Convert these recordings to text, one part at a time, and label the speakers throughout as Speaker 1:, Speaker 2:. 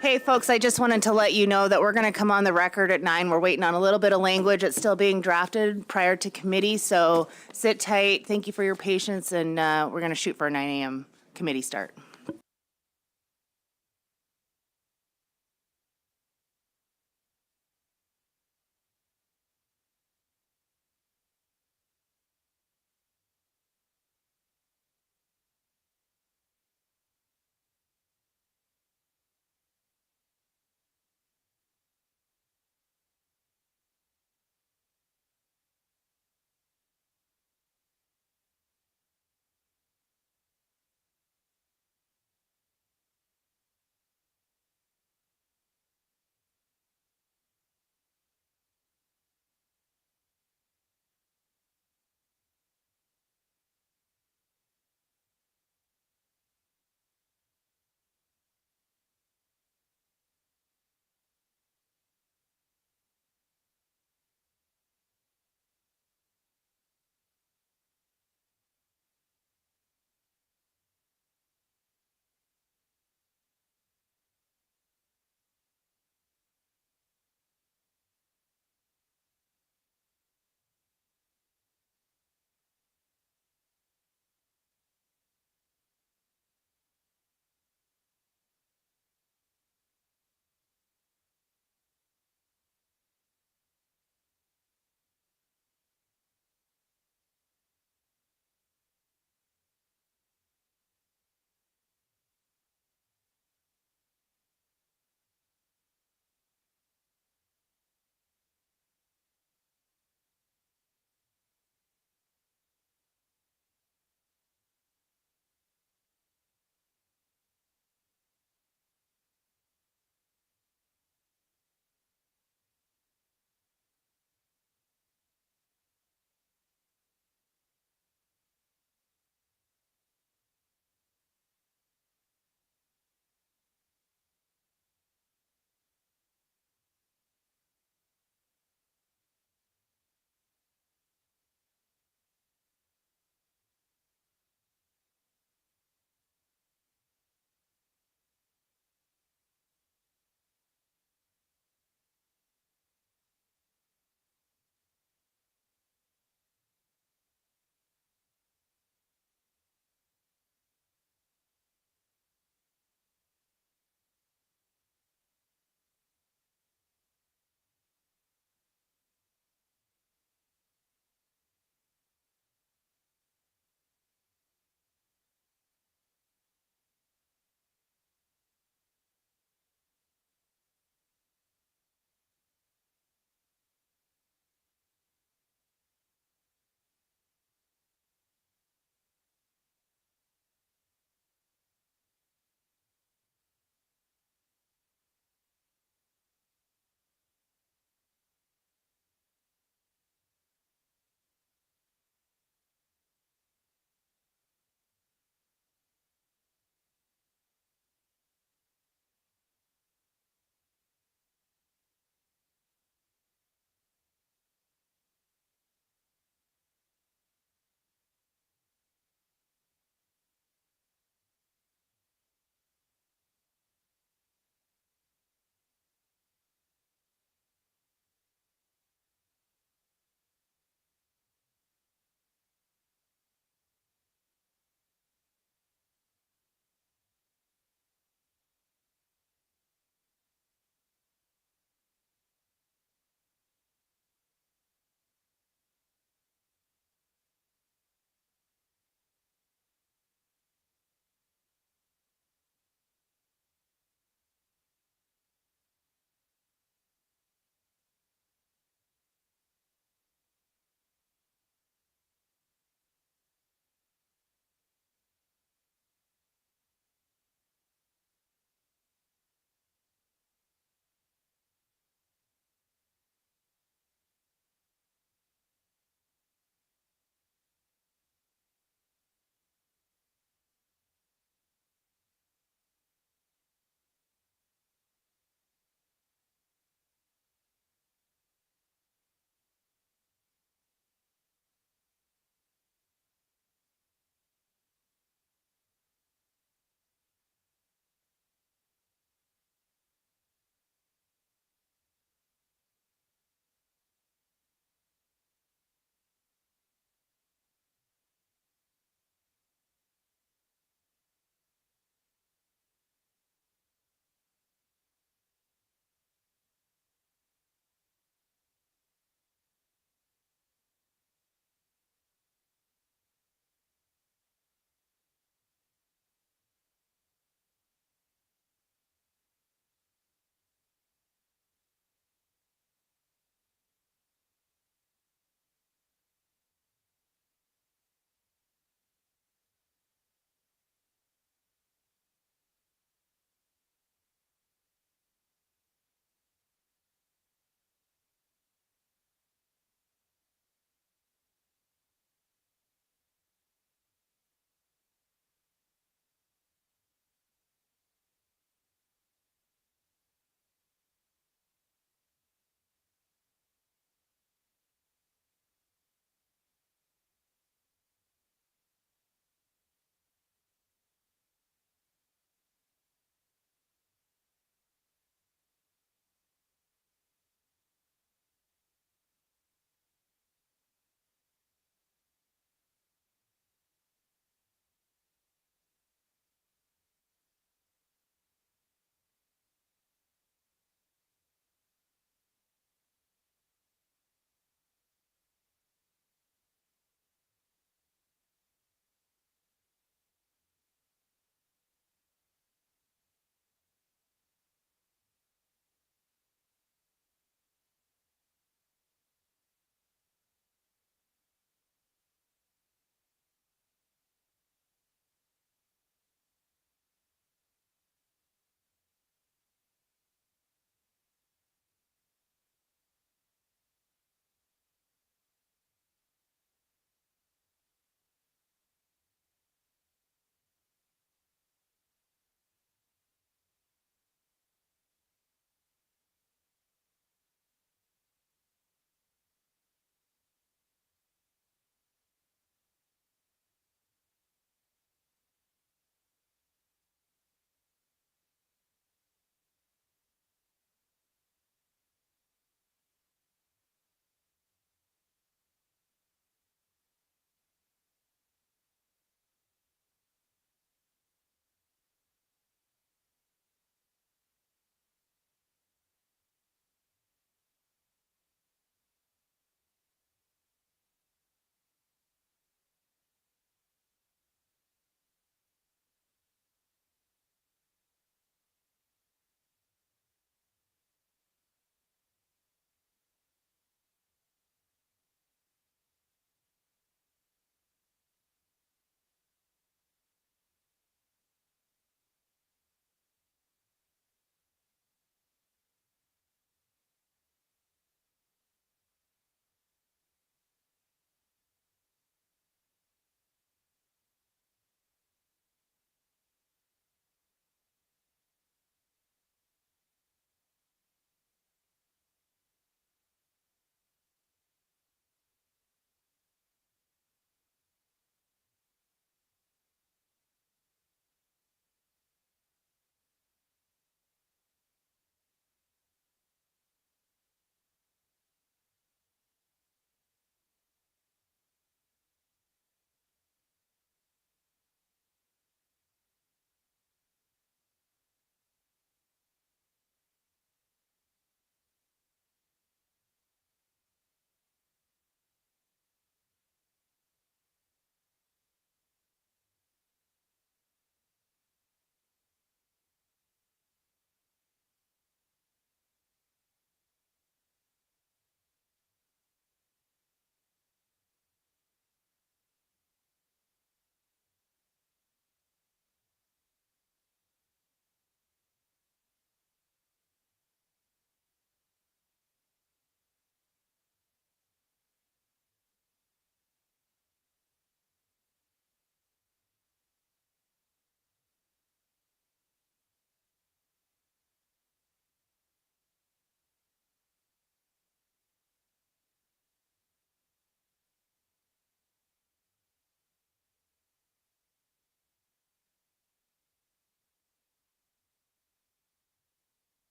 Speaker 1: Hey, folks, I just wanted to let you know that we're going to come on the record at 9. We're waiting on a little bit of language. It's still being drafted prior to committee, so sit tight. Thank you for your patience, and we're going to shoot for a 9 a.m. committee start.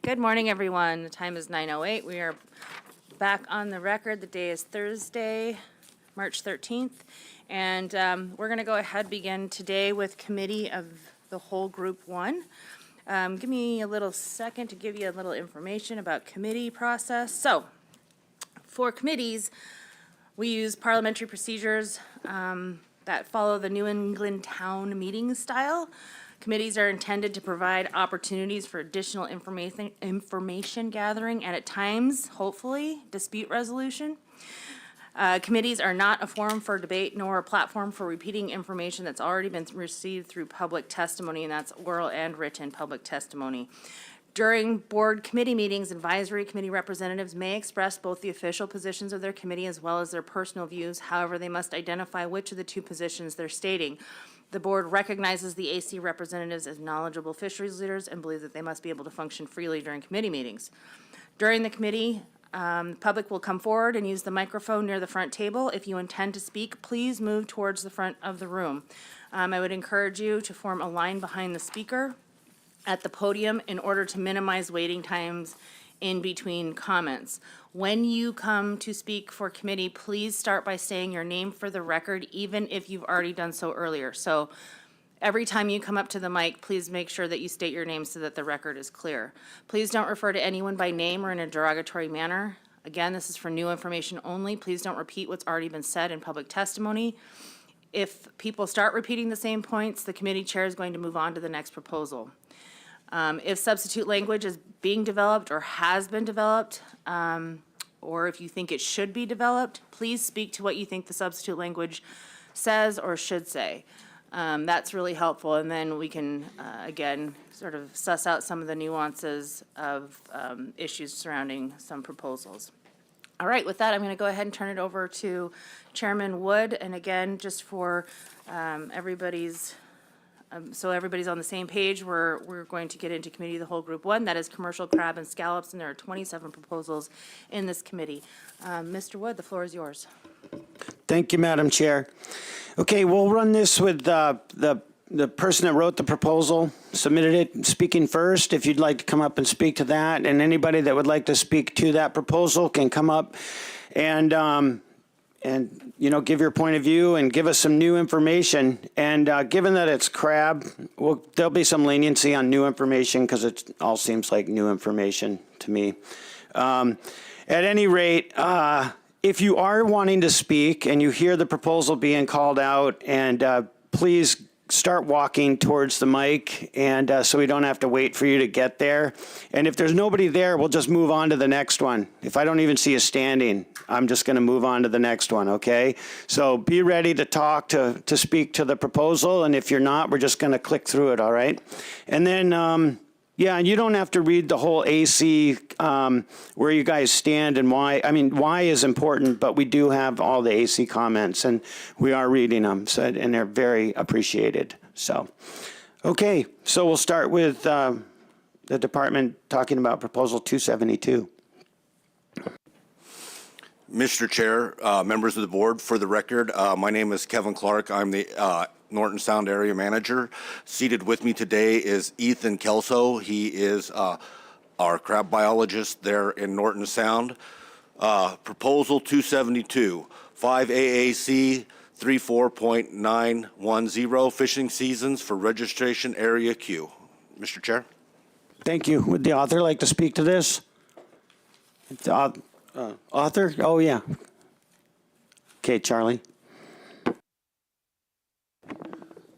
Speaker 1: Good morning, everyone. The time is 9:08. We are back on the record. The day is Thursday, March 13th. And we're going to go ahead begin today with Committee of the Whole Group 1. Give me a little second to give you a little information about committee process. So, for committees, we use parliamentary procedures that follow the New England town meeting style. Committees are intended to provide opportunities for additional information gathering and at times, hopefully, dispute resolution. Committees are not a forum for debate nor a platform for repeating information that's already been received through public testimony, and that's oral and written public testimony. During board committee meetings, advisory committee representatives may express both the official positions of their committee as well as their personal views. However, they must identify which of the two positions they're stating. The board recognizes the AC representatives as knowledgeable fisheries leaders and believes that they must be able to function freely during committee meetings. During the committee, the public will come forward and use the microphone near the front table. If you intend to speak, please move towards the front of the room. I would encourage you to form a line behind the speaker at the podium in order to minimize waiting times in between comments. When you come to speak for committee, please start by saying your name for the record, even if you've already done so earlier. So every time you come up to the mic, please make sure that you state your name so that the record is clear. Please don't refer to anyone by name or in a derogatory manner. Again, this is for new information only. Please don't repeat what's already been said in public testimony. If people start repeating the same points, the committee chair is going to move on to the next proposal. If substitute language is being developed or has been developed, or if you think it should be developed, please speak to what you think the substitute language says or should say. That's really helpful, and then we can, again, sort of suss out some of the nuances of issues surrounding some proposals. All right, with that, I'm going to go ahead and turn it over to Chairman Wood, and again, just for everybody's so everybody's on the same page, we're going to get into Committee of the Whole Group 1. That is commercial crab and scallops, and there are 27 proposals in this committee. Mr. Wood, the floor is yours.
Speaker 2: Thank you, Madam Chair. Okay, we'll run this with the person that wrote the proposal, submitted it, speaking first. If you'd like to come up and speak to that, and anybody that would like to speak to that proposal can come up and you know, give your point of view and give us some new information. And given that it's crab, there'll be some leniency on new information because it all seems like new information to me. At any rate, if you are wanting to speak and you hear the proposal being called out, and please start walking towards the mic, and so we don't have to wait for you to get there. And if there's nobody there, we'll just move on to the next one. If I don't even see you standing, I'm just going to move on to the next one, okay? So be ready to talk, to speak to the proposal, and if you're not, we're just going to click through it, all right? And then, yeah, and you don't have to read the whole AC, where you guys stand and why. I mean, why is important, but we do have all the AC comments, and we are reading them, so, and they're very appreciated. So, okay, so we'll start with the department talking about Proposal 272.
Speaker 3: Mr. Chair, members of the board, for the record, my name is Kevin Clark. I'm the Norton Sound Area Manager. Seated with me today is Ethan Kelso. He is our crab biologist there in Norton Sound. Proposal 272, 5 AAC 34.910 fishing seasons for registration area Q. Mr. Chair.
Speaker 2: Thank you. Would the author like to speak to this? Author? Oh, yeah. Okay, Charlie.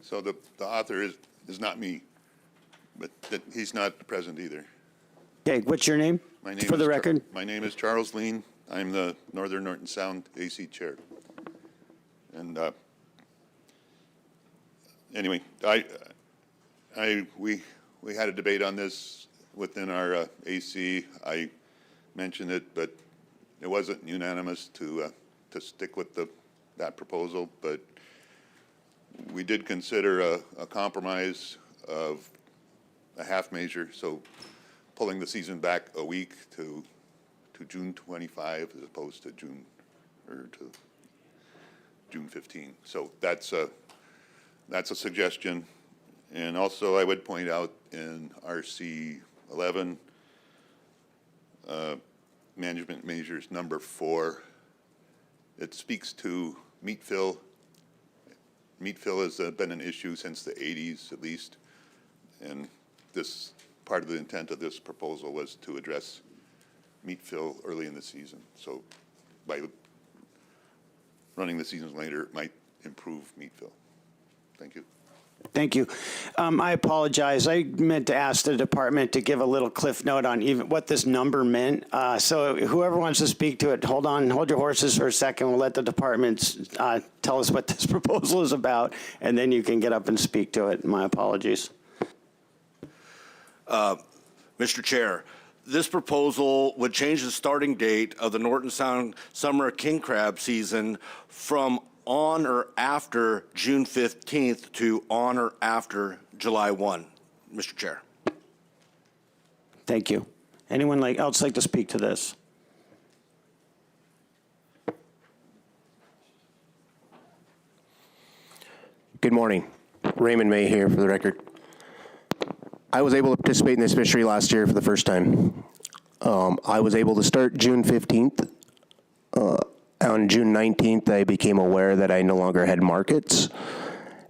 Speaker 4: So the author is not me, but he's not present either.
Speaker 2: Okay, what's your name?
Speaker 4: My name
Speaker 2: for the record.
Speaker 4: My name is Charles Lean. I'm the Northern Norton Sound AC Chair. And anyway, we had a debate on this within our AC. I mentioned it, but it wasn't unanimous to stick with that proposal. But we did consider a compromise of a half measure, so pulling the season back a week to June 25 as opposed to June 15. So that's a suggestion. And also I would point out in RC 11, management measures number 4. It speaks to meat fill. Meat fill has been an issue since the 80s at least, and this part of the intent of this proposal was to address meat fill early in the season. So by running the seasons later, it might improve meat fill. Thank you.
Speaker 2: Thank you. I apologize. I meant to ask the department to give a little cliff note on even what this number meant. So whoever wants to speak to it, hold your horses for a second. We'll let the departments tell us what this proposal is about, and then you can get up and speak to it. My apologies.
Speaker 3: Mr. Chair, this proposal would change the starting date of the Norton Sound summer king crab season from on or after June 15th to on or after July 1, Mr. Chair.
Speaker 2: Thank you. Anyone else like to speak to this?
Speaker 5: Good morning. Raymond May here for the record. I was able to participate in this fishery last year for the first time. I was able to start June 15th. On June 19th, I became aware that I no longer had markets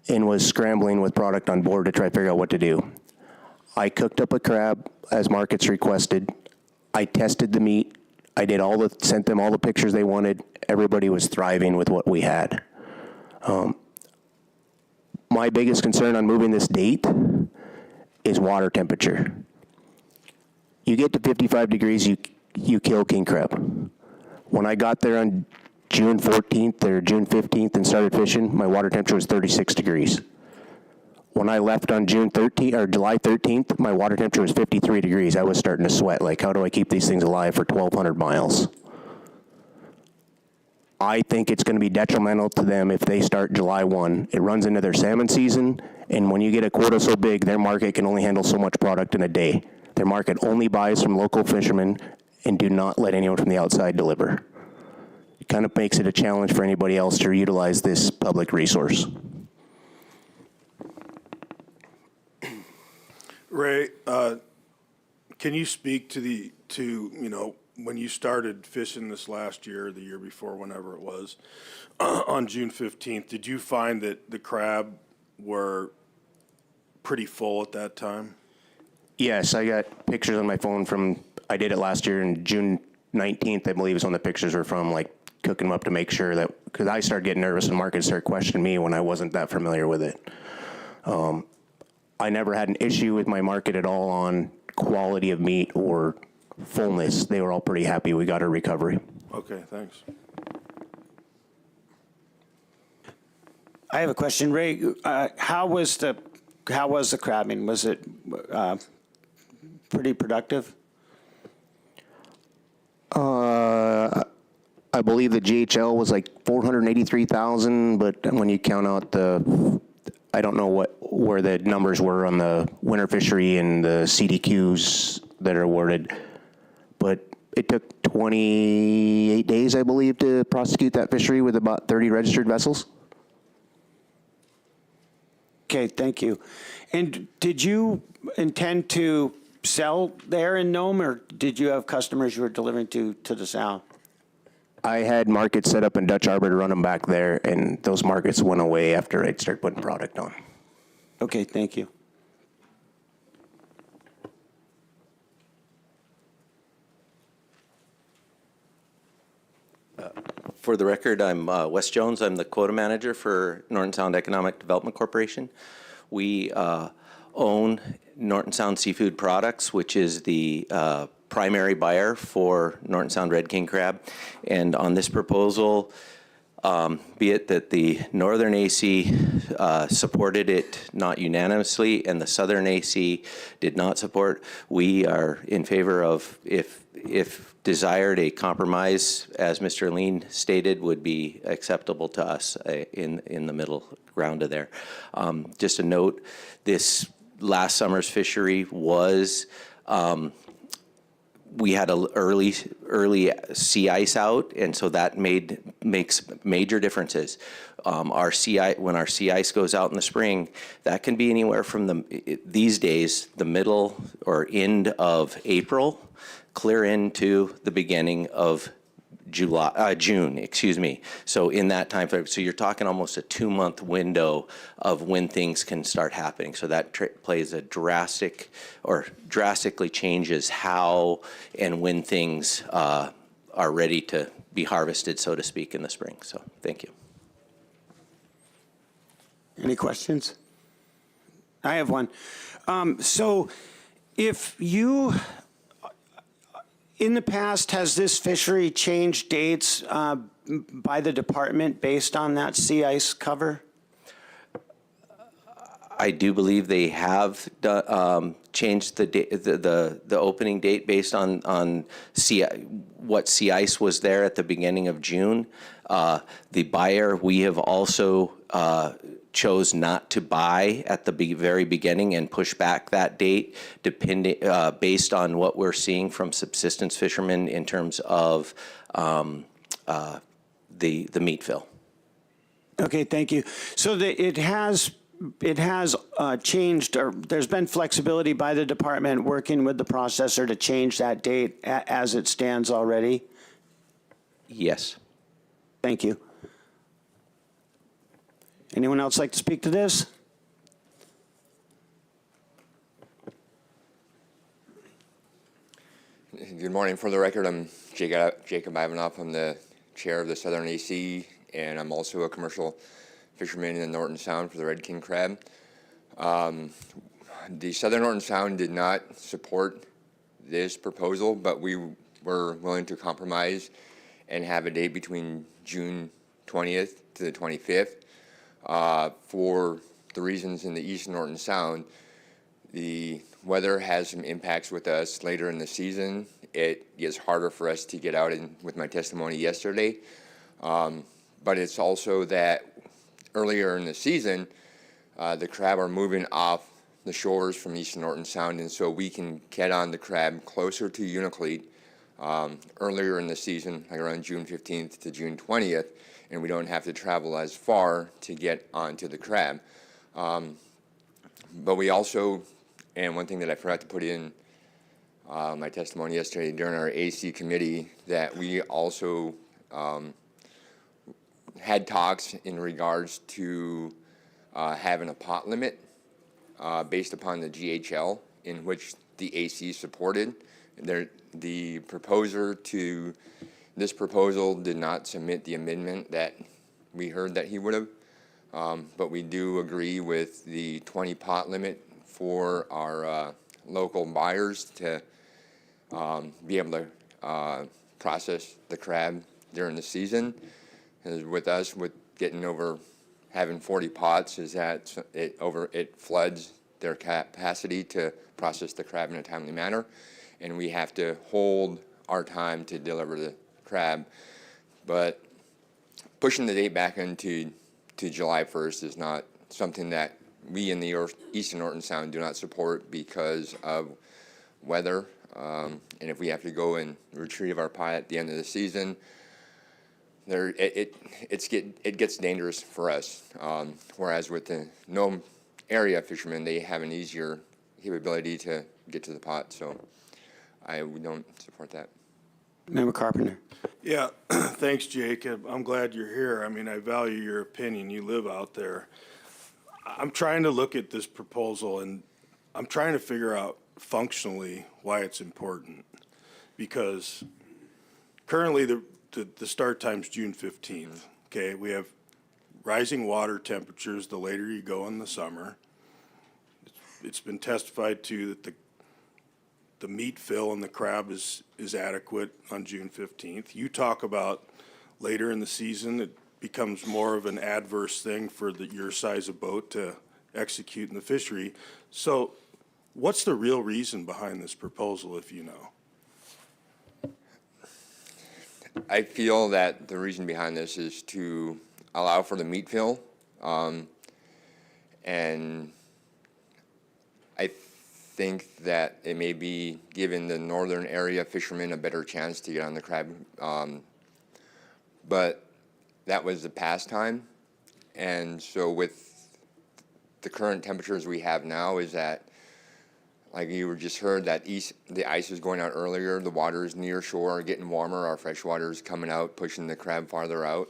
Speaker 5: and was scrambling with product on board to try to figure out what to do. I cooked up a crab as markets requested. I tested the meat. I did sent them all the pictures they wanted. Everybody was thriving with what we had. My biggest concern on moving this date is water temperature. You get to 55 degrees, you kill king crab. When I got there on June 14th or June 15th and started fishing, my water temperature was 36 degrees. When I left on June 13th or July 13th, my water temperature was 53 degrees. I was starting to sweat. Like, how do I keep these things alive for 1,200 miles? I think it's going to be detrimental to them if they start July 1. It runs into their salmon season, and when you get a quota so big, their market can only handle so much product in a day. Their market only buys from local fishermen and do not let anyone from the outside deliver. It kind of makes it a challenge for anybody else to utilize this public resource.
Speaker 6: Ray, can you speak to when you started fishing this last year, the year before, whenever it was, on June 15th, did you find that the crab were pretty full at that time?
Speaker 5: Yes, I got pictures on my phone I did it last year, and June 19th, I believe, is when the pictures were from, like, cooking them up to make sure that, because I started getting nervous and markets started questioning me when I wasn't that familiar with it. I never had an issue with my market at all on quality of meat or fullness. They were all pretty happy we got a recovery.
Speaker 6: Okay, thanks.
Speaker 2: I have a question, Ray. How was the crabbing? Was it pretty productive?
Speaker 5: I believe the GHL was like 483,000, but when you count out I don't know where the numbers were on the winter fishery and the CDQs that are awarded, but it took 28 days, I believe, to prosecute that fishery with about 30 registered vessels.
Speaker 2: Okay, thank you. And did you intend to sell there in Nome, or did you have customers you were delivering to the south?
Speaker 5: I had markets set up in Dutch Harbor to run them back there, and those markets went away after I'd start putting product on.
Speaker 2: Okay, thank you.
Speaker 7: For the record, I'm Wes Jones. I'm the quota manager for Norton Sound Economic Development Corporation. We own Norton Sound Seafood Products, which is the primary buyer for Norton Sound Red King Crab. And on this proposal, be it that the Northern AC supported it not unanimously and the Southern AC did not support, we are in favor of, if desired, a compromise, as Mr. Lean stated, would be acceptable to us in the middle ground of there. Just a note, this last summer's fishery was, we had a early sea ice out, and so that makes major differences. When our sea ice goes out in the spring, that can be anywhere from these days, the middle or end of April clear into the beginning of June, excuse me. So in that time frame, so you're talking almost a 2-month window of when things can start happening. So that plays a drastically changes how and when things are ready to be harvested, so to speak, in the spring. So thank you.
Speaker 2: Any questions? I have one. So if you, in the past, has this fishery changed dates by the department based on that sea ice cover?
Speaker 7: I do believe they have changed the opening date based on what sea ice was there at the beginning of June. The buyer, we have also chose not to buy at the very beginning and push back that date, based on what we're seeing from subsistence fishermen in terms of the meat fill.
Speaker 2: Okay, thank you. So it has changed, or there's been flexibility by the department working with the processor to change that date as it stands already?
Speaker 7: Yes.
Speaker 2: Thank you. Anyone else like to speak to this?
Speaker 8: Good morning. For the record, I'm Jacob Ivanoff. I'm the chair of the Southern AC, and I'm also a commercial fisherman in the Norton Sound for the Red King crab. The Southern Norton Sound did not support this proposal, but we were willing to compromise and have a date between June 20th to the 25th. For the reasons in the East Norton Sound, the weather has some impacts with us later in the season. It gets harder for us to get out with my testimony yesterday. But it's also that earlier in the season, the crab are moving off the shores from East Norton Sound, and so we can get on the crab closer to Unalakleet earlier in the season, like around June 15th to June 20th, and we don't have to travel as far to get onto the crab. But we also, and one thing that I forgot to put in my testimony yesterday during our AC committee, that we also had talks in regards to having a pot limit based upon the GHL, in which the AC supported. The proposer to this proposal did not submit the amendment that we heard that he would have, but we do agree with the 20 pot limit for our local buyers to be able to process the crab during the season. As with us, with getting over having 40 pots, is that it floods their capacity to process the crab in a timely manner, and we have to hold our time to deliver the crab. But pushing the date back into July 1st is not something that we in the Eastern Norton Sound do not support because of weather. And if we have to go and retrieve our pot at the end of the season, it gets dangerous for us. Whereas with the Nome area fishermen, they have an easier capability to get to the pot. So we don't support that.
Speaker 2: Member Carpenter.
Speaker 6: Yeah, thanks, Jacob. I'm glad you're here. I mean, I value your opinion. You live out there. I'm trying to look at this proposal, and I'm trying to figure out functionally why it's important. Because currently the start time's June 15th. Okay, we have rising water temperatures the later you go in the summer. It's been testified to that the meat fill in the crab is adequate on June 15th. You talk about later in the season, it becomes more of an adverse thing for your size of boat to execute in the fishery. So what's the real reason behind this proposal, if you know?
Speaker 8: I feel that the reason behind this is to allow for the meat fill, and I think that it may be giving the northern area fishermen a better chance to get on the crab, but that was the past time, and so with the current temperatures we have now is that like you were just heard, that the ice is going out earlier. The waters near shore are getting warmer. Our fresh water is coming out, pushing the crab farther out.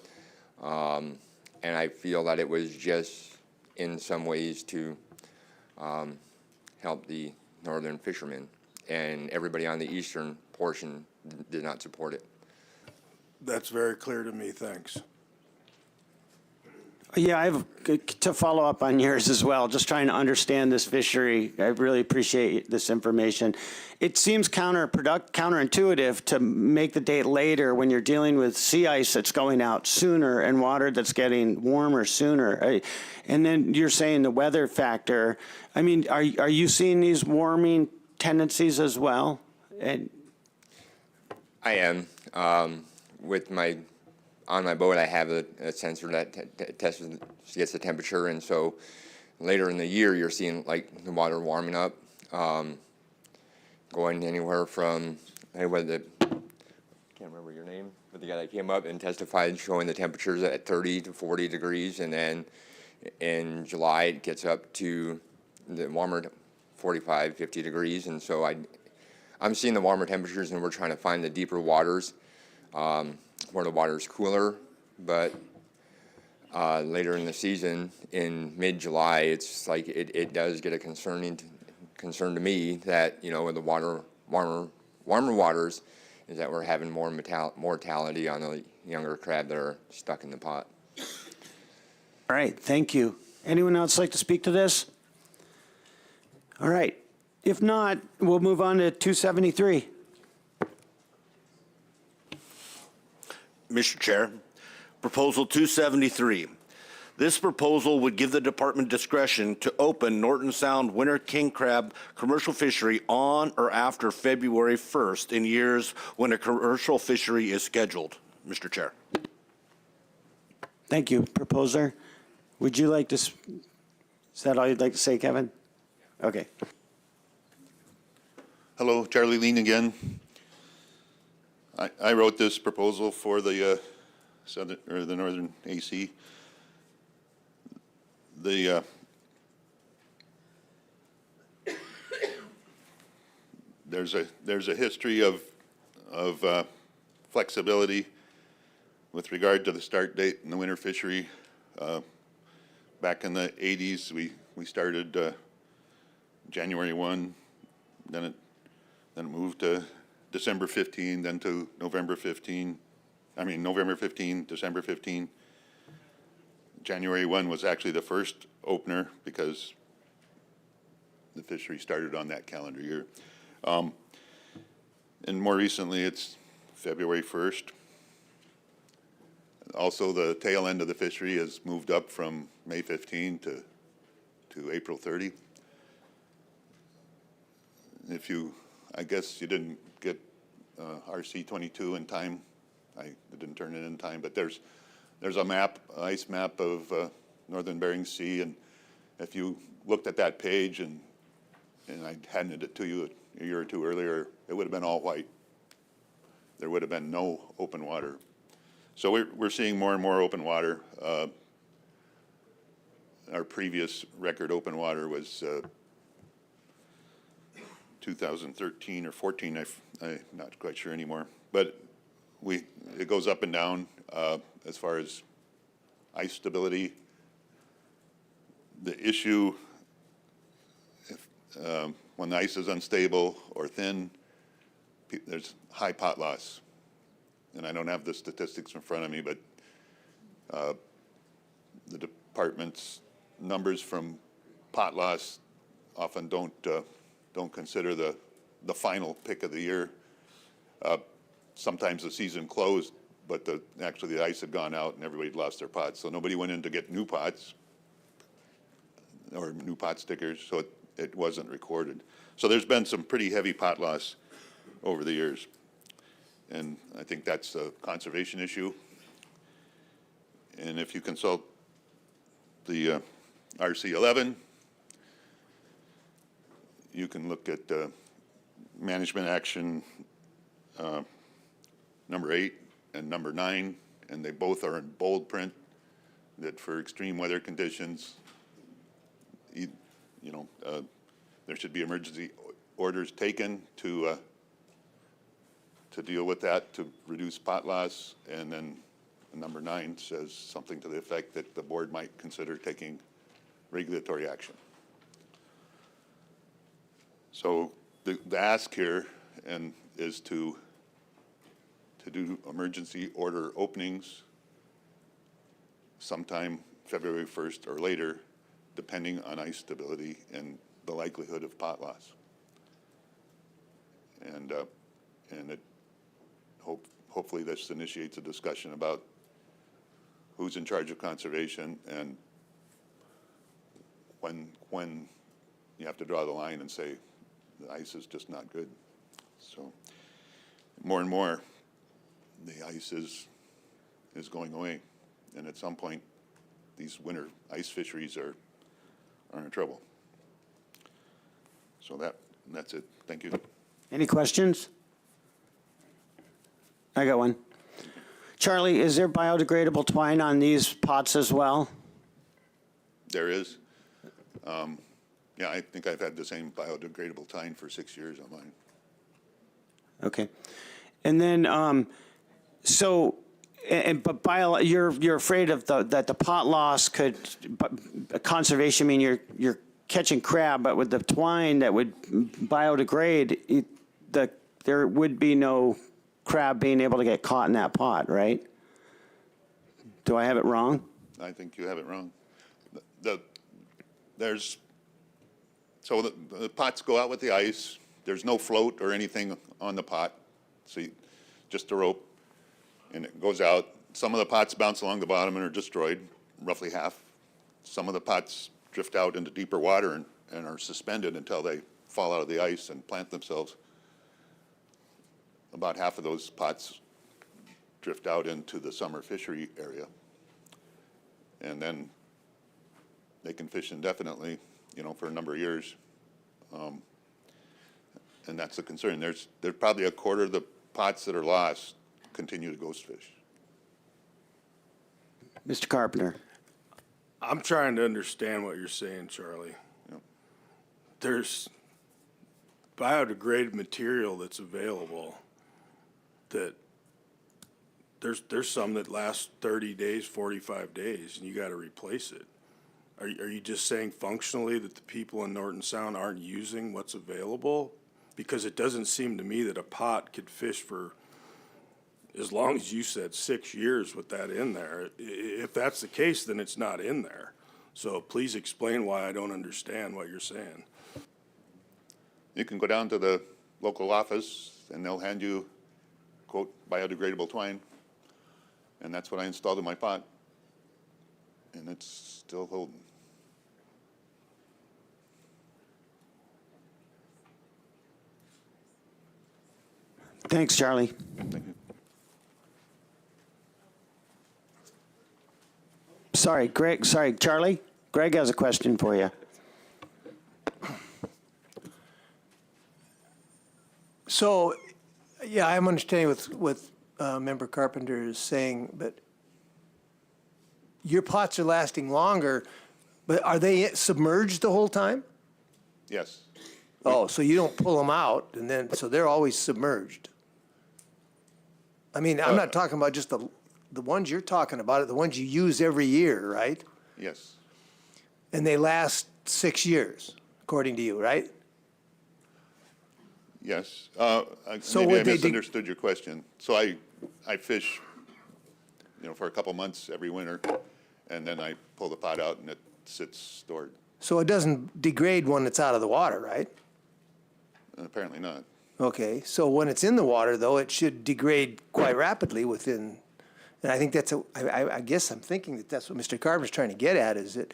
Speaker 8: And I feel that it was just in some ways to help the northern fishermen, and everybody on the eastern portion did not support it.
Speaker 6: That's very clear to me, thanks.
Speaker 2: Yeah, I have to follow up on yours as well, just trying to understand this fishery. I really appreciate this information. It seems counterintuitive to make the date later when you're dealing with sea ice that's going out sooner and water that's getting warmer sooner. And then you're saying the weather factor. I mean, are you seeing these warming tendencies as well? And
Speaker 8: I am. On my boat, I have a sensor that gets the temperature, and so later in the year, you're seeing like the water warming up, going anywhere from can't remember your name, but the guy that came up and testified showing the temperatures at 30 to 40 degrees, and then in July it gets up to the warmer 45, 50 degrees, and so I'm seeing the warmer temperatures, and we're trying to find the deeper waters. Where the water's cooler, but later in the season, in mid-July, it's like it does get a concern to me that, you know, with the warmer waters, is that we're having more mortality on the younger crab that are stuck in the pot.
Speaker 2: all right, thank you. Anyone else like to speak to this? All right. If not, we'll move on to 273.
Speaker 3: Mr. Chair, Proposal 273. This proposal would give the department discretion to open Norton Sound winter king crab commercial fishery on or after February 1st in years when a commercial fishery is scheduled. Mr. Chair.
Speaker 2: Thank you. Proposer, would you like to, is that all you'd like to say, Kevin? Okay.
Speaker 4: Hello, Charlie Lean again. I wrote this proposal for the the Northern AC. There's a history of flexibility with regard to the start date in the winter fishery. Back in the 80s, we started January 1, then it moved to December 15, then to November 15. November 15, December 15. January 1 was actually the first opener because the fishery started on that calendar year. And more recently, it's February 1st. Also, the tail end of the fishery has moved up from May 15 to April 30. I guess you didn't get RC 22 in time. I didn't turn it in time, but there's a ice map of northern Bering Sea, and if you looked at that page and I handed it to you a year or two earlier, it would have been all white. There would have been no open water. So we're seeing more and more open water. Our previous record open water was 2013 or 14, I'm not quite sure anymore. But it goes up and down as far as ice stability. The issue, when the ice is unstable or thin, there's high pot loss. And I don't have the statistics in front of me, but the department's numbers from pot loss often don't consider the final pick of the year. Sometimes the season closed, but actually the ice had gone out and everybody lost their pots. So nobody went in to get new pots or new pot stickers, so it wasn't recorded. So there's been some pretty heavy pot loss over the years. And I think that's a conservation issue. And if you consult the RC11, you can look at management action number 8 and number 9, and they both are in bold print that for extreme weather conditions, there should be emergency orders taken to deal with that, to reduce pot loss. And then number 9 says something to the effect that the board might consider taking regulatory action. So the ask here is to do emergency order openings sometime February 1st or later, depending on ice stability and the likelihood of pot loss. And it hopefully this initiates a discussion about who's in charge of conservation and when you have to draw the line and say the ice is just not good. So more and more, the ice is going away, and at some point, these winter ice fisheries are in trouble. So that's it. Thank you.
Speaker 2: Any questions? I got one. Charlie, is there biodegradable twine on these pots as well?
Speaker 4: There is. Yeah, I think I've had the same biodegradable twine for 6 years on mine.
Speaker 2: Okay. And then, you're afraid of that the pot loss could, conservation, I mean, you're catching crab, but with the twine that would biodegrade, there would be no crab being able to get caught in that pot, right? Do I have it wrong?
Speaker 4: I think you have it wrong. So the pots go out with the ice. There's no float or anything on the pot. So just a rope, and it goes out. Some of the pots bounce along the bottom and are destroyed, roughly half. Some of the pots drift out into deeper water and are suspended until they fall out of the ice and plant themselves. About half of those pots drift out into the summer fishery area. And then they can fish indefinitely, for a number of years. And that's a concern. There's probably a quarter of the pots that are lost continue to ghost fish.
Speaker 2: Mr. Carpenter.
Speaker 6: I'm trying to understand what you're saying, Charlie.
Speaker 4: Yep.
Speaker 6: There's biodegradable material that's available that there's some that last 30 days, 45 days, and you got to replace it. Are you just saying functionally that the people in Norton Sound aren't using what's available? Because it doesn't seem to me that a pot could fish for, as long as you said, 6 years with that in there. If that's the case, then it's not in there. So please explain why I don't understand what you're saying.
Speaker 4: You can go down to the local office and they'll hand you, quote, biodegradable twine. And that's what I installed in my pot. And it's still holding.
Speaker 2: Thanks, Charlie.
Speaker 4: Thank you.
Speaker 2: Sorry, Greg. Sorry, Charlie. Greg has a question for you.
Speaker 9: So, yeah, I'm understanding what Member Carpenter is saying, but your pots are lasting longer, but are they submerged the whole time?
Speaker 4: Yes.
Speaker 9: Oh, so you don't pull them out, and then, so they're always submerged. I mean, I'm not talking about just the ones you're talking about, the ones you use every year, right?
Speaker 4: Yes.
Speaker 9: And they last 6 years, according to you, right?
Speaker 4: Yes.
Speaker 9: So
Speaker 4: Maybe
Speaker 9: would
Speaker 4: I
Speaker 9: they
Speaker 4: misunderstood your question. So I fish, for a couple months every winter, and then I pull the pot out and it sits stored.
Speaker 9: So it doesn't degrade when it's out of the water, right?
Speaker 4: Apparently not.
Speaker 9: Okay, so when it's in the water, though, it should degrade quite rapidly within, and I think I guess I'm thinking that's what Mr. Carpenter's trying to get at, is it,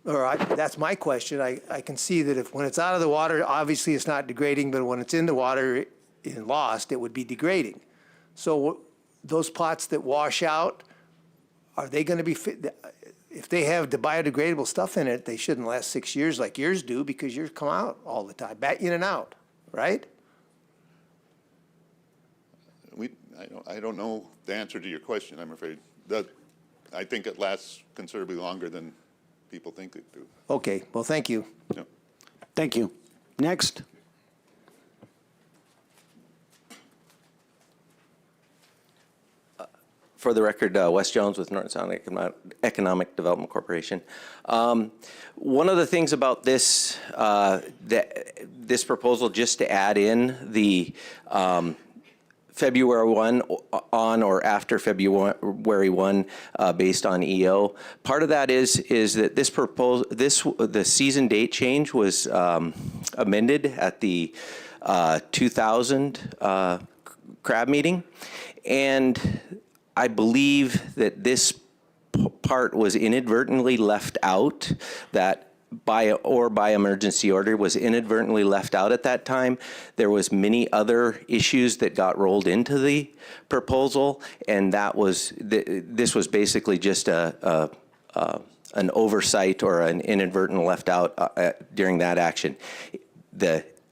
Speaker 9: that's my question. I can see that when it's out of the water, obviously it's not degrading, but when it's in the water and lost, it would be degrading. So those pots that wash out, are they going to be fit? If they have the biodegradable stuff in it, they shouldn't last 6 years like yours do, because yours come out all the time, back in and out, right?
Speaker 4: I don't know the answer to your question, I'm afraid. I think it lasts considerably longer than people think it do.
Speaker 9: Okay, well, thank you.
Speaker 4: Yeah.
Speaker 2: Thank you. Next.
Speaker 7: For the record, Wes Jones with Norton Sound Economic Development Corporation. One of the things about this this proposal, just to add in the February 1 on or after February 1 based on EO. Part of that is that this proposal, the season date change was amended at the 2000 crab meeting, and I believe that this part was inadvertently left out, that by emergency order was inadvertently left out at that time. There was many other issues that got rolled into the proposal, and that was this was basically just an oversight or an inadvertent left out during that action.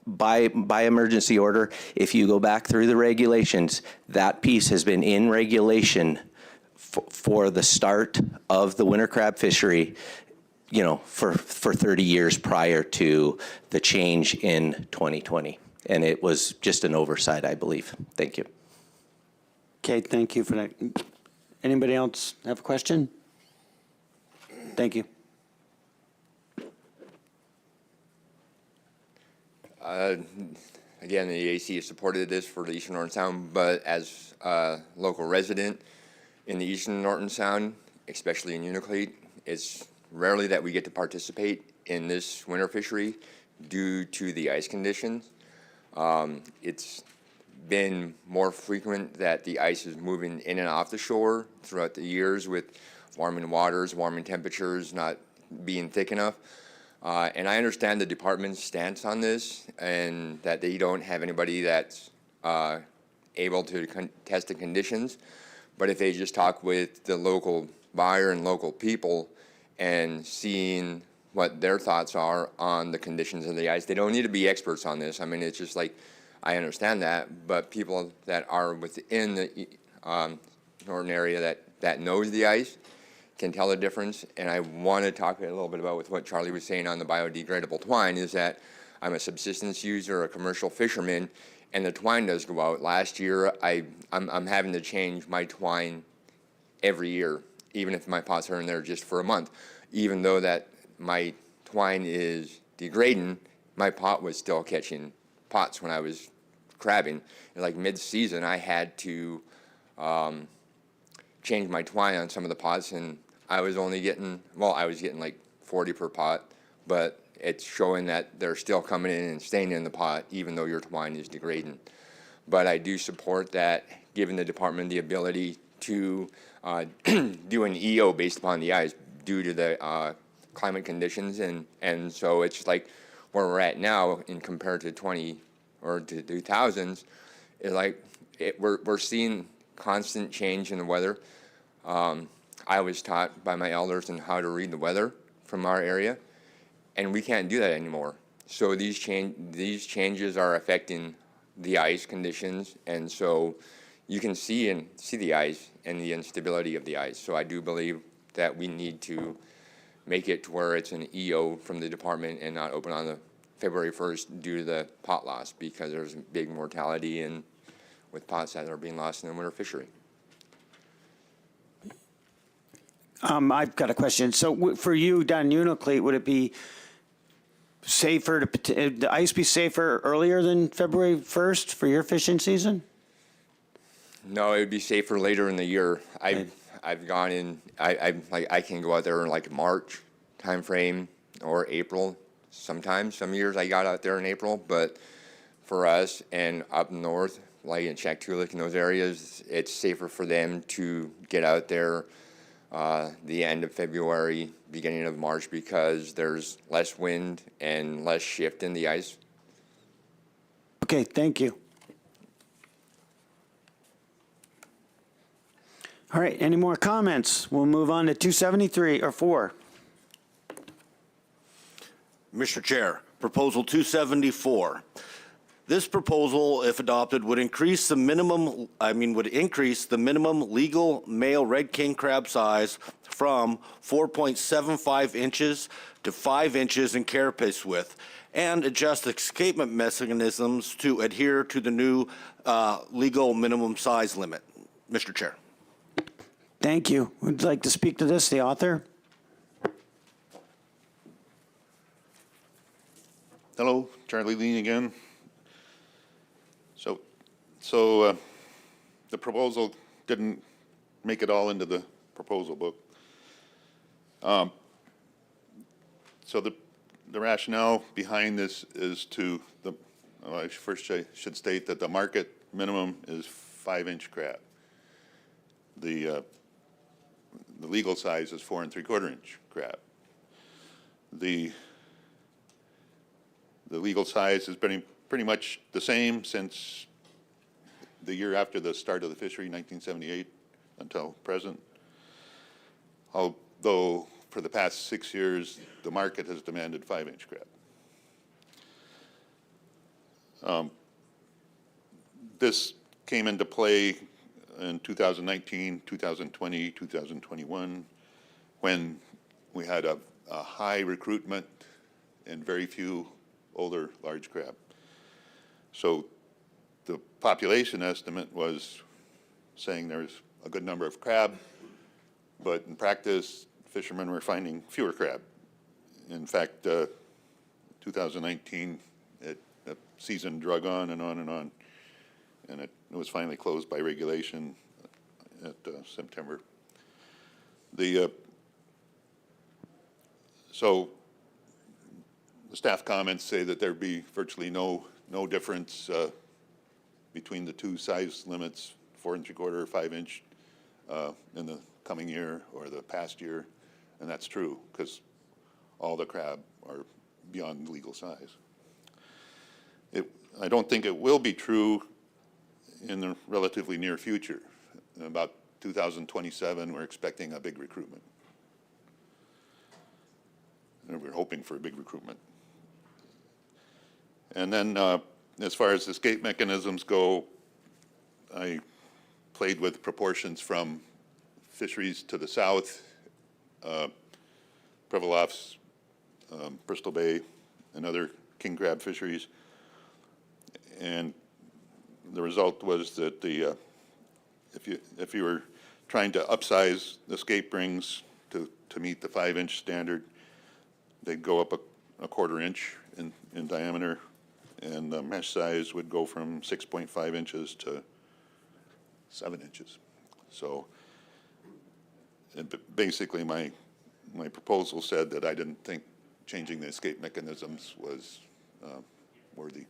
Speaker 7: By emergency order, if you go back through the regulations, that piece has been in regulation for the start of the winter crab fishery, you know, for 30 years prior to the change in 2020. And it was just an oversight, I believe. Thank you.
Speaker 2: Okay, thank you for that. Anybody else have a question? Thank you.
Speaker 8: Again, the AC has supported this for the Eastern Norton Sound, but as a local resident in the Eastern Norton Sound, especially in Unalakleet, it's rarely that we get to participate in this winter fishery due to the ice conditions. It's been more frequent that the ice is moving in and off the shore throughout the years with warming waters, warming temperatures not being thick enough. And I understand the department's stance on this, and that they don't have anybody that's able to test the conditions. But if they just talk with the local buyer and local people and seeing what their thoughts are on the conditions of the ice, they don't need to be experts on this. I mean, it's just like, I understand that, but people that are within the Norton area that knows the ice can tell the difference. And I want to talk a little bit about with what Charlie was saying on the biodegradable twine, is that I'm a subsistence user, a commercial fisherman, and the twine does go out. Last year, I'm having to change my twine every year, even if my pots are in there just for a month. Even though that my twine is degrading, my pot was still catching pots when I was crabbing. And like mid-season, I had to change my twine on some of the pots, and I was only getting, well, I was getting like 40 per pot, but it's showing that they're still coming in and staying in the pot, even though your twine is degrading. But I do support that, giving the department the ability to do an EO based upon the ice due to the climate conditions. And so it's like where we're at now in compared to 20 or to 2000s, is like we're seeing constant change in the weather. I was taught by my elders on how to read the weather from our area, and we can't do that anymore. So these changes are affecting the ice conditions, and so you can see the ice and the instability of the ice. So I do believe that we need to make it to where it's an EO from the department and not open on the February 1st due to the pot loss, because there's big mortality with pots that are being lost in the winter fishery.
Speaker 2: I've got a question. So for you down in Unalakleet, would it be safer the ice be safer earlier than February 1st for your fishing season?
Speaker 8: No, it would be safer later in the year. I've gone in. I can go out there in like March timeframe or April. Sometimes, some years I got out there in April, but for us and up north, like in Shaktoolik and those areas, it's safer for them to get out there the end of February, beginning of March, because there's less wind and less shift in the ice.
Speaker 2: Okay, thank you. All right, any more comments? We'll move on to 273 or 4.
Speaker 3: Mr. Chair, Proposal 274. This proposal, if adopted, would increase the minimum legal male red king crab size from 4.75 inches to 5 inches in carapace width, and adjust escapement mechanisms to adhere to the new legal minimum size limit. Mr. Chair.
Speaker 2: Thank you. Would you like to speak to this, the author?
Speaker 4: Hello, Charlie Lean again. So the proposal didn't make it all into the proposal book. So the rationale behind this is to I should state that the market minimum is 5-inch crab. The legal size is 4 3/4-inch crab. The legal size has been pretty much the same since the year after the start of the fishery, 1978, until present. Although for the past 6 years, the market has demanded 5-inch crab. This came into play in 2019, 2020, 2021, when we had a high recruitment and very few older large crab. So the population estimate was saying there's a good number of crab, but in practice, fishermen were finding fewer crab. In fact, 2019, the season drug on and on and on, and it was finally closed by regulation at September. So the staff comments say that there'd be virtually no difference between the two size limits, 4 3/4 or 5-inch, in the coming year or the past year, and that's true because all the crab are beyond legal size. I don't think it will be true in the relatively near future. In about 2027, we're expecting a big recruitment. And we're hoping for a big recruitment. And then as far as escape mechanisms go, I played with proportions from fisheries to the south, Pribilofs, Bristol Bay, and other king crab fisheries. And the result was that if you were trying to upsize the escape rings to meet the 5-inch standard, they'd go up a 1/4 inch in diameter, and the mesh size would go from 6.5 inches to 7 inches. So basically my proposal said that I didn't think changing the escape mechanisms was worthy.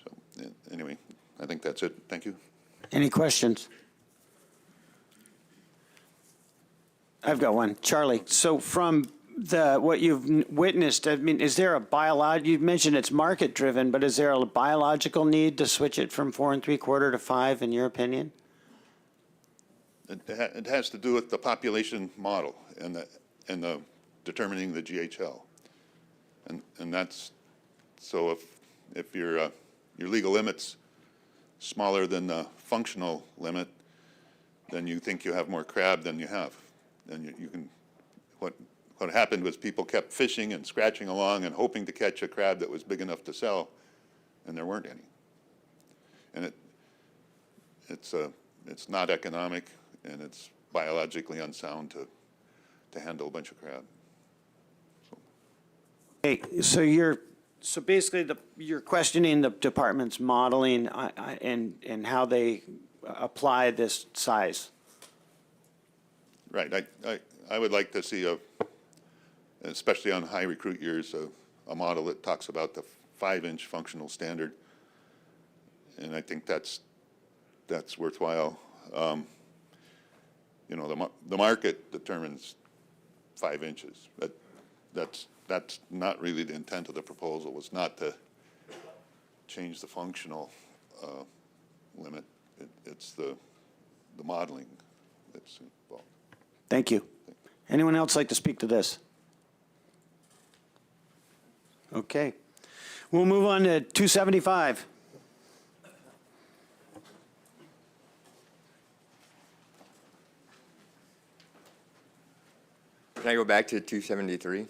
Speaker 4: So anyway, I think that's it. Thank you.
Speaker 2: Any questions? I've got one. Charlie, so from what you've witnessed, I mean, is there a you mentioned it's market driven, but is there a biological need to switch it from 4 3/4 to 5 in your opinion?
Speaker 4: It has to do with the population model and the determining the GHL. And that's, so if your legal limit's smaller than the functional limit, then you think you have more crab than you have. And you can, what happened was people kept fishing and scratching along and hoping to catch a crab that was big enough to sell, and there weren't any. And it's not economic, and it's biologically unsound to handle a bunch of crab.
Speaker 2: Hey, so basically you're questioning the department's modeling and how they apply this size.
Speaker 4: Right. I would like to see especially on high recruit years, a model that talks about the 5-inch functional standard, and I think that's worthwhile. You know, the market determines 5 inches. That's not really the intent of the proposal. Was not to change the functional limit. It's the modeling that's involved.
Speaker 2: Thank you. Anyone else like to speak to this? Okay. We'll move on to 275.
Speaker 8: Can I go back to 273?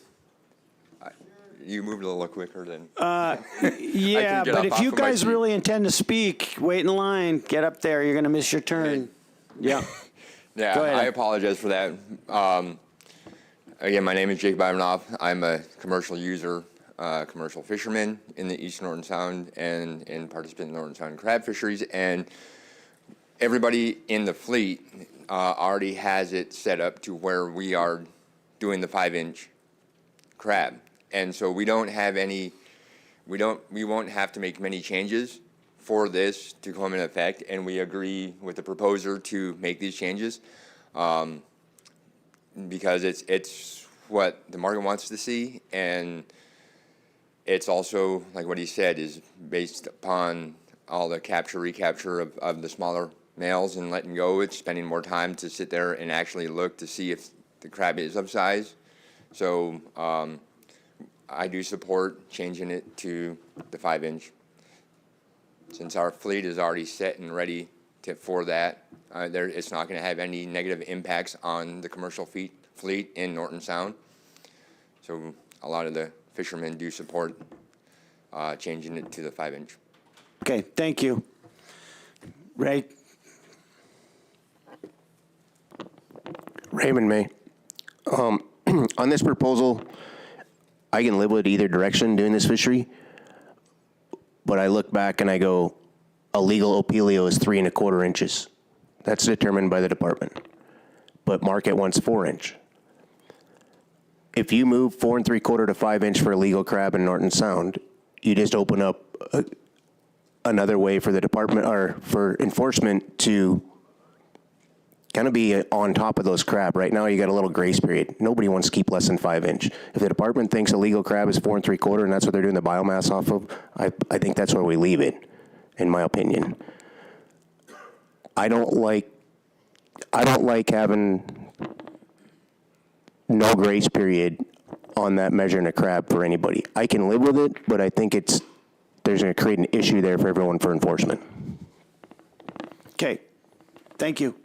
Speaker 8: You moved a little quicker than.
Speaker 2: Yeah,
Speaker 8: get
Speaker 2: but
Speaker 8: up
Speaker 2: if
Speaker 8: off
Speaker 2: you
Speaker 8: of my
Speaker 2: guys
Speaker 8: seat.
Speaker 2: really intend to speak, wait in line, get up there, you're gonna miss your turn. Yeah,
Speaker 8: Yeah,
Speaker 2: Go ahead.
Speaker 8: I apologize for that. Again, my name is Jake Bivanoff. I'm a commercial user, commercial fisherman in the East Norton Sound and participant in Norton Sound crab fisheries. And everybody in the fleet already has it set up to where we are doing the 5-inch crab. And so we don't have any, we won't have to make many changes for this to come into effect, and we agree with the proposer to make these changes because it's what the market wants to see, and it's also, like what he said, is based upon all the recapture of the smaller males and letting go. It's spending more time to sit there and actually look to see if the crab is of size. So I do support changing it to the 5-inch. Since our fleet is already set and ready for that, it's not going to have any negative impacts on the commercial fleet in Norton Sound. So a lot of the fishermen do support changing it to the 5-inch.
Speaker 2: okay, thank you. Ray?
Speaker 5: Raymond May. On this proposal, I can live with either direction doing this fishery, but I look back and I go, a legal opelio is 3 1/4 inches. That's determined by the department. But market wants 4-inch. If you move 4 3/4 to 5-inch for a legal crab in Norton Sound, you just open up another way for the department or for enforcement to kind of be on top of those crab. Right now, you got a little grace period. Nobody wants to keep less than 5-inch. If the department thinks a legal crab is 4 3/4 and that's what they're doing the biomass off of, I think that's where we leave it, in my opinion. I don't like having no grace period on that measuring a crab for anybody. I can live with it, but I think there's going to create an issue there for everyone for enforcement.
Speaker 2: Okay, thank you.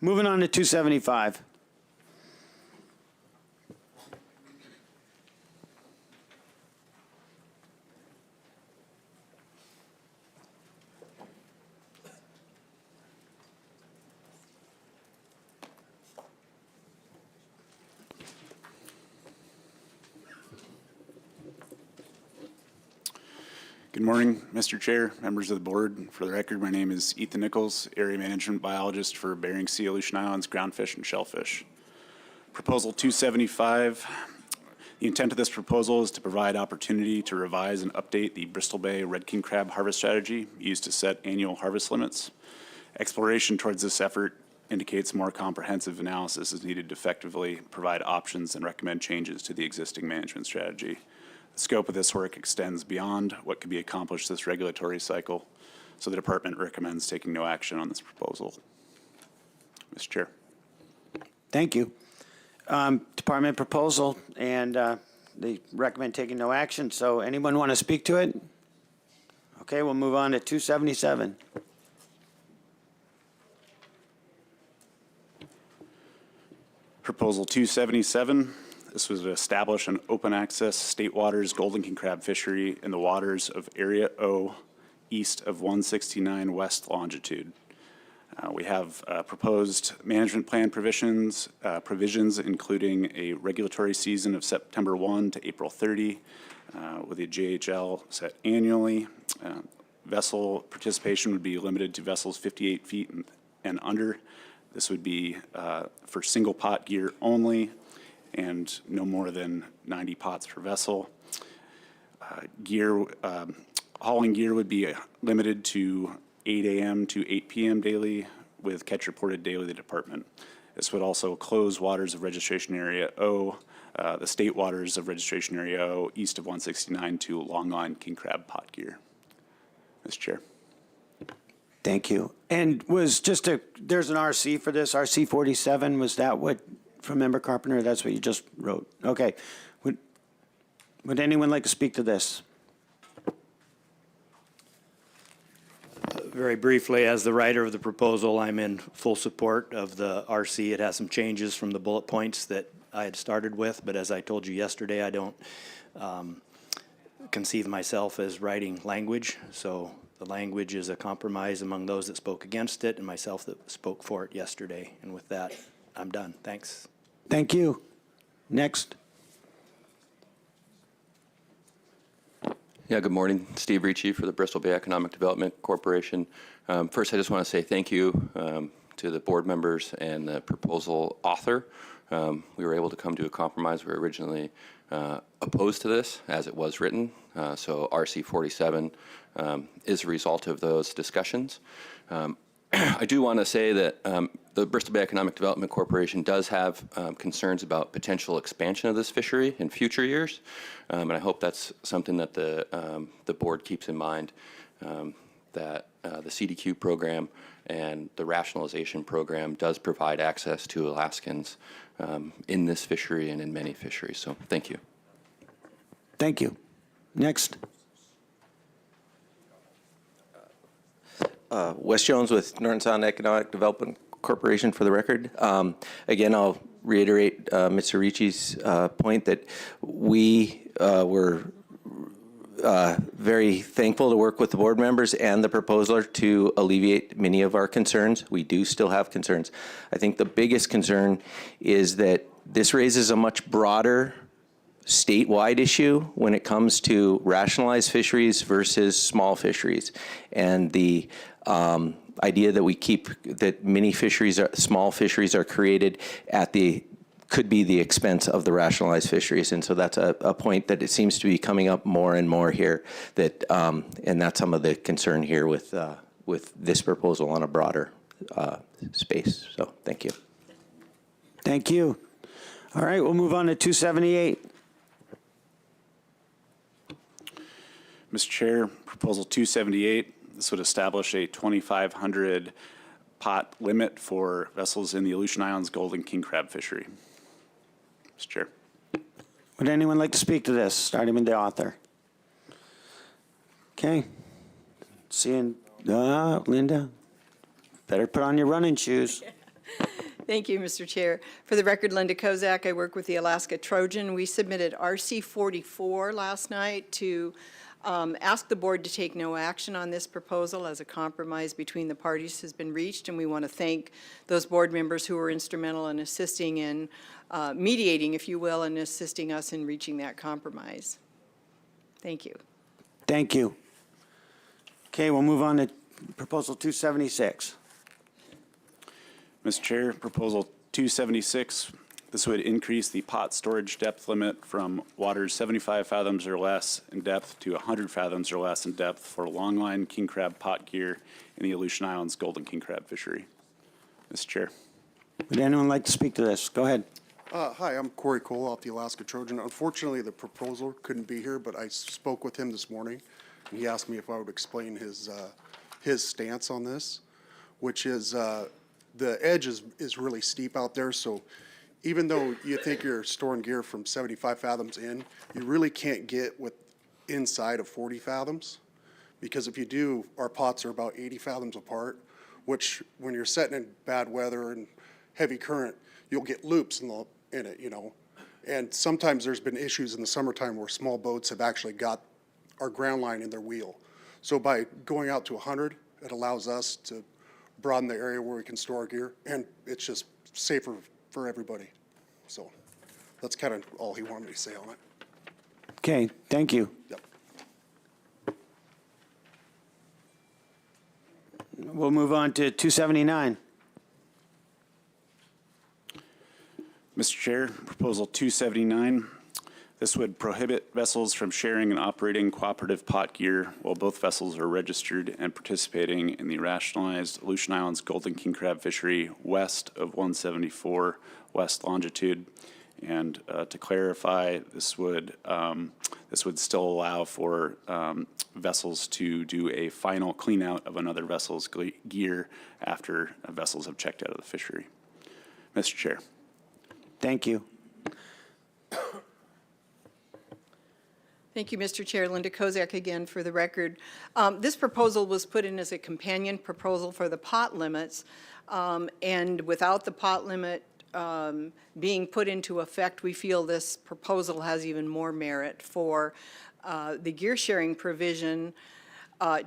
Speaker 2: Moving on to 275.
Speaker 10: Good morning, Mr. Chair, members of the board. For the record, my name is Ethan Nichols, Area Management Biologist for Bering Sea, Aleutian Islands, groundfish and shellfish. Proposal 275, the intent of this proposal is to provide opportunity to revise and update the Bristol Bay Red King crab harvest strategy used to set annual harvest limits. Exploration towards this effort indicates more comprehensive analysis is needed to effectively provide options and recommend changes to the existing management strategy. The scope of this work extends beyond what could be accomplished this regulatory cycle, so the department recommends taking no action on this proposal. Mr. Chair.
Speaker 2: Thank you. Department proposal, and they recommend taking no action. So anyone want to speak to it? Okay, we'll move on to 277.
Speaker 10: Proposal 277. This was to establish an open access state waters golden king crab fishery in the waters of Area O east of 169 west longitude. We have proposed management plan provisions including a regulatory season of September 1 to April 30 with the JHL set annually. Vessel participation would be limited to vessels 58 feet and under. This would be for single pot gear only, and no more than 90 pots per vessel. Hauling gear would be limited to 8 a.m. to 8 p.m. daily, with catch reported daily to the department. This would also close waters of registration area O, the state waters of registration area O, east of 169 to longline king crab pot gear. Mr. Chair.
Speaker 2: Thank you. And was there's an RC for this, RC 47, was that what, from Member Carpenter, that's what you just wrote? Okay. Would anyone like to speak to this?
Speaker 11: Very briefly, as the writer of the proposal, I'm in full support of the RC. It has some changes from the bullet points that I had started with, but as I told you yesterday, I don't conceive myself as writing language, so the language is a compromise among those that spoke against it and myself that spoke for it yesterday. And with that, I'm done. Thanks.
Speaker 2: Thank you. Next.
Speaker 12: Yeah, good morning. Steve Ricci for the Bristol Bay Economic Development Corporation. First, I just want to say thank you to the board members and the proposal author. We were able to come to a compromise. We were originally opposed to this as it was written. So RC 47 is a result of those discussions. I do want to say that the Bristol Bay Economic Development Corporation does have concerns about potential expansion of this fishery in future years, and I hope that's something that the board keeps in mind, that the CDQ program and the rationalization program does provide access to Alaskans in this fishery and in many fisheries. So thank you.
Speaker 2: Thank you. Next.
Speaker 7: Wes Jones with Norton Sound Economic Development Corporation for the record. Again, I'll reiterate Mr. Ricci's point that we were very thankful to work with the board members and the proposer to alleviate many of our concerns. We do still have concerns. I think the biggest concern is that this raises a much broader statewide issue when it comes to rationalized fisheries versus small fisheries. And the idea that we keep, that many fisheries, small fisheries are created at the, could be the expense of the rationalized fisheries. And so that's a point that it seems to be coming up more and more here, that, and that's some of the concern here with this proposal on a broader space. So thank you.
Speaker 2: Thank you. All right, we'll move on to 278.
Speaker 10: Mr. Chair, Proposal 278, this would establish a 2,500 pot limit for vessels in the Aleutian Islands golden king crab fishery. Mr. Chair.
Speaker 2: Would anyone like to speak to this, starting with the author? Okay. Seeing, Linda, better put on your running shoes.
Speaker 13: Thank you, Mr. Chair. For the record, Linda Kozak, I work with the Alaska Trojan. We submitted RC 44 last night to ask the board to take no action on this proposal as a compromise between the parties has been reached, and we want to thank those board members who were instrumental in assisting in mediating, if you will, and assisting us in reaching that compromise. Thank you.
Speaker 2: Thank you. Okay, we'll move on to Proposal 276.
Speaker 10: Mr. Chair, Proposal 276, this would increase the pot storage depth limit from waters 75 fathoms or less in depth to 100 fathoms or less in depth for longline king crab pot gear in the Aleutian Islands golden king crab fishery. Mr. Chair.
Speaker 2: Would anyone like to speak to this? Go ahead.
Speaker 14: Hi, I'm Corey Cole off the Alaska Trojan. Unfortunately, the proposer couldn't be here, but I spoke with him this morning, and he asked me if I would explain his stance on this, which is the edge is really steep out there, so even though you think you're storing gear from 75 fathoms in, you really can't get inside of 40 fathoms, because if you do, our pots are about 80 fathoms apart, which when you're setting in bad weather and heavy current, you'll get loops in it, you know. And sometimes there's been issues in the summertime where small boats have actually got our ground line in their wheel. So by going out to 100, it allows us to broaden the area where we can store our gear, and it's just safer for everybody. So that's kind of all he wanted me to say on it.
Speaker 2: Okay, thank you.
Speaker 14: Yep.
Speaker 2: We'll move on to 279.
Speaker 10: Mr. Chair, Proposal 279, this would prohibit vessels from sharing and operating cooperative pot gear while both vessels are registered and participating in the rationalized Aleutian Islands golden king crab fishery west of 174 west longitude. And to clarify, this would still allow for vessels to do a final clean out of another vessel's gear after vessels have checked out of the fishery. Mr. Chair.
Speaker 2: Thank you.
Speaker 13: Thank you, Mr. Chair. Linda Kozak again for the record. This proposal was put in as a companion proposal for the pot limits, and without the pot limit being put into effect, we feel this proposal has even more merit for the gear sharing provision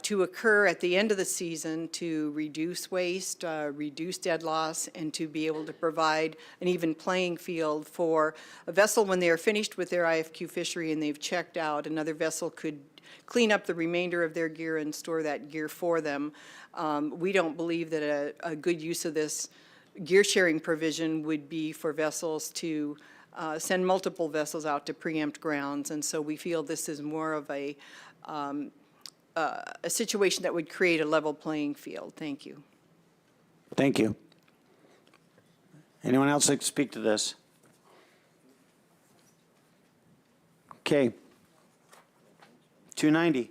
Speaker 13: to occur at the end of the season to reduce waste, reduce dead loss, and to be able to provide an even playing field for a vessel when they are finished with their IFQ fishery and they've checked out. Another vessel could clean up the remainder of their gear and store that gear for them. We don't believe that a good use of this gear sharing provision would be for vessels to send multiple vessels out to preempt grounds. And so we feel this is more of a situation that would create a level playing field. Thank you.
Speaker 2: Thank you. Anyone else like to speak to this? Okay. 290.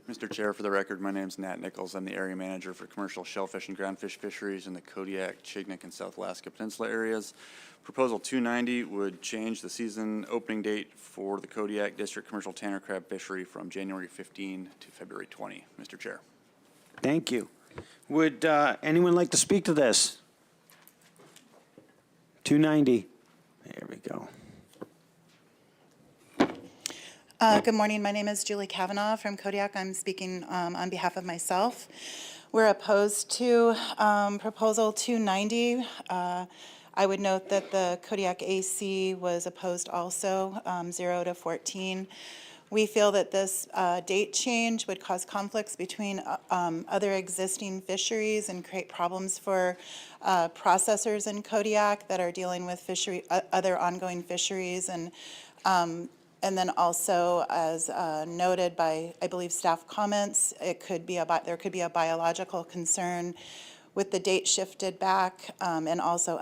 Speaker 10: Mr. Chair, for the record, my name is Nat Nichols. I'm the area manager for commercial shellfish and groundfish fisheries in the Kodiak, Chignik, and South Alaska Peninsula areas. Proposal 290 would change the season opening date for the Kodiak District Commercial Tanner Crab Fishery from January 15 to February 20, Mr. Chair.
Speaker 2: Thank you. Would anyone like to speak to this? 290. There we go.
Speaker 15: Good morning. My name is Julie Kavanaugh from Kodiak. I'm speaking on behalf of myself. We're opposed to Proposal 290. I would note that the Kodiak AC was opposed also, 0 to 14. We feel that this date change would cause conflicts between other existing fisheries and create problems for processors in Kodiak that are dealing with other ongoing fisheries. And then also, as noted by, I believe, staff comments, there could be a biological concern with the date shifted back, and also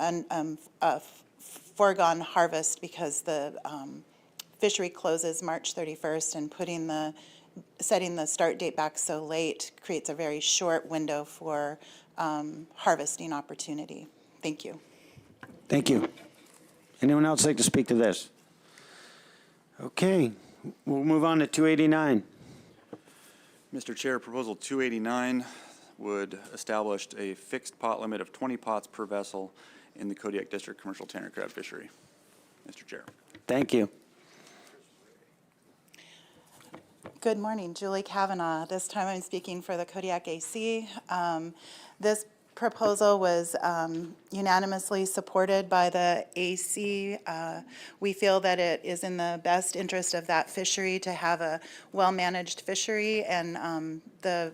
Speaker 15: foregone harvest because the fishery closes March 31st, and setting the start date back so late creates a very short window for harvesting opportunity. Thank you.
Speaker 2: Thank you. Anyone else like to speak to this? Okay, we'll move on to 289.
Speaker 10: Mr. Chair, Proposal 289 would establish a fixed pot limit of 20 pots per vessel in the Kodiak District Commercial Tanner Crab Fishery. Mr. Chair.
Speaker 2: Thank you.
Speaker 15: Good morning, Julie Kavanaugh. This time I'm speaking for the Kodiak AC. This proposal was unanimously supported by the AC. We feel that it is in the best interest of that fishery to have a well-managed fishery, and the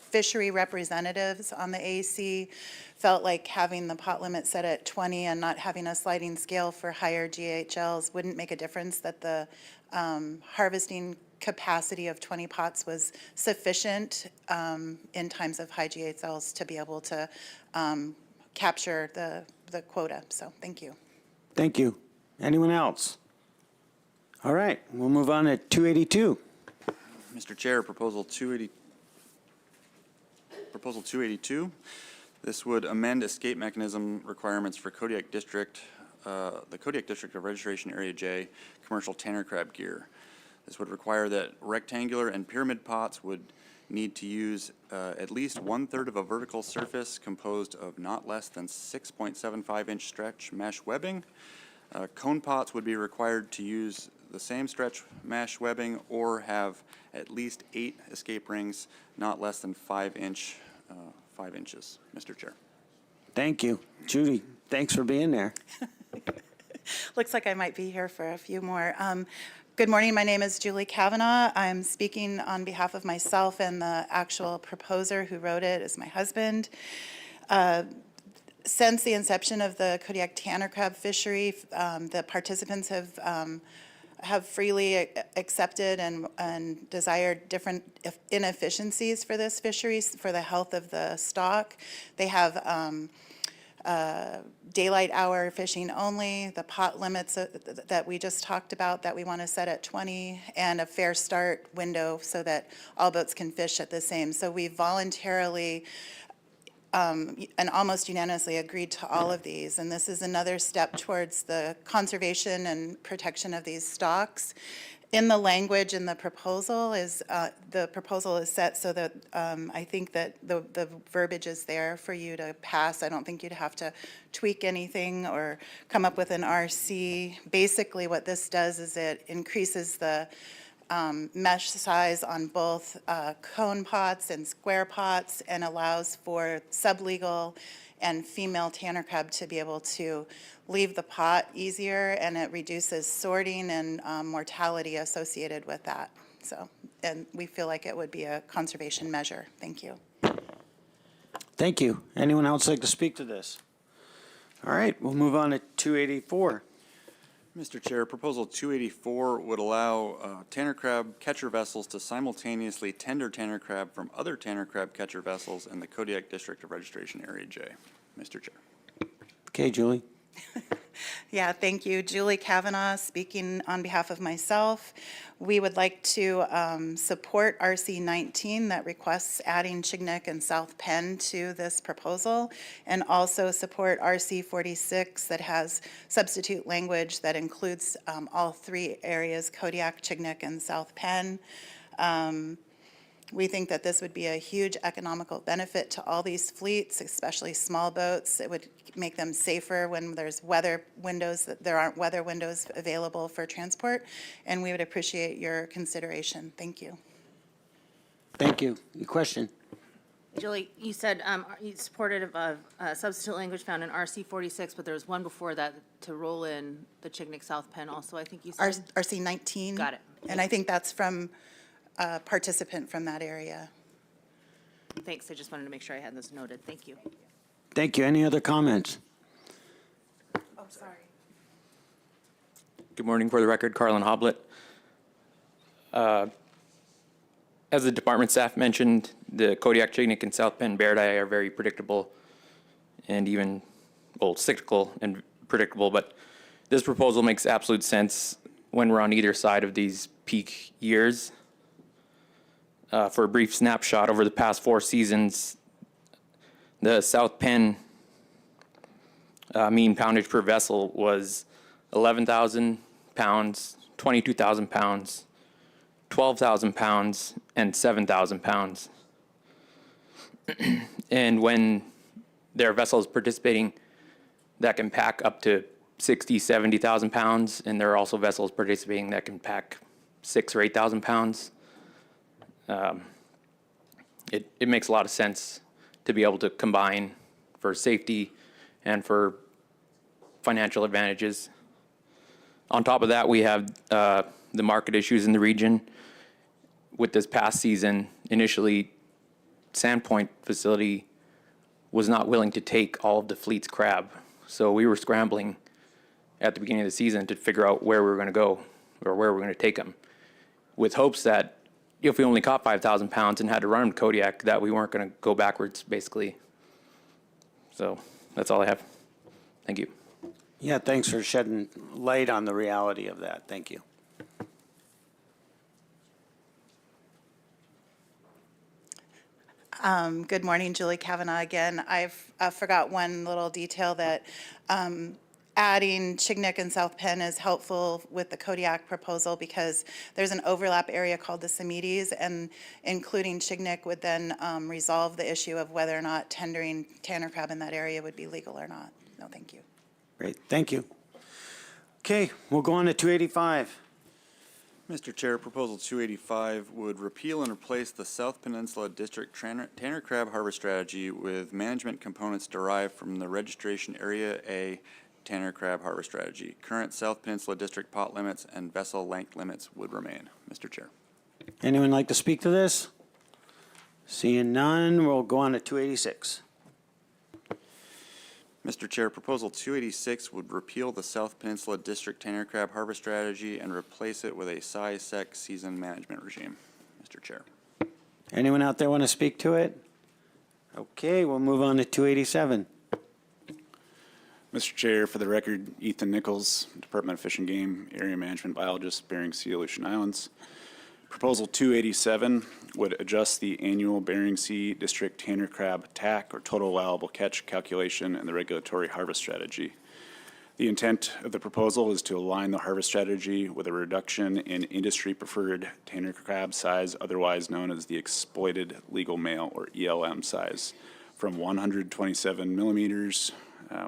Speaker 15: fishery representatives on the AC felt like having the pot limit set at 20 and not having a sliding scale for higher GHLs wouldn't make a difference, that the harvesting capacity of 20 pots was sufficient in times of high GHLs to be able to capture the quota. So thank you.
Speaker 2: Thank you. Anyone else? All right, we'll move on to 282.
Speaker 10: Mr. Chair, Proposal 282. This would amend escape mechanism requirements for Kodiak District, the Kodiak District of Registration Area J, commercial tanner crab gear. This would require that rectangular and pyramid pots would need to use at least 1/3 of a vertical surface composed of not less than 6.75-inch stretch mesh webbing. Cone pots would be required to use the same stretch mesh webbing or have at least 8 escape rings, not less than 5 inches. Mr. Chair.
Speaker 2: Thank you. Judy, thanks for being there.
Speaker 15: Looks like I might be here for a few more. Good morning. My name is Julie Kavanaugh. I'm speaking on behalf of myself, and the actual proposer who wrote it is my husband. Since the inception of the Kodiak tanner crab fishery, the participants have freely accepted and desired different inefficiencies for this fishery for the health of the stock. They have daylight hour fishing only, the pot limits that we just talked about that we want to set at 20, and a fair start window so that all boats can fish at the same. So we voluntarily and almost unanimously agreed to all of these, and this is another step towards the conservation and protection of these stocks. In the language in the proposal is set so that I think that the verbiage is there for you to pass. I don't think you'd have to tweak anything or come up with an RC. Basically, what this does is it increases the mesh size on both cone pots and square pots and allows for sublegal and female tanner crab to be able to leave the pot easier, and it reduces sorting and mortality associated with that. So, and we feel like it would be a conservation measure. Thank you.
Speaker 2: Thank you. Anyone else like to speak to this? All right, we'll move on to 284.
Speaker 16: Mr. Chair, Proposal 284 would allow tanner crab catcher vessels to simultaneously tender tanner crab from other tanner crab catcher vessels in the Kodiak District of Registration Area J. Mr. Chair.
Speaker 2: Okay, Julie.
Speaker 15: Yeah, thank you. Julie Kavanaugh, speaking on behalf of myself. We would like to support RC 19 that requests adding Chignik and South Penn to this proposal, and also support RC 46 that has substitute language that includes all three areas, Kodiak, Chignik, and South Penn. We think that this would be a huge economical benefit to all these fleets, especially small boats. It would make them safer when there's weather windows, that there aren't weather windows available for transport, and we would appreciate your consideration. Thank you.
Speaker 2: Thank you. Your question?
Speaker 1: Julie, you said you supported substitute language found in RC 46, but there was one before that to roll in the Chignik South Penn also, I think you said.
Speaker 15: RC 19.
Speaker 1: Got it.
Speaker 15: And I think that's from a participant from that area.
Speaker 1: Thanks, I just wanted to make sure I had this noted. Thank you.
Speaker 2: Thank you. Any other comments?
Speaker 15: Oh, sorry.
Speaker 17: Good morning. For the record, Carlin Hoblet. As the department staff mentioned, the Kodiak, Chignik, and South Penn bear eye are very predictable and even, well, cyclical and predictable, but this proposal makes absolute sense when we're on either side of these peak years. For a brief snapshot, over the past 4 seasons, the South Penn mean poundage per vessel was 11,000 pounds, 22,000 pounds, 12,000 pounds, and 7,000 pounds. And when there are vessels participating that can pack up to 60, 70,000 pounds, and there are also vessels participating that can pack 6,000 or 8,000 pounds, it makes a lot of sense to be able to combine for safety and for financial advantages. On top of that, we have the market issues in the region. With this past season, initially, Sandpoint facility was not willing to take all of the fleet's crab. So we were scrambling at the beginning of the season to figure out where we were going to go or where we were going to take them, with hopes that if we only caught 5,000 pounds and had to run them to Kodiak, that we weren't going to go backwards, basically. So that's all I have. Thank you.
Speaker 2: Yeah, thanks for shedding light on the reality of that. Thank you.
Speaker 15: Good morning, Julie Kavanaugh again. I forgot one little detail that adding Chignik and South Penn is helpful with the Kodiak proposal because there's an overlap area called the Semites, and including Chignik would then resolve the issue of whether or not tendering tanner crab in that area would be legal or not. No, thank you.
Speaker 2: Great, thank you. Okay, we'll go on to 285.
Speaker 16: Mr. Chair, Proposal 285 would repeal and replace the South Peninsula District Tanner Crab Harvest Strategy with management components derived from the Registration Area A Tanner Crab Harvest Strategy. Current South Peninsula District pot limits and vessel length limits would remain. Mr. Chair.
Speaker 2: Anyone like to speak to this? Seeing none, we'll go on to 286.
Speaker 16: Mr. Chair, Proposal 286 would repeal the South Peninsula District Tanner Crab Harvest Strategy and replace it with a SciSec season management regime. Mr. Chair.
Speaker 2: Anyone out there want to speak to it? Okay, we'll move on to 287.
Speaker 10: Mr. Chair, for the record, Ethan Nichols, Department of Fish and Game, Area Management Biologist, Bering Sea, Aleutian Islands. Proposal 287 would adjust the annual Bering Sea District Tanner Crab TAC, or Total Allowable Catch, calculation in the regulatory harvest strategy. The intent of the proposal is to align the harvest strategy with a reduction in industry-preferred tanner crab size, otherwise known as the exploited legal male, or ELM size, from 127 millimeters,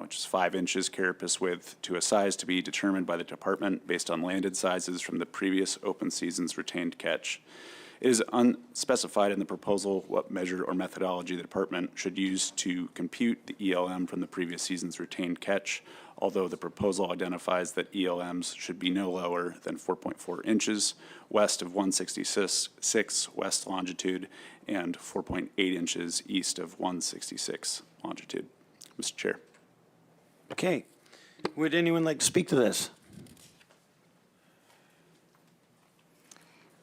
Speaker 10: which is 5 inches carapace width, to a size to be determined by the department based on landed sizes from the previous open season's retained catch. It is unspecified in the proposal what measure or methodology the department should use to compute the ELM from the previous season's retained catch, although the proposal identifies that ELMs should be no lower than 4.4 inches west of 166 west longitude and 4.8 inches east of 166 longitude. Mr. Chair.
Speaker 2: Okay. Would anyone like to speak to this?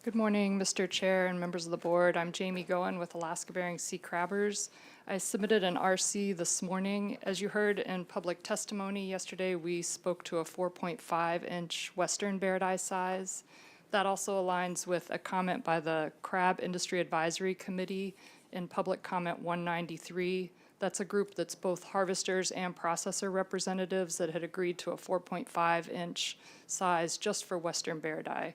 Speaker 18: Good morning, Mr. Chair and members of the board. I'm Jamie Goen with Alaska Bering Sea Crabbers. I submitted an RC this morning. As you heard in public testimony yesterday, we spoke to a 4.5-inch Western Bairdi size. That also aligns with a comment by the Crab Industry Advisory Committee in Public Comment 193. That's a group that's both harvesters and processor representatives that had agreed to a 4.5-inch size just for Western Bairdi.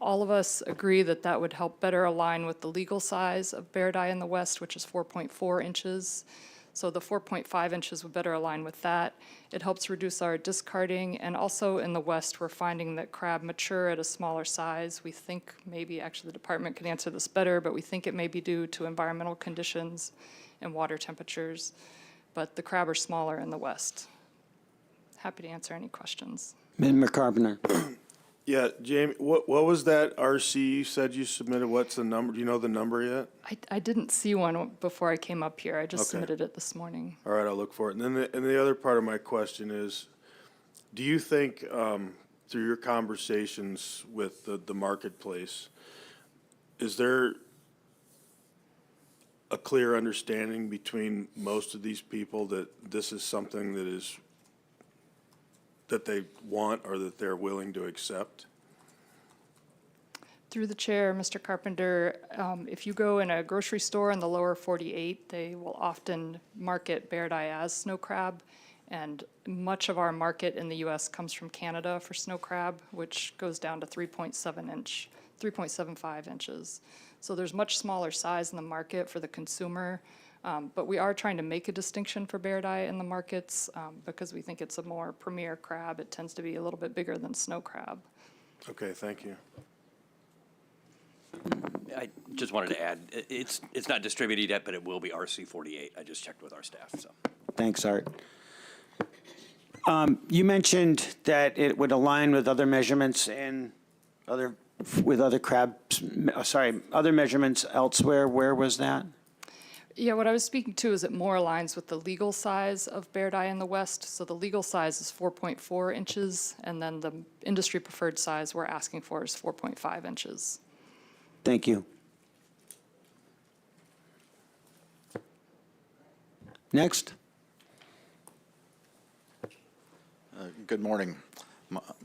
Speaker 18: All of us agree that that would help better align with the legal size of Bairdi in the West, which is 4.4 inches. So the 4.5 inches would better align with that. It helps reduce our discarding, and also in the West, we're finding that crab mature at a smaller size. We think maybe, actually the department can answer this better, but we think it may be due to environmental conditions and water temperatures. But the crab are smaller in the West. Happy to answer any questions.
Speaker 2: Ms. Carpenter.
Speaker 6: Yeah, Jamie, what was that RC you said you submitted? What's the number? Do you know the number yet?
Speaker 18: I didn't see one before I came up here. I just
Speaker 6: Okay.
Speaker 18: submitted it this morning.
Speaker 6: All right, I'll look for it. And then the other part of my question is, do you think through your conversations with the marketplace, is there a clear understanding between most of these people that this is something that they want or that they're willing to accept?
Speaker 18: Through the chair, Mr. Carpenter, if you go in a grocery store in the lower 48, they will often market Bairdi as snow crab, and much of our market in the U.S. comes from Canada for snow crab, which goes down to 3.75 inches. So there's much smaller size in the market for the consumer, but we are trying to make a distinction for Bairdi in the markets because we think it's a more premier crab. It tends to be a little bit bigger than snow crab.
Speaker 6: Okay, thank you.
Speaker 19: I just wanted to add, it's not distributed yet, but it will be RC48. I just checked with our staff, so.
Speaker 2: Thanks, Art. You mentioned that it would align with other measurements and other crabs, other measurements elsewhere. Where was that?
Speaker 18: Yeah, what I was speaking to is it more aligns with the legal size of Bairdi in the West. So the legal size is 4.4 inches, and then the industry preferred size we're asking for is 4.5 inches.
Speaker 2: Thank you. Next.
Speaker 20: Good morning.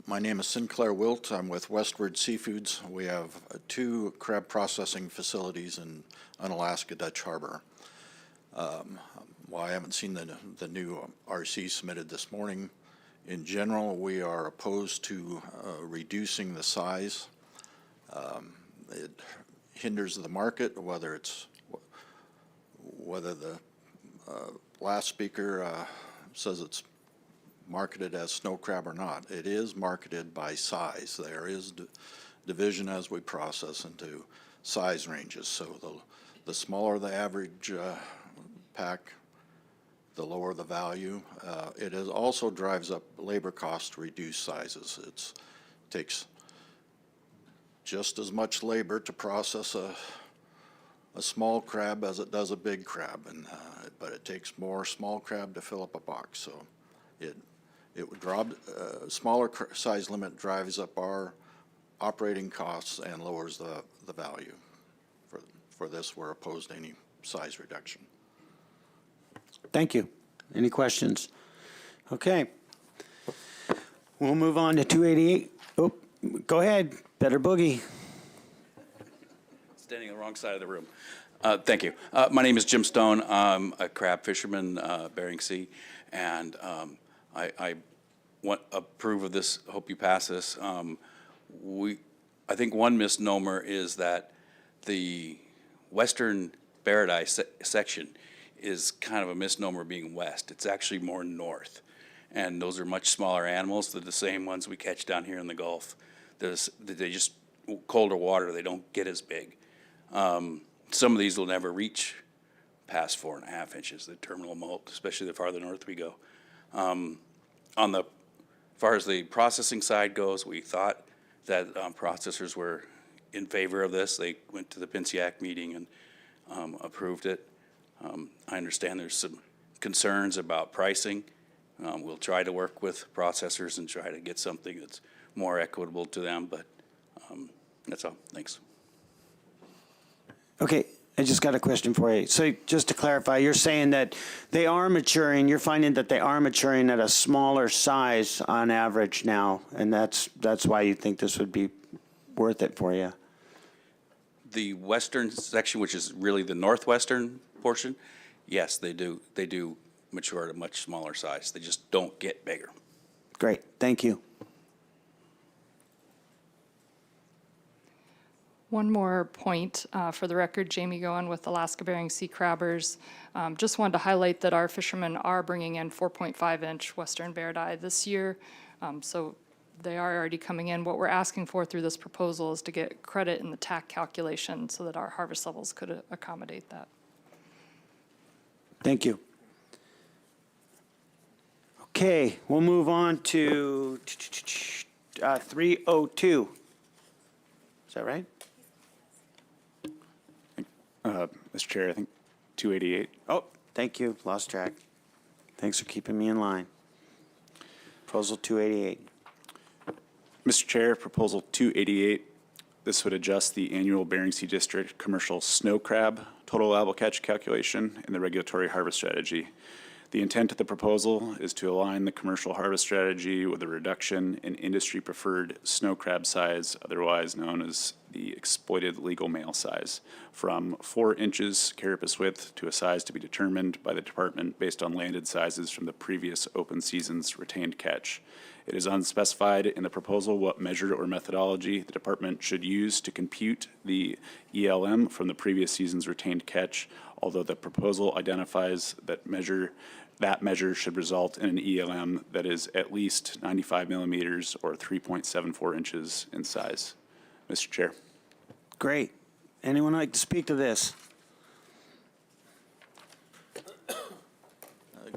Speaker 20: My name is Sinclair Wilt. I'm with Westward Seafoods. We have 2 crab processing facilities in Unalaska Dutch Harbor. While I haven't seen the new RC submitted this morning, in general, we are opposed to reducing the size. It hinders the market, whether the last speaker says it's marketed as snow crab or not. It is marketed by size. There is division as we process into size ranges. So the smaller the average pack, the lower the value. It also drives up labor costs to reduce sizes. It takes just as much labor to process a small crab as it does a big crab, but it takes more small crab to fill up a box. So it would drop, smaller size limit drives up our operating costs and lowers the value. For this, we're opposed to any size reduction.
Speaker 2: Thank you. Any questions? Okay. We'll move on to 288. Oh, go ahead. Better boogie.
Speaker 19: Standing on the wrong side of the room. Thank you. My name is Jim Stone. I'm a crab fisherman, Bering Sea, and I
Speaker 21: approve of this, hope you pass this. I think one misnomer is that the western Paradise section is kind of a misnomer being west. It's actually more north. And those are much smaller animals. They're the same ones we catch down here in the Gulf. They just, colder water, they don't get as big. Some of these will never reach past 4.5 inches, the terminal molt, especially the farther north we go. On the, as far as the processing side goes, we thought that processors were in favor of this. They went to the PINCIAC meeting and approved it. I understand there's some concerns about pricing. We'll try to work with processors and try to get something that's more equitable to them, but that's all. Thanks.
Speaker 2: Okay, I just got a question for you. So just to clarify, you're saying that they are maturing, you're finding that they are maturing at a smaller size on average now, and that's why you think this would be worth it for you?
Speaker 21: The western section, which is really the northwestern portion, yes, they do mature at a much smaller size. They just don't get bigger.
Speaker 2: Great, thank you.
Speaker 18: One more point for the record, Jamie Goen with Alaska Bering Sea Crabbers. Just wanted to highlight that our fishermen are bringing in 4.5-inch Western Bairdi this year. So they are already coming in. What we're asking for through this proposal is to get credit in the TAC calculation so that our harvest levels could accommodate that.
Speaker 2: Thank you. Okay, we'll move on to 302. Is that right?
Speaker 10: Mr. Chair, I think 288.
Speaker 2: Oh, thank you. Lost track. Thanks for keeping me in line. Proposal 288.
Speaker 10: Mr. Chair, Proposal 288. This would adjust the annual Bering Sea District commercial snow crab total allowable catch calculation in the regulatory harvest strategy. The intent of the proposal is to align the commercial harvest strategy with a reduction in industry-preferred snow crab size, otherwise known as the exploited legal male size, from 4 inches carapace width to a size to be determined by the department based on landed sizes from the previous open season's retained catch. It is unspecified in the proposal what measure or methodology the department should use to compute the ELM from the previous season's retained catch, although the proposal identifies that measure should result in an ELM that is at least 95 millimeters or 3.74 inches in size. Mr. Chair.
Speaker 2: Great. Anyone like to speak to this?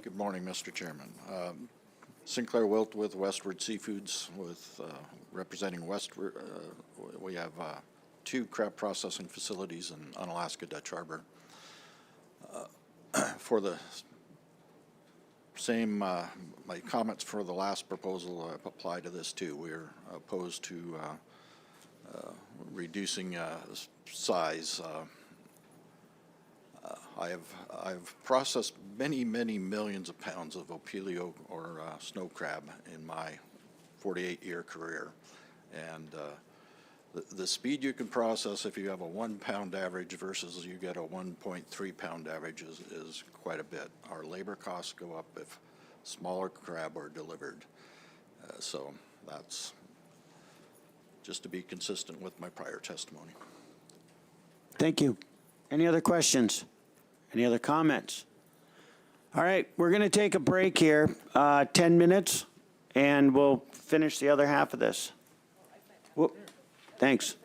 Speaker 20: Good morning, Mr. Chairman. Sinclair Wilt with Westward Seafoods, representing Westward. We have 2 crab processing facilities in Unalaska Dutch Harbor. For the same, my comments for the last proposal apply to this too. We're opposed to reducing size. I've processed many millions of pounds of opilio or snow crab in my 48-year career, and the speed you can process if you have a 1 pound average versus you get a 1.3 pound average is quite a bit. Our labor costs go up if smaller crab are delivered, so that's just to be consistent with my prior testimony.
Speaker 2: Thank you. Any other questions? Any other comments? All right, we're going to take a break here, 10 minutes, and we'll finish the other half of this. Whoop. Thanks.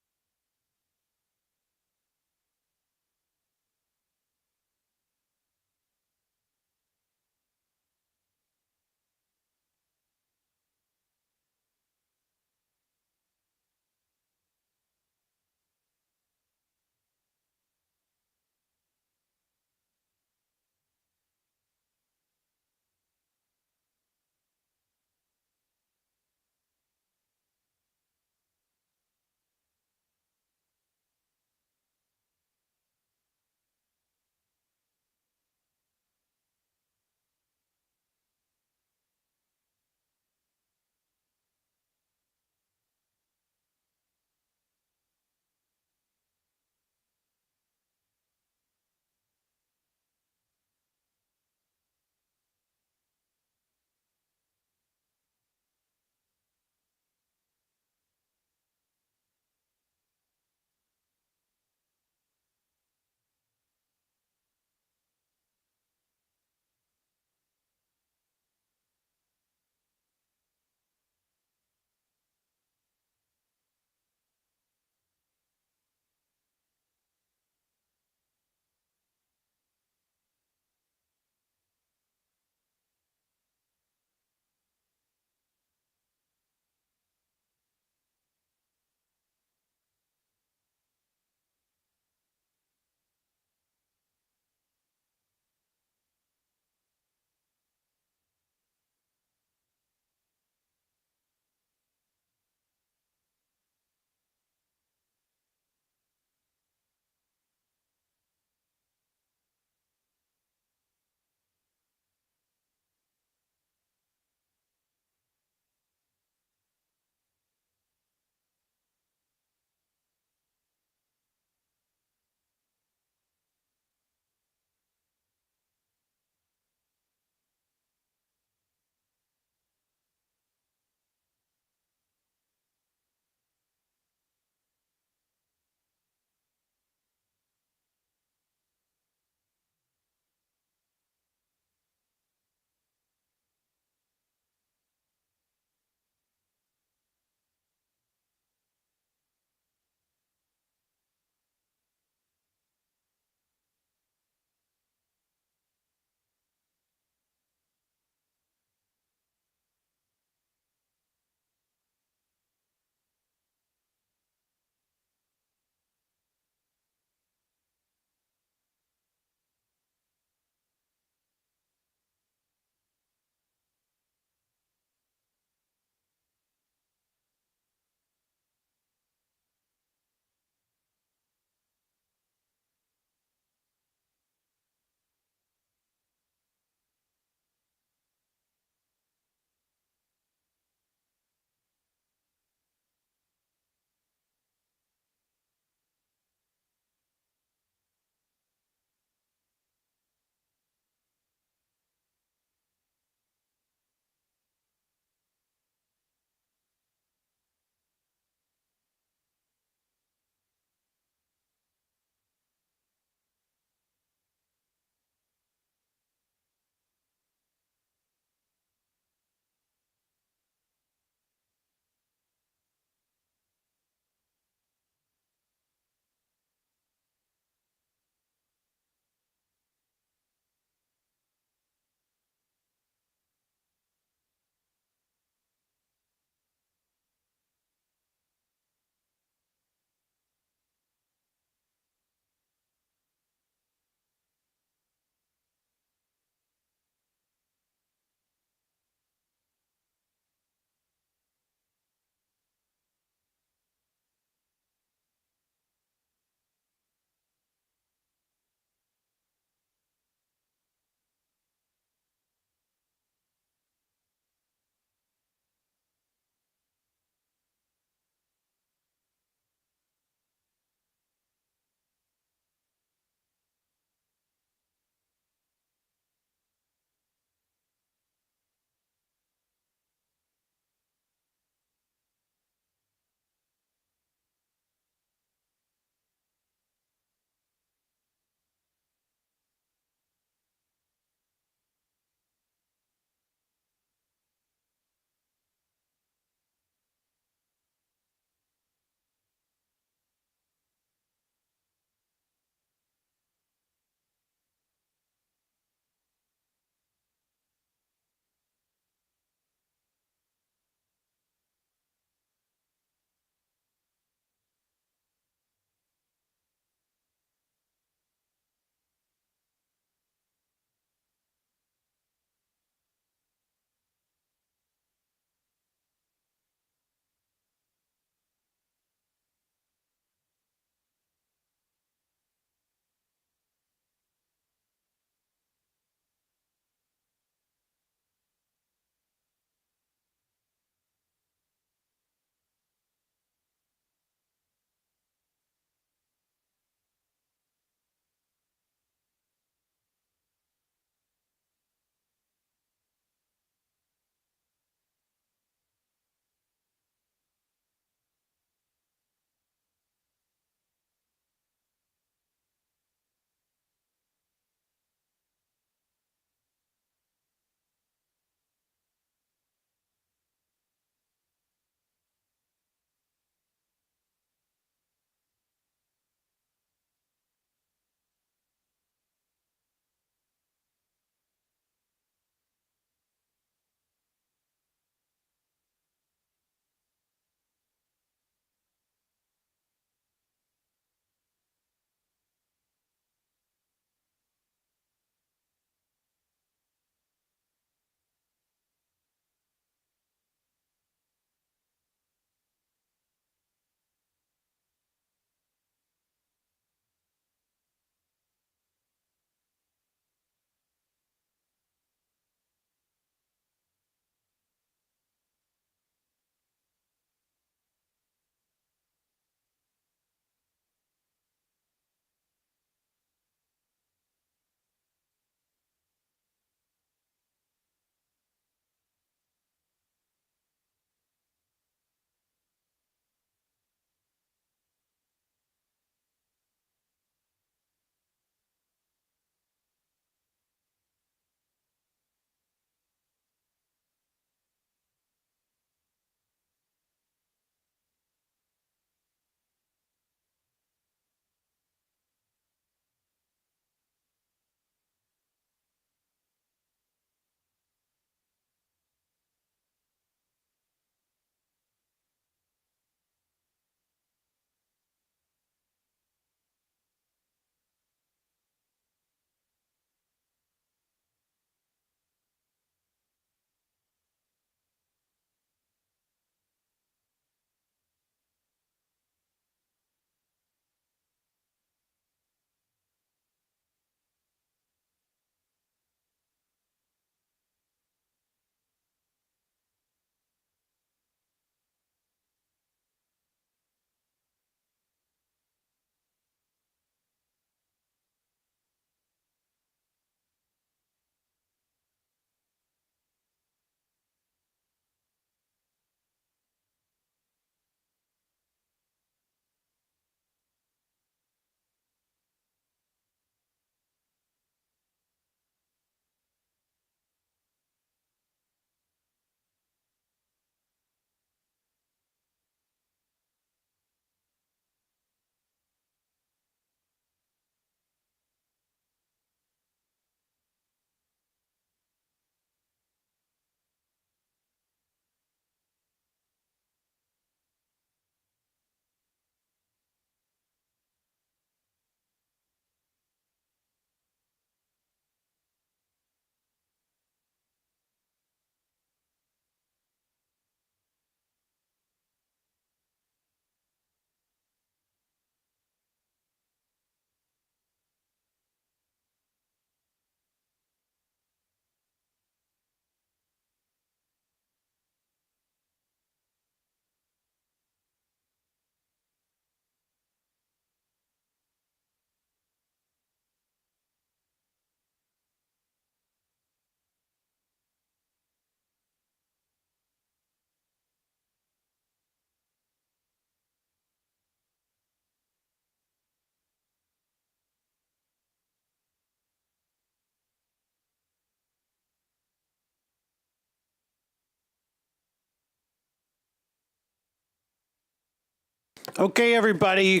Speaker 2: Okay, everybody,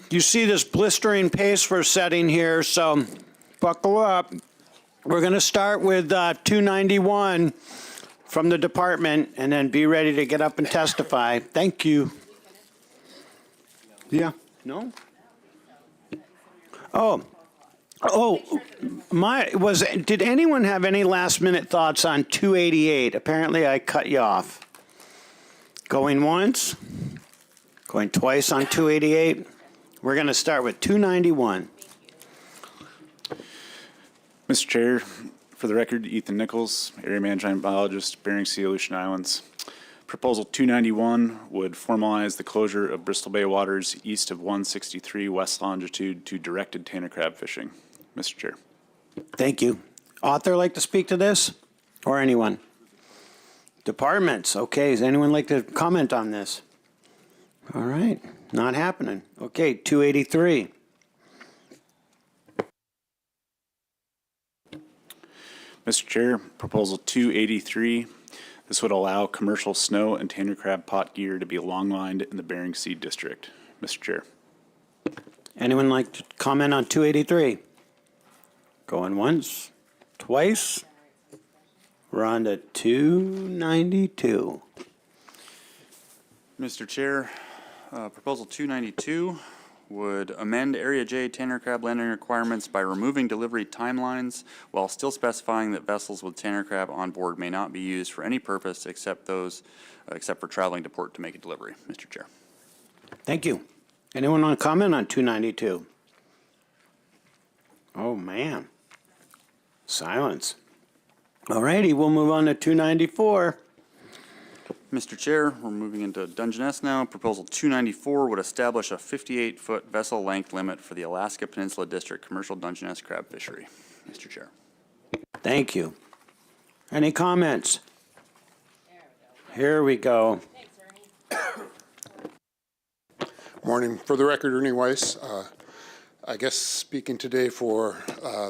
Speaker 2: you see this blistering pace we're setting here, so buckle up. We're going to start with 291 from the department, and then be ready to get up and testify. Thank you. Yeah, no? Did anyone have any last-minute thoughts on 288? Apparently, I cut you off. Going once? Going twice on 288? We're going to start with 291.
Speaker 10: Mr. Chair, for the record, Ethan Nichols, Area Management Biologist, Bering Sea, Aleutian Islands. Proposal 291 would formalize the closure of Bristol Bay waters east of 163 west longitude to directed tanner crab fishing. Mr. Chair.
Speaker 2: Thank you. Author like to speak to this? Or anyone? Departments, okay, does anyone like to comment on this? All right, not happening. Okay, 283.
Speaker 10: Mr. Chair, Proposal 283. This would allow commercial snow and tanner crab pot gear to be long-lined in the Bering Sea District. Mr. Chair.
Speaker 2: Anyone like to comment on 283? Going once, twice. We're on to 292.
Speaker 16: Mr. Chair, Proposal 292 would amend Area J tanner crab landing requirements by removing delivery timelines while still specifying that vessels with tanner crab on board may not be used for any purpose except for traveling to port to make a delivery. Mr. Chair.
Speaker 2: Thank you. Anyone want to comment on 292? Oh, man. Silence. All righty, we'll move on to 294.
Speaker 16: Mr. Chair, we're moving into Dungeness now. Proposal 294 would establish a 58-foot vessel length limit for the Alaska Peninsula District commercial Dungeness crab fishery. Mr. Chair.
Speaker 2: Thank you. Any comments? Here we go.
Speaker 9: Morning. For the record, Ernie Weiss. I guess speaking today for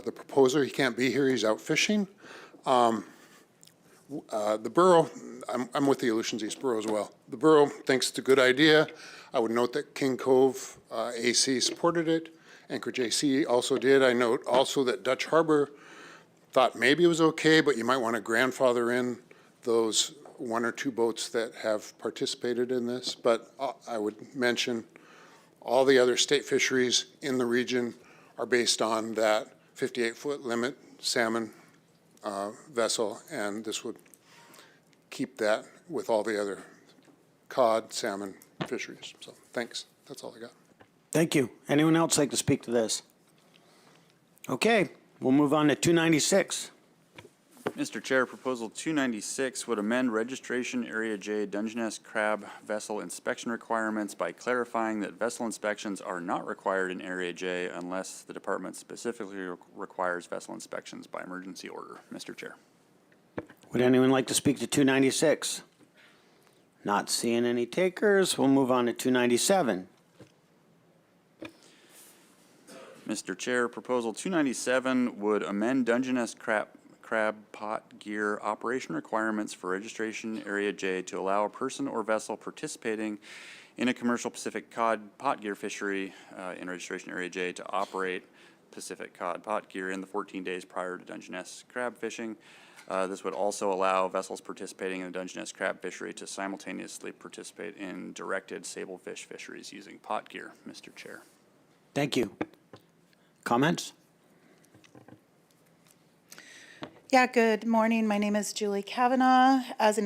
Speaker 9: the proposer. He can't be here. He's out fishing. The borough, I'm with the Aleutians East Borough as well. The borough thinks it's a good idea. I would note that King Cove AC supported it. Anchorage AC also did. I note also that Dutch Harbor thought maybe it was okay, but you might want to grandfather in those one or two boats that have participated in this. But I would mention all the other state fisheries in the region are based on that 58-foot limit salmon vessel, and this would keep that with all the other cod, salmon fisheries. So thanks. That's all I got.
Speaker 2: Thank you. Anyone else like to speak to this? Okay, we'll move on to 296.
Speaker 16: Mr. Chair, Proposal 296 would amend Registration Area J Dungeness crab vessel inspection requirements by clarifying that vessel inspections are not required in Area J unless the department specifically requires vessel inspections by emergency order. Mr. Chair.
Speaker 2: Would anyone like to speak to 296? Not seeing any takers. We'll move on to 297.
Speaker 16: Mr. Chair, Proposal 297 would amend Dungeness crab pot gear operation requirements for Registration Area J to allow a person or vessel participating in a commercial Pacific cod pot gear fishery in Registration Area J to operate Pacific cod pot gear in the 14 days prior to Dungeness crab fishing. This would also allow vessels participating in the Dungeness crab fishery to simultaneously participate in directed sablefish fisheries using pot gear, Mr. Chair.
Speaker 2: Thank you. Comments?
Speaker 15: Yeah, good morning. My name is Julie Kavanaugh. As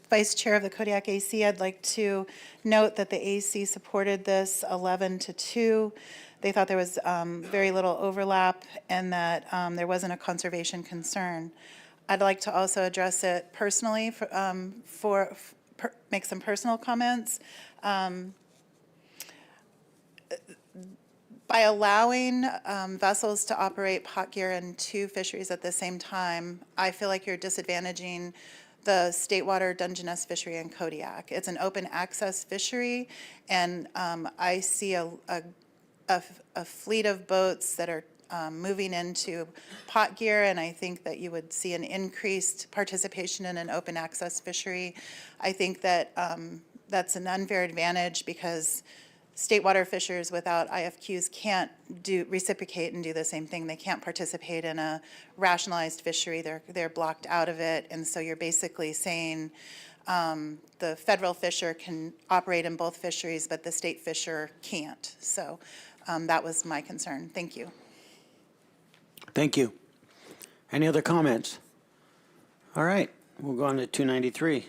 Speaker 15: Vice Chair of the Kodiak AC, I'd like to note that the AC supported this 11-2. They thought there was very little overlap and that there wasn't a conservation concern. I'd like to also address it personally make some personal comments. By allowing vessels to operate pot gear in two fisheries at the same time, I feel like you're disadvantaging the state water Dungeness fishery in Kodiak. It's an open access fishery, and I see a fleet of boats that are moving into pot gear, and I think that you would see an increased participation in an open access fishery. I think that that's an unfair advantage because state water fishers without IFQs can't reciprocate and do the same thing. They can't participate in a rationalized fishery. They're blocked out of it. And so you're basically saying the federal fisher can operate in both fisheries, but the state fisher can't. So that was my concern. Thank you.
Speaker 2: Thank you. Any other comments? All right, we'll go on to 293.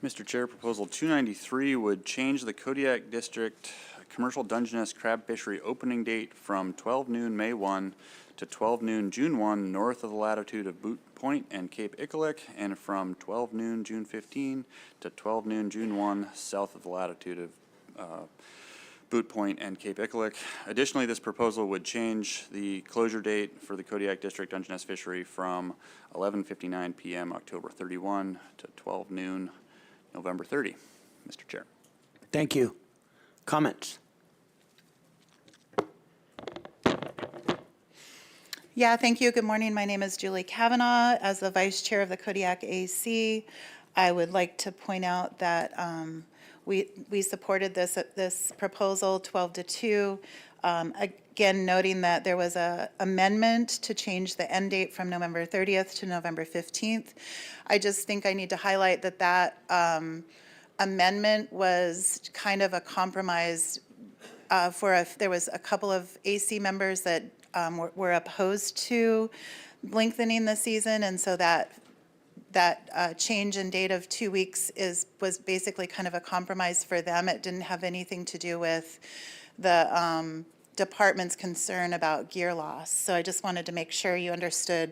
Speaker 16: Mr. Chair, Proposal 293 would change the Kodiak District Commercial Dungeness Crab Fishery opening date from 12 noon May 1 to 12 noon June 1 north of the latitude of Boot Point and Cape Ikalik, and from 12 noon June 15 to 12 noon June 1 south of the latitude of Boot Point and Cape Ikalik. Additionally, this proposal would change the closure date for the Kodiak District Dungeness Fishery from 11:59 p.m. October 31 to 12 noon November 30. Mr. Chair.
Speaker 2: Thank you. Comments?
Speaker 15: Yeah, thank you. Good morning. My name is Julie Kavanaugh. As the Vice Chair of the Kodiak AC, I would like to point out that we supported this proposal 12-2. Again, noting that there was an amendment to change the end date from November 30th to November 15th. I just think I need to highlight that amendment was kind of a compromise there was a couple of AC members that were opposed to lengthening the season, and so that change in date of 2 weeks was basically kind of a compromise for them. It didn't have anything to do with the department's concern about gear loss. So I just wanted to make sure you understood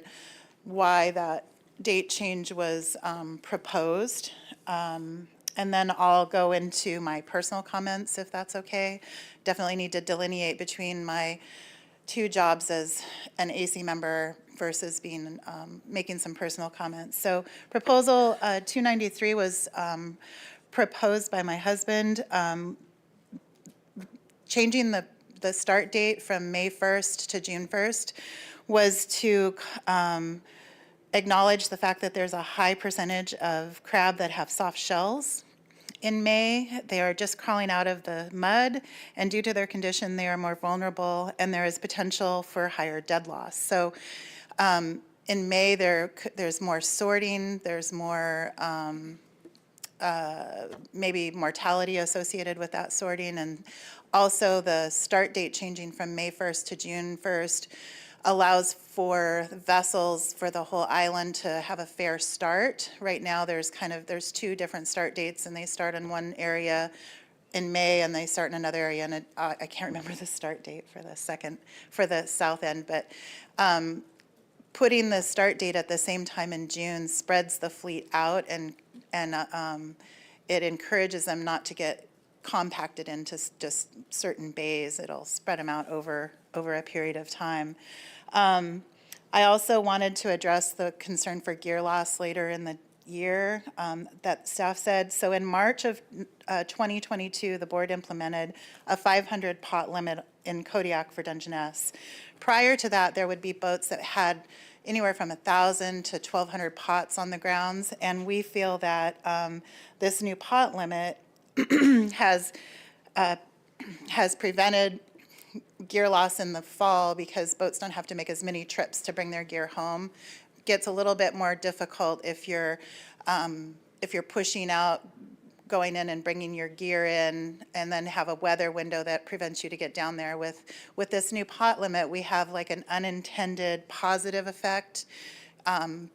Speaker 15: why that date change was proposed. And then I'll go into my personal comments, if that's okay. Definitely need to delineate between my two jobs as an AC member versus being making some personal comments. So proposal 293 was proposed by my husband, changing the start date from May 1st to June 1st was to acknowledge the fact that there's a high percentage of crab that have soft shells. In May, they are just crawling out of the mud, and due to their condition, they are more vulnerable, and there is potential for higher dead loss. So in May, there's more sorting, there's more maybe mortality associated with that sorting, and also the start date changing from May 1st to June 1st allows for vessels for the whole island to have a fair start. Right now, there's two different start dates, and they start in one area in May, and they start in another area, and I can't remember the start date for the south end, but putting the start date at the same time in June spreads the fleet out, and it encourages them not to get compacted into just certain bays. It'll spread them out over a period of time. I also wanted to address the concern for gear loss later in the year that staff said. So in March of 2022, the board implemented a 500 pot limit in Kodiak for Dungeness. Prior to that, there would be boats that had anywhere from 1,000 to 1,200 pots on the grounds, and we feel that this new pot limit has prevented gear loss in the fall because boats don't have to make as many trips to bring their gear home. Gets a little bit more difficult if you're pushing out, going in and bringing your gear in, and then have a weather window that prevents you to get down there. With this new pot limit, we have like an unintended positive effect.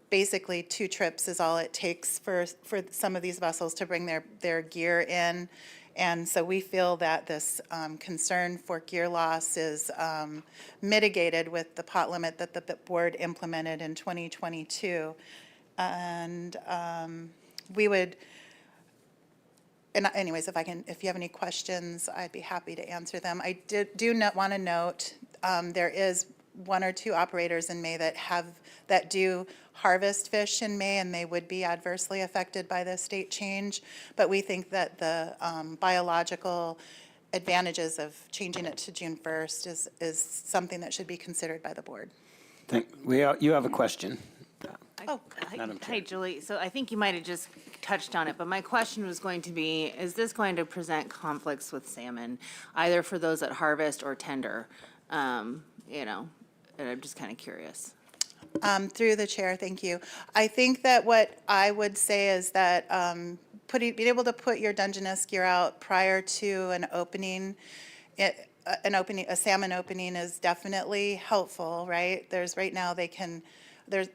Speaker 15: Basically, 2 trips is all it takes for some of these vessels to bring their gear in. And so we feel that this concern for gear loss is mitigated with the pot limit that the board implemented in 2022. And we would, and anyways, if you have any questions, I'd be happy to answer them. I do not want to note there is 1 or 2 operators in May that do harvest fish in May, and they would be adversely affected by the state change. But we think that the biological advantages of changing it to June 1st is something that should be considered by the board.
Speaker 2: You have a question.
Speaker 15: Oh,
Speaker 1: Hi, Julie. So I think you might have just touched on it, but my question was going to be, is this going to present conflicts with salmon, either for those that harvest or tender? You know, and I'm just kind of curious.
Speaker 15: Through the chair, thank you. I think that what I would say is that being able to put your Dungeness gear out prior to an opening, a salmon opening is definitely helpful, right? Right now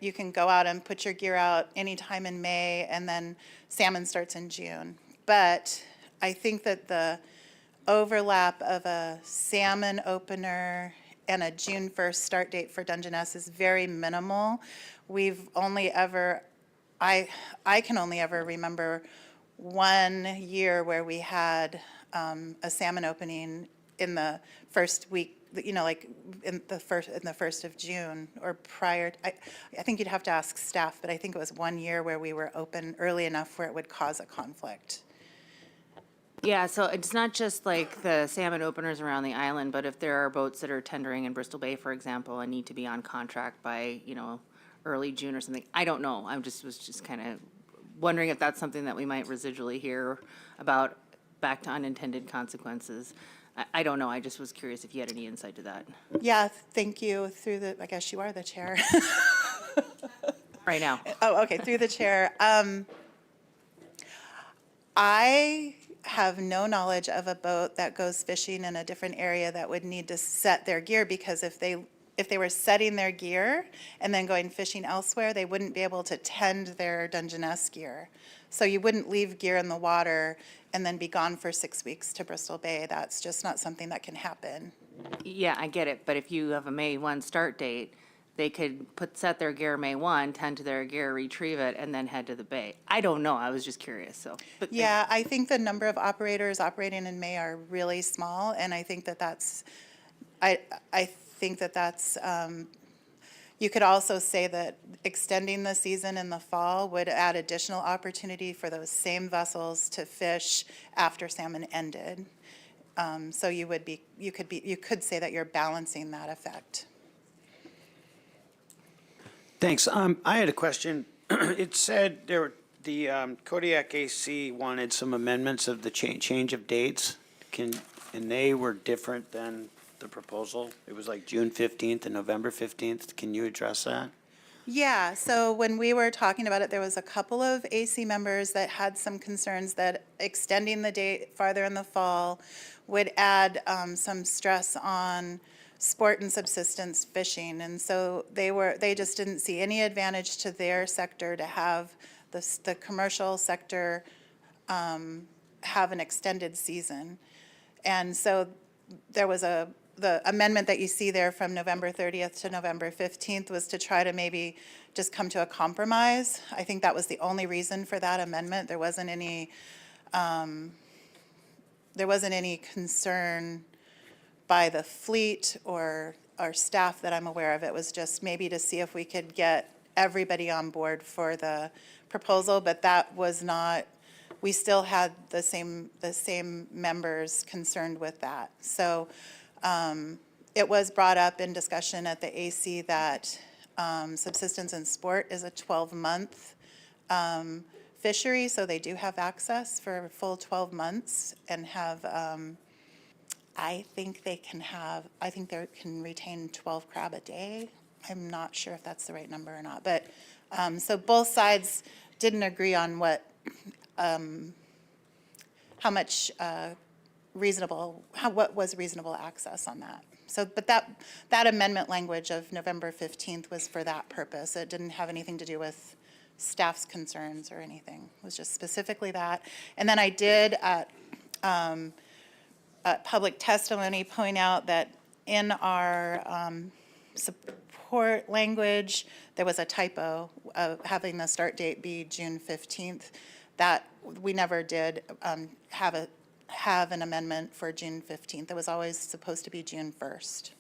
Speaker 15: you can go out and put your gear out anytime in May, and then salmon starts in June. But I think that the overlap of a salmon opener and a June 1st start date for Dungeness is very minimal. We've only ever, I can only ever remember 1 year where we had a salmon opening in the first week, like in the first of June or prior. I think you'd have to ask staff, but I think it was 1 year where we were open early enough where it would cause a conflict.
Speaker 1: Yeah, so it's not just like the salmon openers around the island, but if there are boats that are tendering in Bristol Bay, for example, and need to be on contract by, early June or something, I don't know. Was just kind of wondering if that's something that we might residually hear about, back to unintended consequences. I don't know. I just was curious if you had any insight to that.
Speaker 15: Yeah, thank you. I guess you are the chair.
Speaker 1: Right now.
Speaker 15: Oh, okay, through the chair. I have no knowledge of a boat that goes fishing in a different area that would need to set their gear, because if they were setting their gear and then going fishing elsewhere, they wouldn't be able to tend their Dungeness gear. So you wouldn't leave gear in the water and then be gone for 6 weeks to Bristol Bay. That's just not something that can happen.
Speaker 1: Yeah, I get it, but if you have a May 1 start date, they could set their gear May 1, tend to their gear, retrieve it, and then head to the bay. I don't know. I was just curious, so. But
Speaker 15: Yeah, I think the number of operators operating in May are really small, and I think that's, you could also say that extending the season in the fall would add additional opportunity for those same vessels to fish after salmon ended. So you could say that you're balancing that effect.
Speaker 2: Thanks. I had a question. It said the Kodiak AC wanted some amendments of the change of dates. And they were different than the proposal. It was like June 15th and November 15th. Can you address that?
Speaker 15: Yeah, so when we were talking about it, there was a couple of AC members that had some concerns that extending the date farther in the fall would add some stress on sport and subsistence fishing. And so they just didn't see any advantage to their sector to have the commercial sector have an extended season. And so there was the amendment that you see there from November 30th to November 15th was to try to maybe just come to a compromise. I think that was the only reason for that amendment. There wasn't any concern by the fleet or our staff that I'm aware of. It was just maybe to see if we could get everybody on board for the proposal, but that was not, we still had the same members concerned with that. So it was brought up in discussion at the AC that subsistence and sport is a 12-month fishery, so they do have access for a full 12 months and have, I think they can retain 12 crab a day. I'm not sure if that's the right number or not, but so both sides didn't agree on what was reasonable access on that. So, but that amendment language of November 15th was for that purpose. It didn't have anything to do with staff's concerns or anything. It was just specifically that. And then I did at public testimony point out that in our support language, there was a typo of having the start date be June 15th. That we never did have an amendment for June 15th. It was always supposed to be June 1st.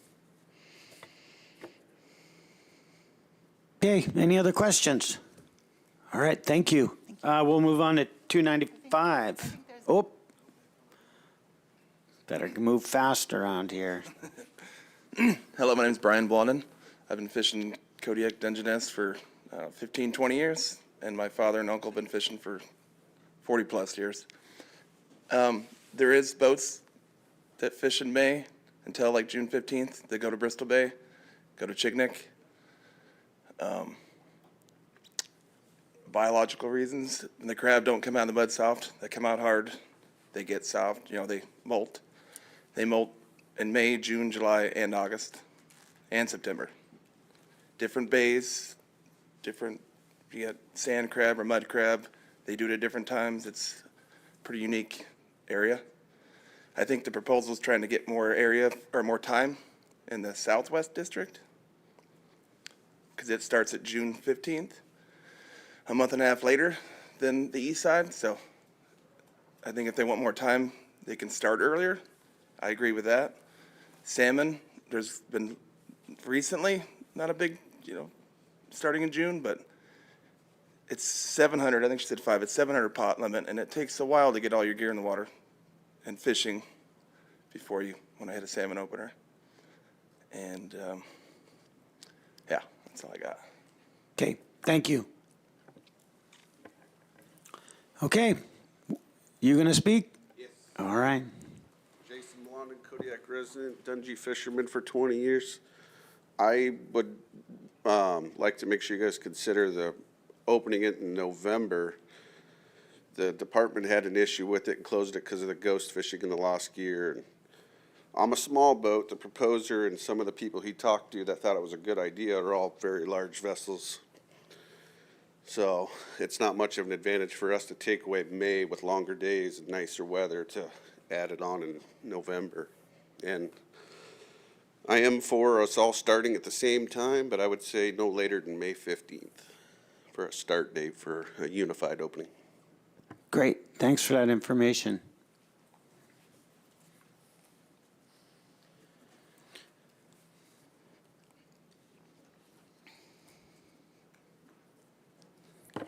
Speaker 2: Okay, any other questions? All right, thank you. We'll move on to 295. Oh, better move fast around here.
Speaker 3: Hello, my name's Brian Blondin. I've been fishing Kodiak Dungeness for 15, 20 years, and my father and uncle have been fishing for 40 plus years. There is boats that fish in May until like June 15th. They go to Bristol Bay, go to Chignik. Biological reasons, when the crab don't come out of the mud soft, they come out hard, they get soft, they molt. They molt in May, June, July, and August, and September. Different bays, you got sand crab or mud crab, they do it at different times. It's a pretty unique area. I think the proposal is trying to get more area or more time in the Southwest District because it starts at June 15th, a month and a half later than the east side. So I think if they want more time, they can start earlier. I agree with that. Salmon, there's been recently, not a big, starting in June, but it's 700, I think she said 5, it's 700 pot limit, and it takes a while to get all your gear in the water and fishing before you want to hit a salmon opener. And yeah, that's all I got.
Speaker 2: Okay, thank you. Okay, you gonna speak?
Speaker 22: Yes.
Speaker 2: All right.
Speaker 22: Jason Blondin, Kodiak resident, Dungy fisherman for 20 years. I would like to make sure you guys consider the opening it in November. The department had an issue with it and closed it because of the ghost fishing and the lost gear. And I'm a small boat. The proposer and some of the people he talked to that thought it was a good idea are all very large vessels. So it's not much of an advantage for us to take away May with longer days and nicer weather to add it on in November. And I am for us all starting at the same time, but I would say no later than May 15th for a start date for a unified opening.
Speaker 2: Great, thanks for that information.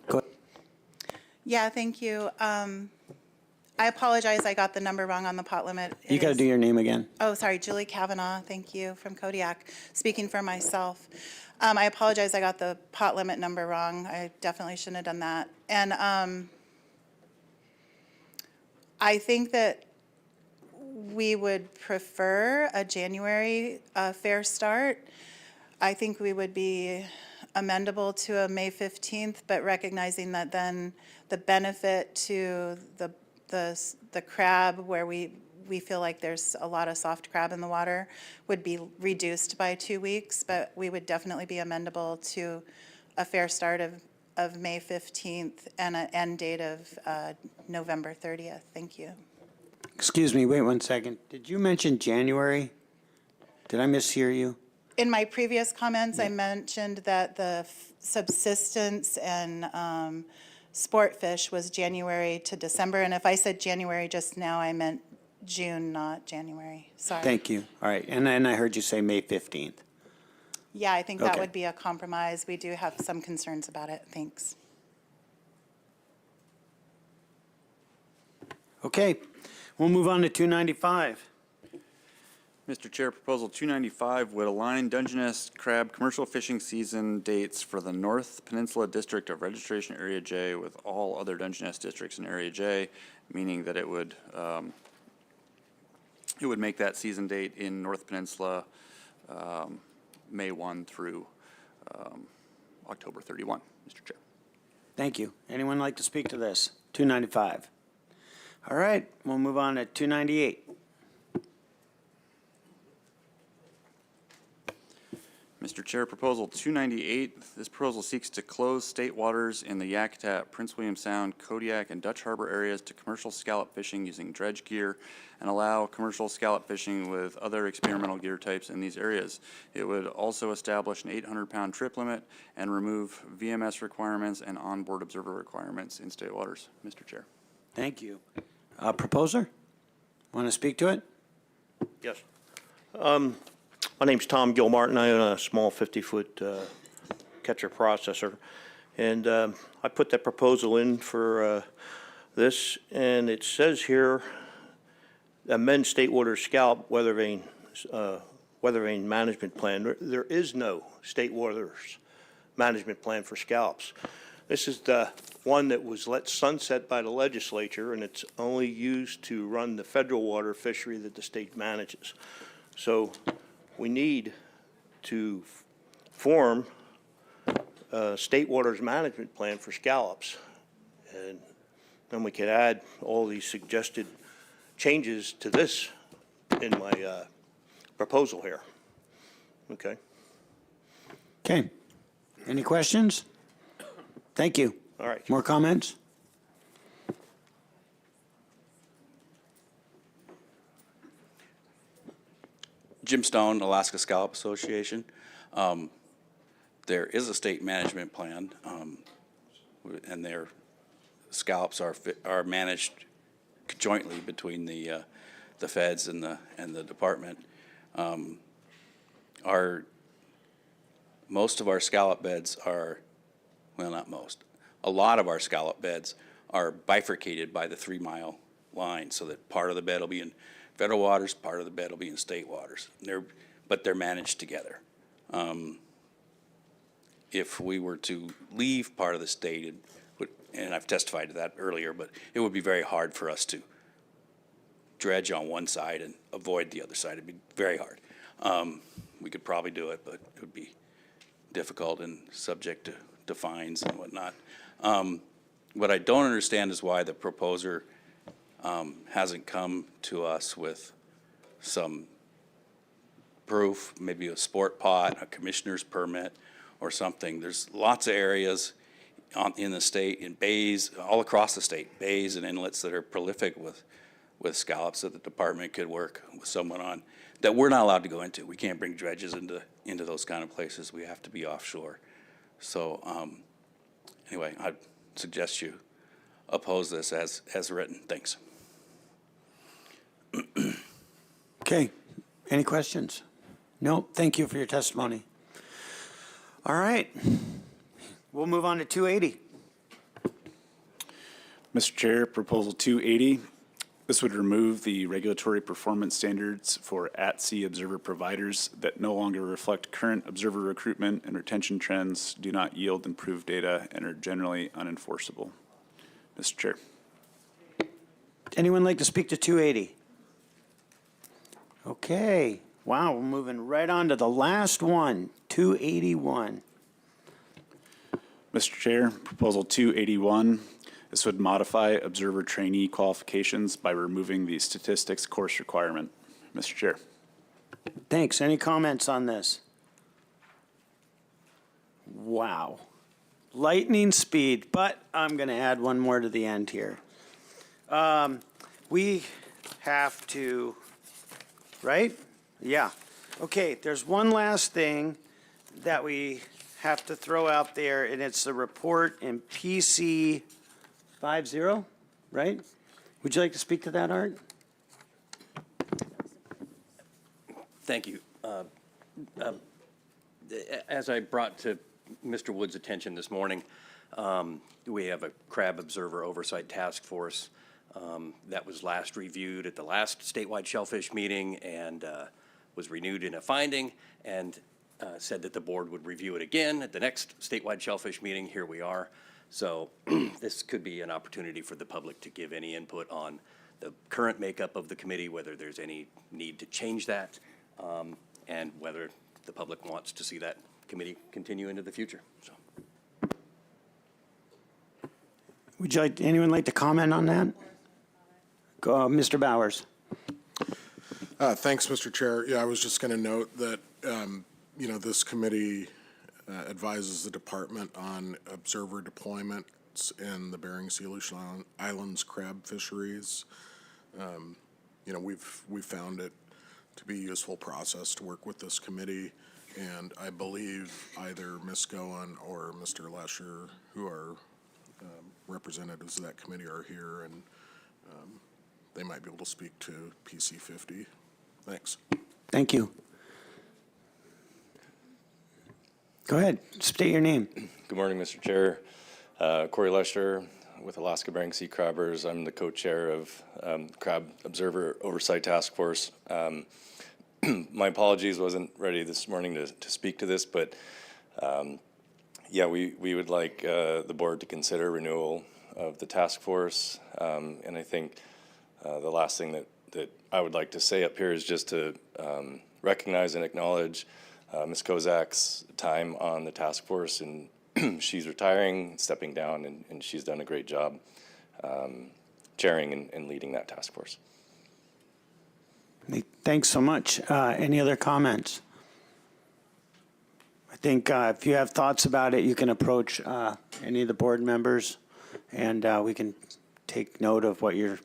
Speaker 2: Go ahead.
Speaker 15: Yeah, thank you. I apologize, I got the number wrong on the pot limit.
Speaker 2: You got to do your name again.
Speaker 15: Oh, sorry, Julie Kavanaugh, thank you, from Kodiak, speaking for myself. I apologize, I got the pot limit number wrong. I definitely shouldn't have done that. And I think that we would prefer a January fair start. I think we would be amendable to a May 15th, but recognizing that then the benefit to the crab, where we feel like there's a lot of soft crab in the water, would be reduced by 2 weeks, but we would definitely be amendable to a fair start of May 15th and an end date of November 30th. Thank you.
Speaker 2: Excuse me, wait 1 second. Did you mention January? Did I mishear you?
Speaker 15: In my previous comments, I mentioned that the subsistence and sport fish was January to December, and if I said January just now, I meant June, not January. Sorry.
Speaker 2: Thank you. All right, and then I heard you say May 15th.
Speaker 15: Yeah, I think that
Speaker 2: Okay.
Speaker 15: would be a compromise. We do have some concerns about it. Thanks.
Speaker 2: Okay, we'll move on to 295.
Speaker 16: Mr. Chair, Proposal 295 would align Dungeness crab commercial fishing season dates for the North Peninsula District of Registration Area J with all other Dungeness districts in Area J, meaning that it would make that season date in North Peninsula May 1 through October 31, Mr. Chair.
Speaker 2: Thank you. Anyone like to speak to this? 295. All right, we'll move on to 298.
Speaker 16: Mr. Chair, Proposal 298, this proposal seeks to close state waters in the Yakutat, Prince William Sound, Kodiak, and Dutch Harbor areas to commercial scallop fishing using dredge gear and allow commercial scallop fishing with other experimental gear types in these areas. It would also establish an 800-pound trip limit and remove VMS requirements and onboard observer requirements in state waters. Mr. Chair.
Speaker 2: Thank you. Proposer, want to speak to it?
Speaker 23: Yes. My name's Tom Gilmartin. I own a small 50-foot catcher processor. And I put that proposal in for this, and it says here, amend state water scallop weather vane management plan. There is no state waters management plan for scallops. This is the one that was let sunset by the legislature, and it's only used to run the federal water fishery that the state manages. So we need to form a state waters management plan for scallops. And then we could add all these suggested changes to this in my proposal here. Okay.
Speaker 2: Okay. Any questions? Thank you.
Speaker 23: All right.
Speaker 2: More comments?
Speaker 21: Jim Stone, Alaska Scallop Association. There is a state management plan, and their scallops are managed jointly between the feds and the department. Most of our scallop beds are, well, not most, a lot of our scallop beds are bifurcated by the 3-mile line, so that part of the bed will be in federal waters, part of the bed will be in state waters. But they're managed together. If we were to leave part of the state, and I've testified to that earlier, but it would be very hard for us to dredge on one side and avoid the other side. It'd be very hard. We could probably do it, but it would be difficult and subject to fines and whatnot. What I don't understand is why the proposer hasn't come to us with some proof, maybe a sport pot, a commissioner's permit, or something. There's lots of areas in the state, in bays, all across the state, bays and inlets that are prolific with scallops that the department could work with someone on, that we're not allowed to go into. We can't bring dredges into those kind of places. We have to be offshore. So anyway, I'd suggest you oppose this as written. Thanks.
Speaker 2: Okay. Any questions? No. Thank you for your testimony. All right. We'll move on to 280.
Speaker 10: Mr. Chair, Proposal 280. This would remove the regulatory performance standards for at-sea observer providers that no longer reflect current observer recruitment and retention trends, do not yield improved data, and are generally unenforceable. Mr. Chair.
Speaker 2: Anyone like to speak to 280? Okay. Wow, we're moving right on to the last one, 281.
Speaker 10: Mr. Chair, Proposal 281. This would modify observer trainee qualifications by removing the statistics course requirement. Mr. Chair.
Speaker 2: Thanks. Any comments on this? Wow. Lightning speed, but I'm going to add one more to the end here. We have to, right? Yeah. Okay, there's one last thing that we have to throw out there, and it's the report in PC 50, right? Would you like to speak to that, Art?
Speaker 19: Thank you. As I brought to Mr. Wood's attention this morning, we have a crab observer oversight task force that was last reviewed at the last statewide shellfish meeting and was renewed in a finding and said that the board would review it again at the next statewide shellfish meeting. Here we are. So this could be an opportunity for the public to give any input on the current makeup of the committee, whether there's any need to change that, and whether the public wants to see that committee continue into the future. So.
Speaker 2: Would you like, anyone like to comment on that? Go, Mr. Bowers.
Speaker 4: Thanks, Mr. Chair. Yeah, I was just going to note that, you know, this committee advises the department on observer deployments in the Bering Sea Aleutian Islands crab fisheries. You know, we've found it to be a useful process to work with this committee, and I believe either Ms. Goen or Mr. Lesher, who are representatives of that committee, are here, and they might be able to speak to PC 50. Thanks.
Speaker 2: Thank you. Go ahead. State your name.
Speaker 5: Good morning, Mr. Chair. Corey Lesher with Alaska Bering Sea Crabbers. I'm the co-chair of Crab Observer Oversight Task Force. My apologies, wasn't ready this morning to speak to this, but Yeah, we would like the board to consider renewal of the task force. And I think the last thing that I would like to say up here is just to recognize and acknowledge Ms. Kozak's time on the task force, and she's retiring, stepping down, and she's done a great job chairing and leading that task force.
Speaker 2: Thanks so much. Any other comments? I think if you have thoughts about it, you can approach any of the board members, and we can take note of what you're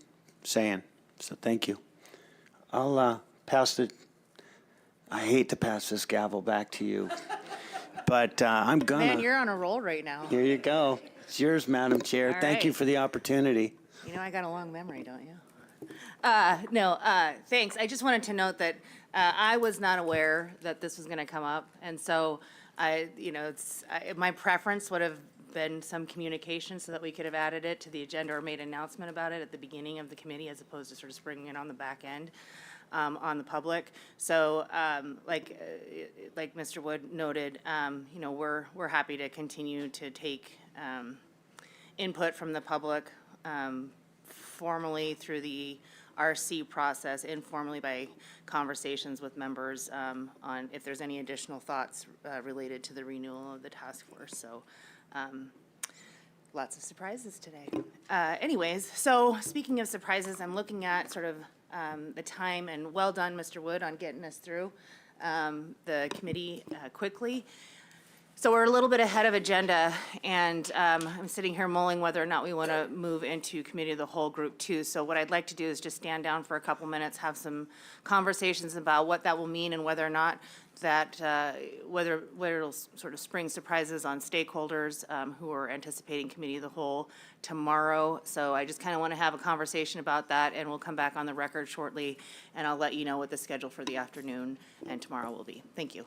Speaker 2: saying. So thank you. I'll pass it. I hate to pass this gavel back to you, but I'm gonna.
Speaker 1: Man, you're on a roll right now.
Speaker 2: Here you go. It's yours, Madam Chair.
Speaker 1: All
Speaker 2: Thank you
Speaker 1: right.
Speaker 2: for the opportunity.
Speaker 1: You know I got a long memory, don't you? Thanks. I just wanted to note that I was not aware that this was going to come up, and so my preference would have been some communication so that we could have added it to the agenda or made an announcement about it at the beginning of the committee, as opposed to sort of springing it on the back end on the public. So, like Mr. Wood noted, we're happy to continue to take input from the public formally through the RC process, informally by conversations with members on if there's any additional thoughts related to the renewal of the task force. So lots of surprises today. Anyways, so speaking of surprises, I'm looking at sort of the time, and well done, Mr. Wood, on getting us through the committee quickly. So we're a little bit ahead of agenda, and I'm sitting here mulling whether or not we want to move into committee of the whole group two. So what I'd like to do is just stand down for a couple minutes, have some conversations about what that will mean and whether or not that, whether it'll sort of spring surprises on stakeholders who are anticipating committee of the whole tomorrow. So I just kind of want to have a conversation about that, and we'll come back on the record shortly, and I'll let you know what the schedule for the afternoon and tomorrow will be. Thank you.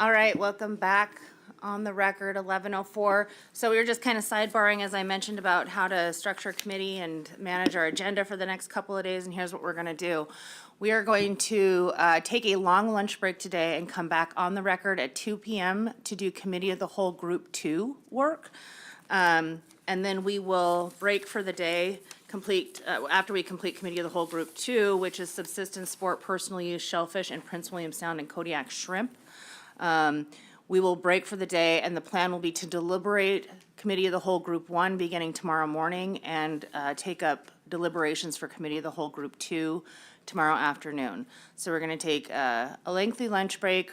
Speaker 1: All right, welcome back on the record, 11:04. So we were just kind of sidebarring, as I mentioned, about how to structure a committee and manage our agenda for the next couple of days, and here's what we're going to do. We are going to take a long lunch break today and come back on the record at 2 p.m. to do Committee of the Whole Group 2 work. And then we will break for the day, after we complete Committee of the Whole Group 2, which is subsistence, sport, personal use, shellfish, and Prince William Sound and Kodiak shrimp. We will break for the day, and the plan will be to deliberate Committee of the Whole Group 1 beginning tomorrow morning and take up deliberations for Committee of the Whole Group 2 tomorrow afternoon. So we're going to take a lengthy lunch break,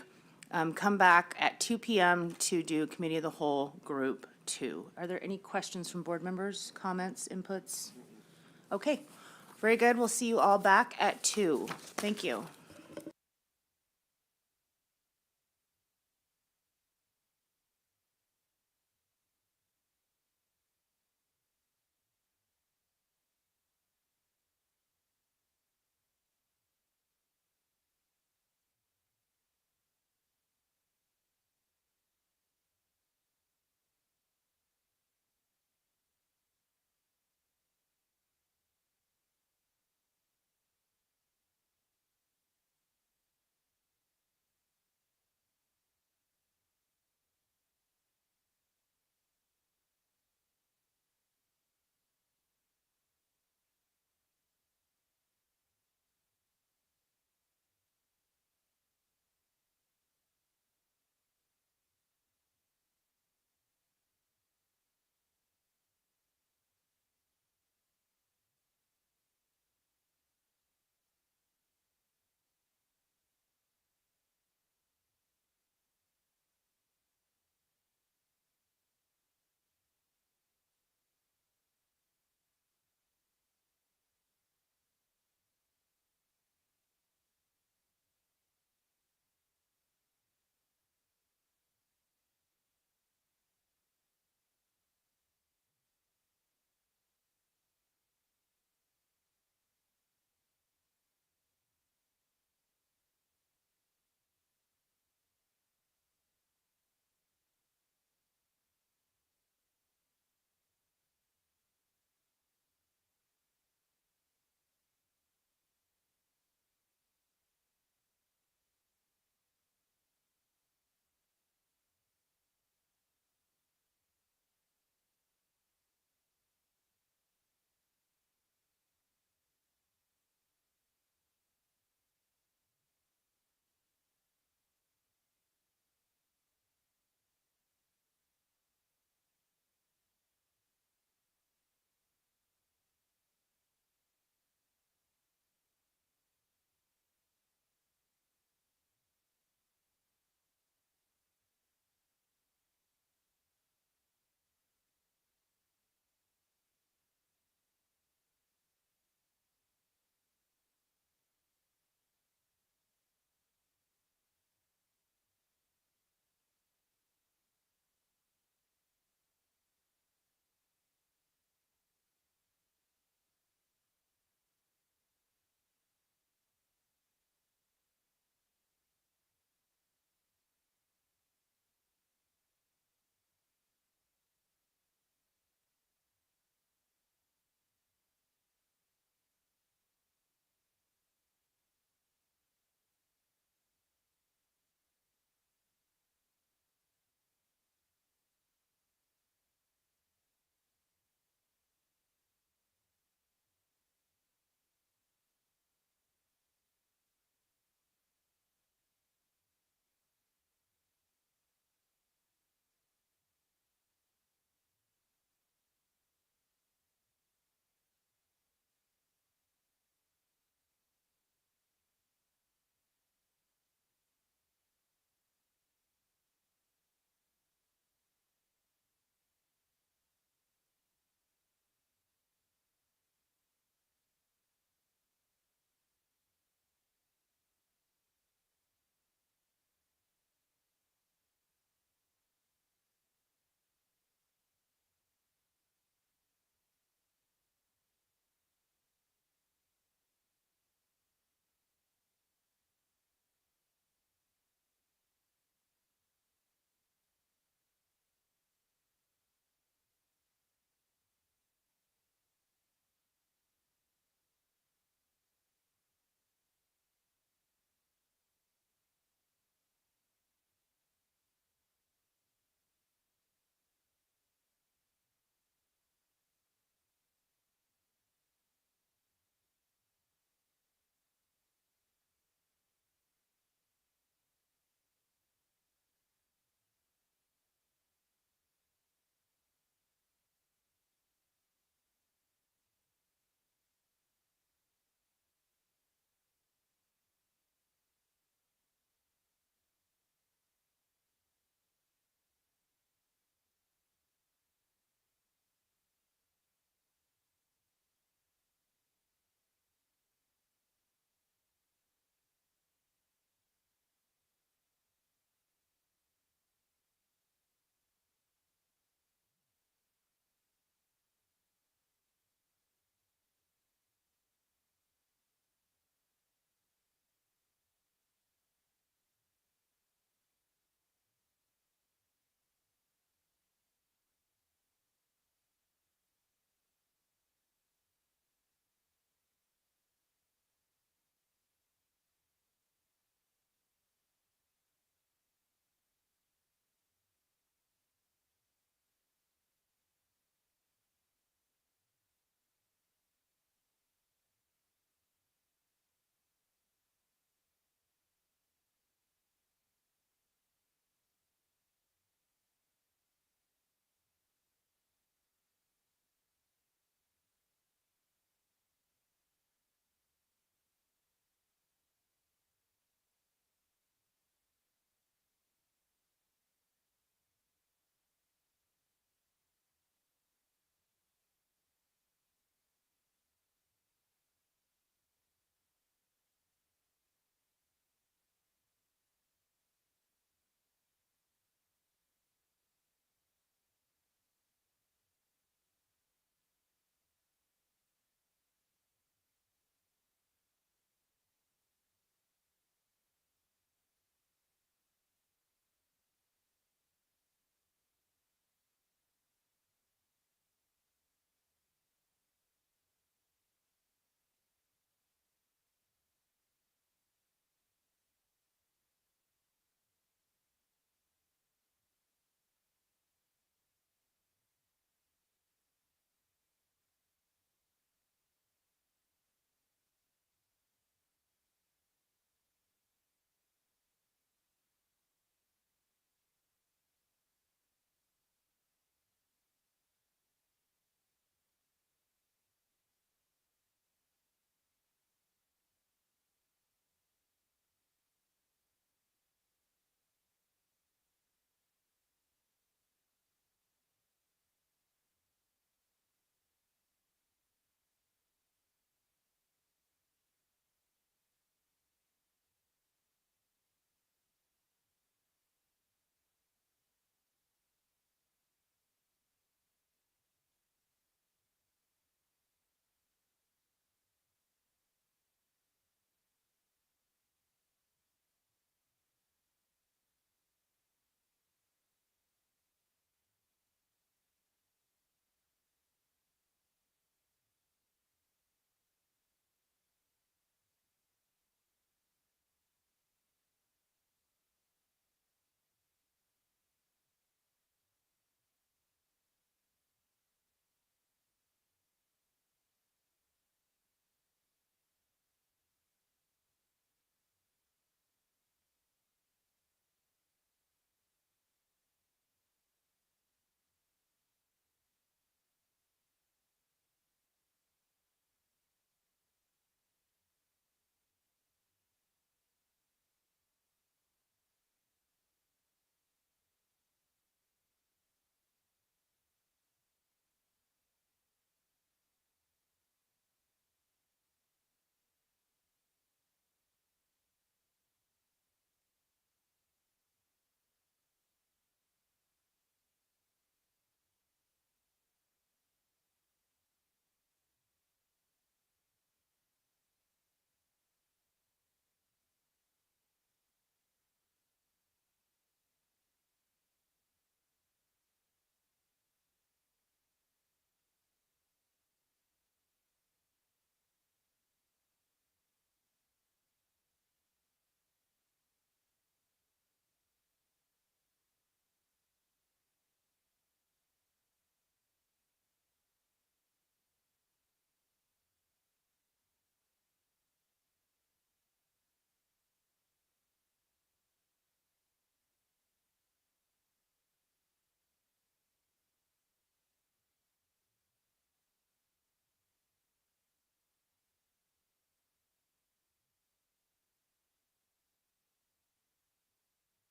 Speaker 1: come back at 2 p.m. to do Committee of the Whole Group 2. Are there any questions from board members, comments, inputs? Okay, very good. We'll see you all back at 2. Thank you.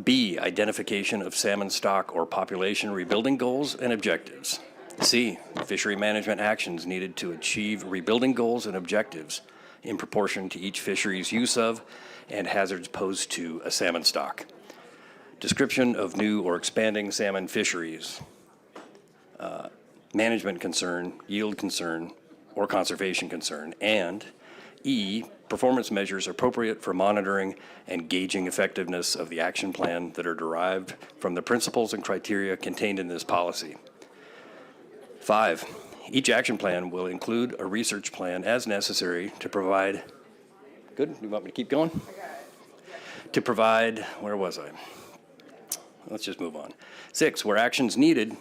Speaker 19: B, identification of salmon stock or population rebuilding goals and objectives. C, fishery management actions needed to achieve rebuilding goals and objectives in proportion to each fishery's use of and hazards posed to a salmon stock. Description of new or expanding salmon fisheries. Management concern, yield concern, or conservation concern. And E, performance measures appropriate for monitoring and gauging effectiveness of the action plan that are derived from the principles and criteria contained in this policy. 5, each action plan will include a research plan as necessary to provide, good, you want me to keep going? To provide, where was I? Let's just move on. 6, where actions needed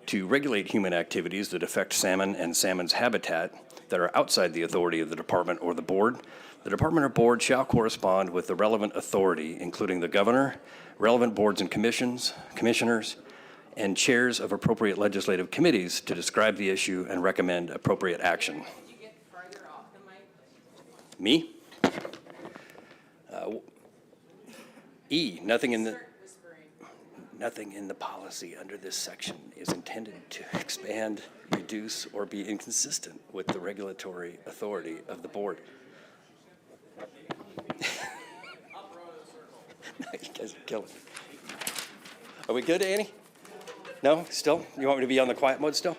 Speaker 19: to regulate human activities that affect salmon and salmon's habitat that are outside the authority of the department or the board or board shall correspond with the relevant authority, including the governor, relevant boards and commissions, commissioners, and chairs of appropriate legislative committees to describe the issue and recommend appropriate action. Me? E, nothing in the policy under this section is intended to expand, reduce, or be inconsistent with the regulatory authority of the board. No, you guys are killing me. Are we good, Annie? No? Still? You want me to be on the quiet mode still?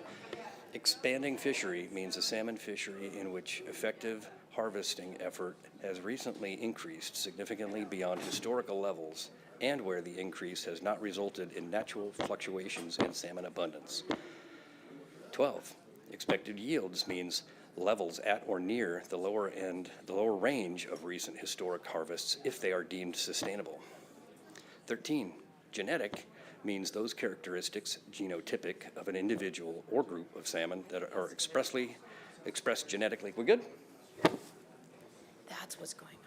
Speaker 19: Expanding fishery means a salmon fishery in which effective harvesting effort has recently increased significantly beyond historical levels and where the increase has not resulted in natural fluctuations in salmon abundance. 12, expected yields means levels at or near the lower range of recent historic harvests if they are deemed sustainable. 13, genetic means those characteristics genotypic of an individual or group of salmon that are expressed genetically. We good?
Speaker 1: That's what's going on.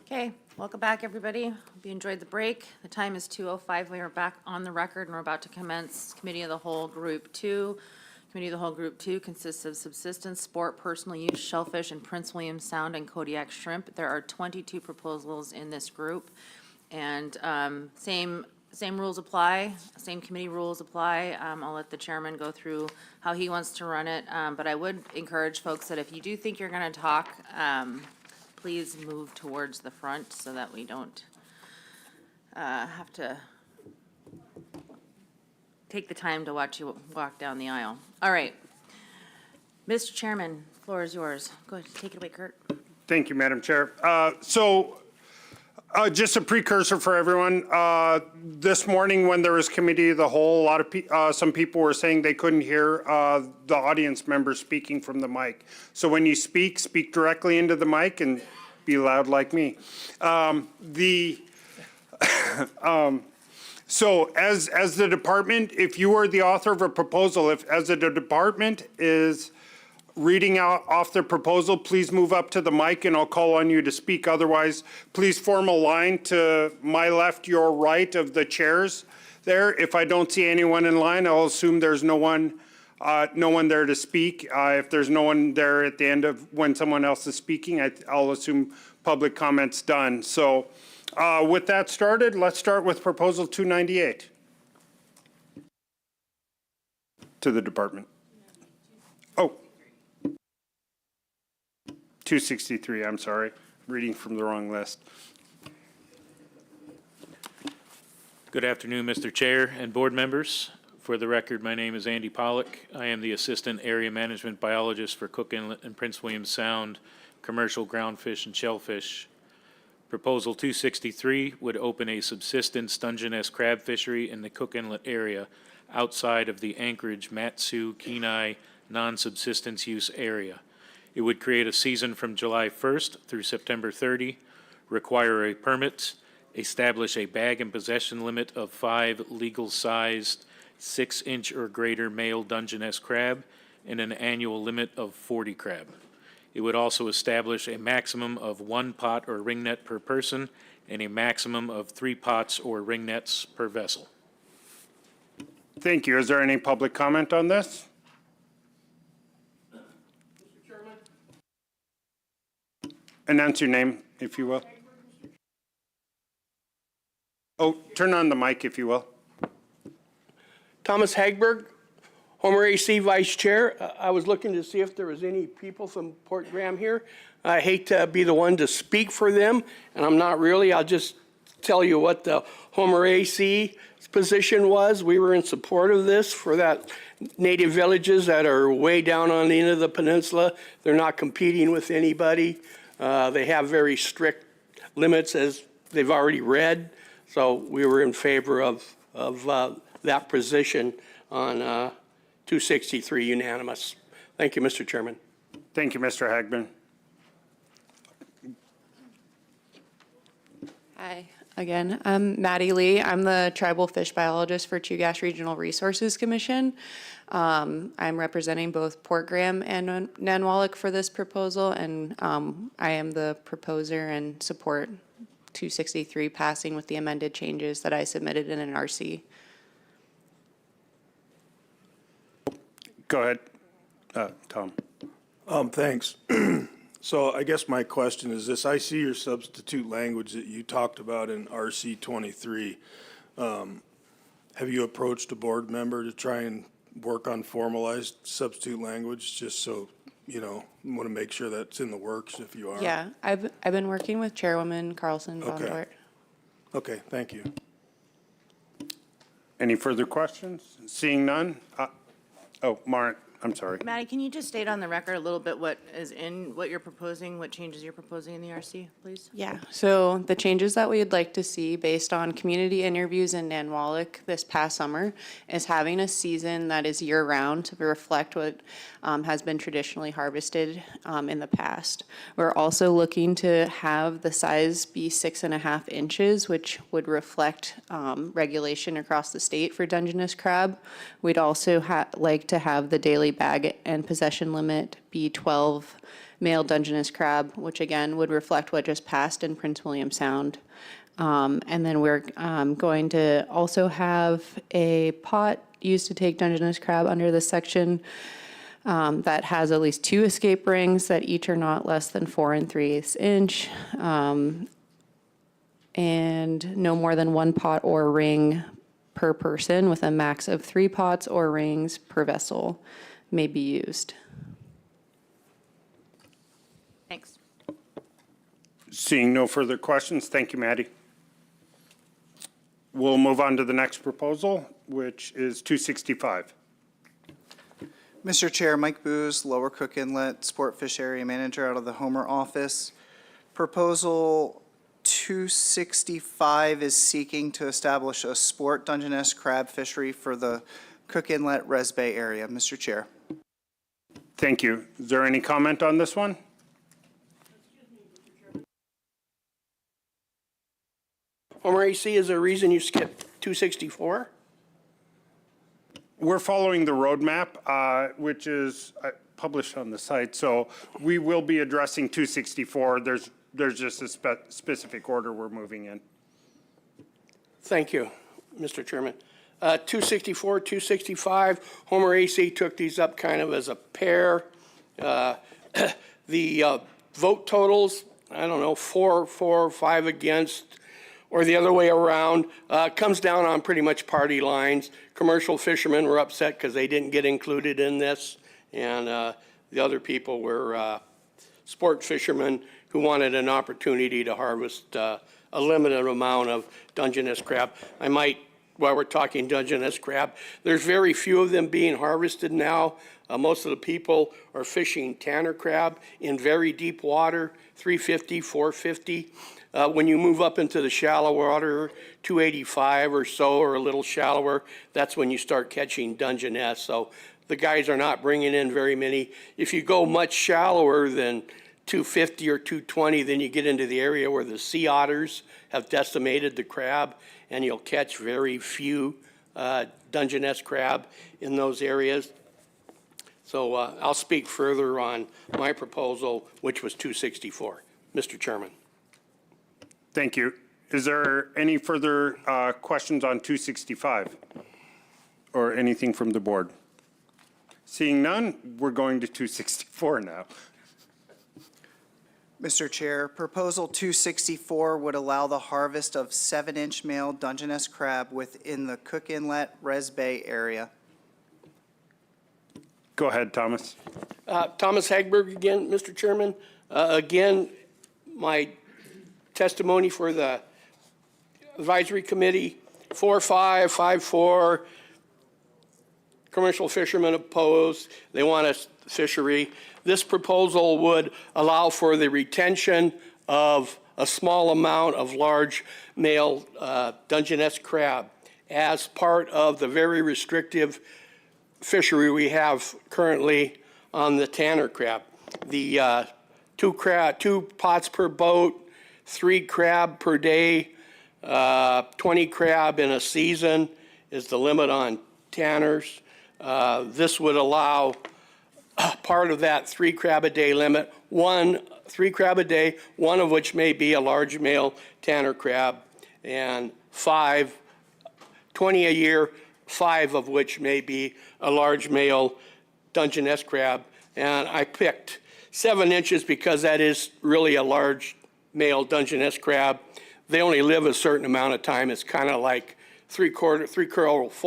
Speaker 8: Okay, welcome back, everybody. Hope you enjoyed the break. The time is 2:05. We are back on the record, and we're about to commence Committee of the Whole Group 2. Committee of the Whole Group 2 consists of subsistence, sport, personal use, shellfish, and Prince William Sound and Kodiak shrimp. There are 22 proposals in this group, and same rules apply, same committee rules apply. I'll let the chairman go through how he wants to run it, but I would encourage folks that if you do think you're going to talk, please move towards the front so that we don't have to take the time to watch you walk down the aisle. All right. Mr. Chairman, floor is yours. Go ahead, take it away, Kurt.
Speaker 6: Thank you, Madam Chair. Just a precursor for everyone. This morning, when there was committee of the whole, a lot of some people were saying they couldn't hear the audience members speaking from the mic. So when you speak directly into the mic and be loud like me. So as the department, if you are the author of a proposal, if as the department is reading out off the proposal, please move up to the mic and I'll call on you to speak. Otherwise, please form a line to my left, your right of the chairs there. If I don't see anyone in line, I'll assume there's no one there to speak. If there's no one there at the end of when someone else is speaking, I'll assume public comment's done. So with that started, let's start with proposal 298 to the department. Oh. 263, I'm sorry, reading from the wrong list.
Speaker 11: Good afternoon, Mr. Chair and board members. For the record, my name is Andy Pollock. I am the Assistant Area Management Biologist for Cook Inlet and Prince William Sound, Commercial Groundfish and Shellfish. Proposal 263 would open a subsistence Dungeness crab fishery in the Cook Inlet area outside of the Anchorage, Mat-Su, Kenai non-subsistence use area. It would create a season from July 1st through September 30, require a permit, establish a bag and possession limit of 5 legal-sized 6-inch or greater male Dungeness crab, and an annual limit of 40 crab. It would also establish a maximum of 1 pot or ringnet per person and a maximum of 3 pots or ringnets per vessel.
Speaker 6: Thank you. Is there any public comment on this? Announce your name, if you will. Oh, turn on the mic, if you will.
Speaker 12: Thomas Hagberg, Homer AC Vice Chair. I was looking to see if there was any people from Port Graham here. I hate to be the one to speak for them, and I'm not really. I'll just tell you what the Homer AC position was. We were in support of this for that native villages that are way down on the end of the peninsula. They're not competing with anybody. They have very strict limits, as they've already read. So we were in favor of that position on 263 unanimous. Thank you, Mr. Chairman.
Speaker 6: Thank you, Mr. Hagman.
Speaker 24: Hi, again. I'm Maddie Lee. I'm the tribal fish biologist for Chugach Regional Resources Commission. I'm representing both Port Graham and Nanwalek for this proposal, and I am the proposer and support 263 passing with the amended changes that I submitted in an RC.
Speaker 6: Go ahead, Tom. Thanks. So I guess my question is this. I see your substitute language that you talked about in RC 23. Have you approached a board member to try and work on formalized substitute language, just so, you know, want to make sure that's in the works if you are?
Speaker 24: Yeah, I've been working with Chairwoman Carlson
Speaker 6: Okay.
Speaker 24: Bondort.
Speaker 6: Okay, thank you. Any further questions? Seeing none? Oh, Mark, I'm sorry.
Speaker 1: Maddie, can you just state on the record a little bit what is in, what you're proposing, what changes you're proposing in the RC, please?
Speaker 24: Yeah, so the changes that we'd like to see based on community interviews in Nanwalek this past summer is having a season that is year-round to reflect what has been traditionally harvested in the past. We're also looking to have the size be 6.5 inches, which would reflect regulation across the state for Dungeness crab. We'd also like to have the daily bag and possession limit be 12 male Dungeness crab, which again would reflect what just passed in Prince William Sound. And then we're going to also have a pot used to take Dungeness crab under this section that has at least 2 escape rings that each are not less than 4 3/8 inch, and no more than 1 pot or ring per person, with a max of 3 pots or rings per vessel may be used.
Speaker 8: Thanks.
Speaker 6: Seeing no further questions, thank you, Maddie. We'll move on to the next proposal, which is 265.
Speaker 7: Mr. Chair, Mike Booz, Lower Cook Inlet, Sport Fish Area Manager out of the Homer office. Proposal 265 is seeking to establish a sport Dungeness crab fishery for the Cook Inlet Res Bay area. Mr. Chair.
Speaker 6: Thank you. Is there any comment on this one?
Speaker 12: Homer AC, is there a reason you skipped 264?
Speaker 6: We're following the roadmap, which is published on the site, so we will be addressing 264. There's just a specific order we're moving in.
Speaker 12: Thank you, Mr. Chairman. 264, 265, Homer AC took these up kind of as a pair. The vote totals, I don't know, 4 for, 5 against, or the other way around, comes down on pretty much party lines. Commercial fishermen were upset because they didn't get included in this, and the other people were sport fishermen who wanted an opportunity to harvest a limited amount of Dungeness crab. I might, while we're talking Dungeness crab, there's very few of them being harvested now. Most of the people are fishing tanner crab in very deep water, 350, 450. When you move up into the shallow water, 285 or so, or a little shallower, that's when you start catching Dungeness. So the guys are not bringing in very many. If you go much shallower than 250 or 220, then you get into the area where the sea otters have decimated the crab, and you'll catch very few Dungeness crab in those areas. So I'll speak further on my proposal, which was 264. Mr. Chairman.
Speaker 6: Thank you. Is there any further questions on 265 or anything from the board? Seeing none, we're going to 264 now.
Speaker 7: Mr. Chair, Proposal 264 would allow the harvest of 7-inch male Dungeness crab within the Cook Inlet Res Bay area.
Speaker 6: Go ahead, Thomas.
Speaker 12: Thomas Hagberg again, Mr. Chairman. Again, my testimony for the advisory committee, 4-5, 5-4. Commercial fishermen opposed. They want a fishery. This proposal would allow for the retention of a small amount of large male Dungeness crab as part of the very restrictive fishery we have currently on the tanner crab. The 2 pots per boat, 3 crab per day, 20 crab in a season is the limit on tanners. This would allow part of that 3 crab a day limit, 3 crab a day, one of which may be a large male tanner crab, and 20 a year, 5 of which may be a large male Dungeness crab. And I picked 7 inches because that is really a large male Dungeness crab. They only live a certain amount of time. It's kind of like full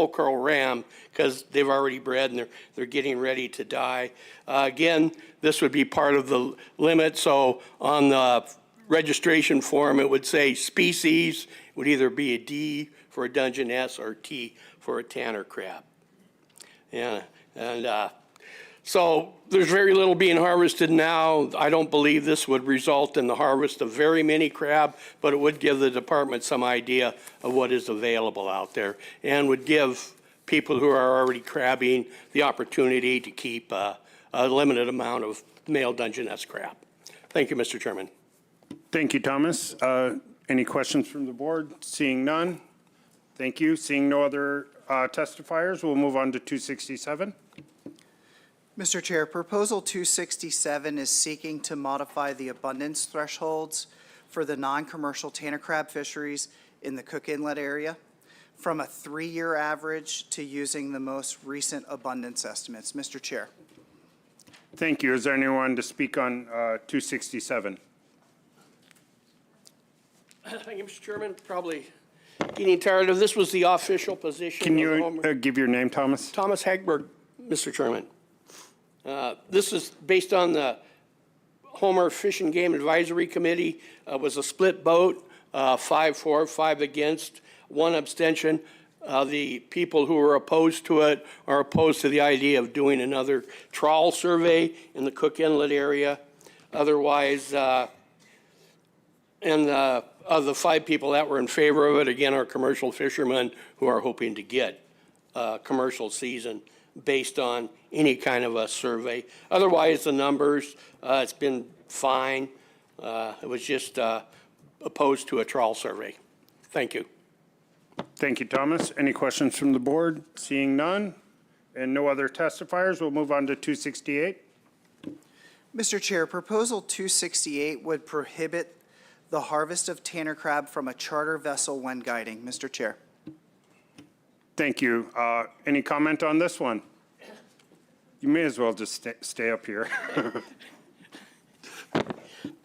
Speaker 12: curl ram, because they've already bred and they're getting ready to die. Again, this would be part of the limit. So on the registration form, it would say species. It would either be a D for a Dungeness or T for a tanner crab. Yeah, and so there's very little being harvested now. I don't believe this would result in the harvest of very many crab, but it would give the department some idea of what is available out there, and would give people who are already crabbing the opportunity to keep a limited amount of male Dungeness crab. Thank you, Mr. Chairman.
Speaker 6: Thank you, Thomas. Any questions from the board? Seeing none. Thank you. Seeing no other testifiers, we'll move on to 267.
Speaker 7: Mr. Chair, Proposal 267 is seeking to modify the abundance thresholds for the non-commercial tanner crab fisheries in the Cook Inlet area from a 3-year average to using the most recent abundance estimates. Mr. Chair.
Speaker 2: Thank you. Is there anyone to speak on 267?
Speaker 12: Thank you, Mr. Chairman. Probably getting tired of this. Was the official position.
Speaker 2: Can
Speaker 12: of
Speaker 2: you
Speaker 12: Homer.
Speaker 2: give your name, Thomas?
Speaker 12: Thomas Hagberg, Mr. Chairman. This is based on the Homer Fish and Game Advisory Committee. Was a split vote, 5 for, 5 against, 1 abstention. The people who are opposed to it are opposed to the idea of doing another trawl survey in the Cook Inlet area. Otherwise, and of the 5 people that were in favor of it, again, are commercial fishermen who are hoping to get a commercial season based on any kind of a survey. Otherwise, the numbers, it's been fine. It was just opposed to a trawl survey. Thank you.
Speaker 2: Thank you, Thomas. Any questions from the board? Seeing none and no other testifiers, we'll move on to 268.
Speaker 7: Mr. Chair, Proposal 268 would prohibit the harvest of tanner crab from a charter vessel when guiding. Mr. Chair.
Speaker 2: Thank you. Any comment on this one? You may as well just stay up here.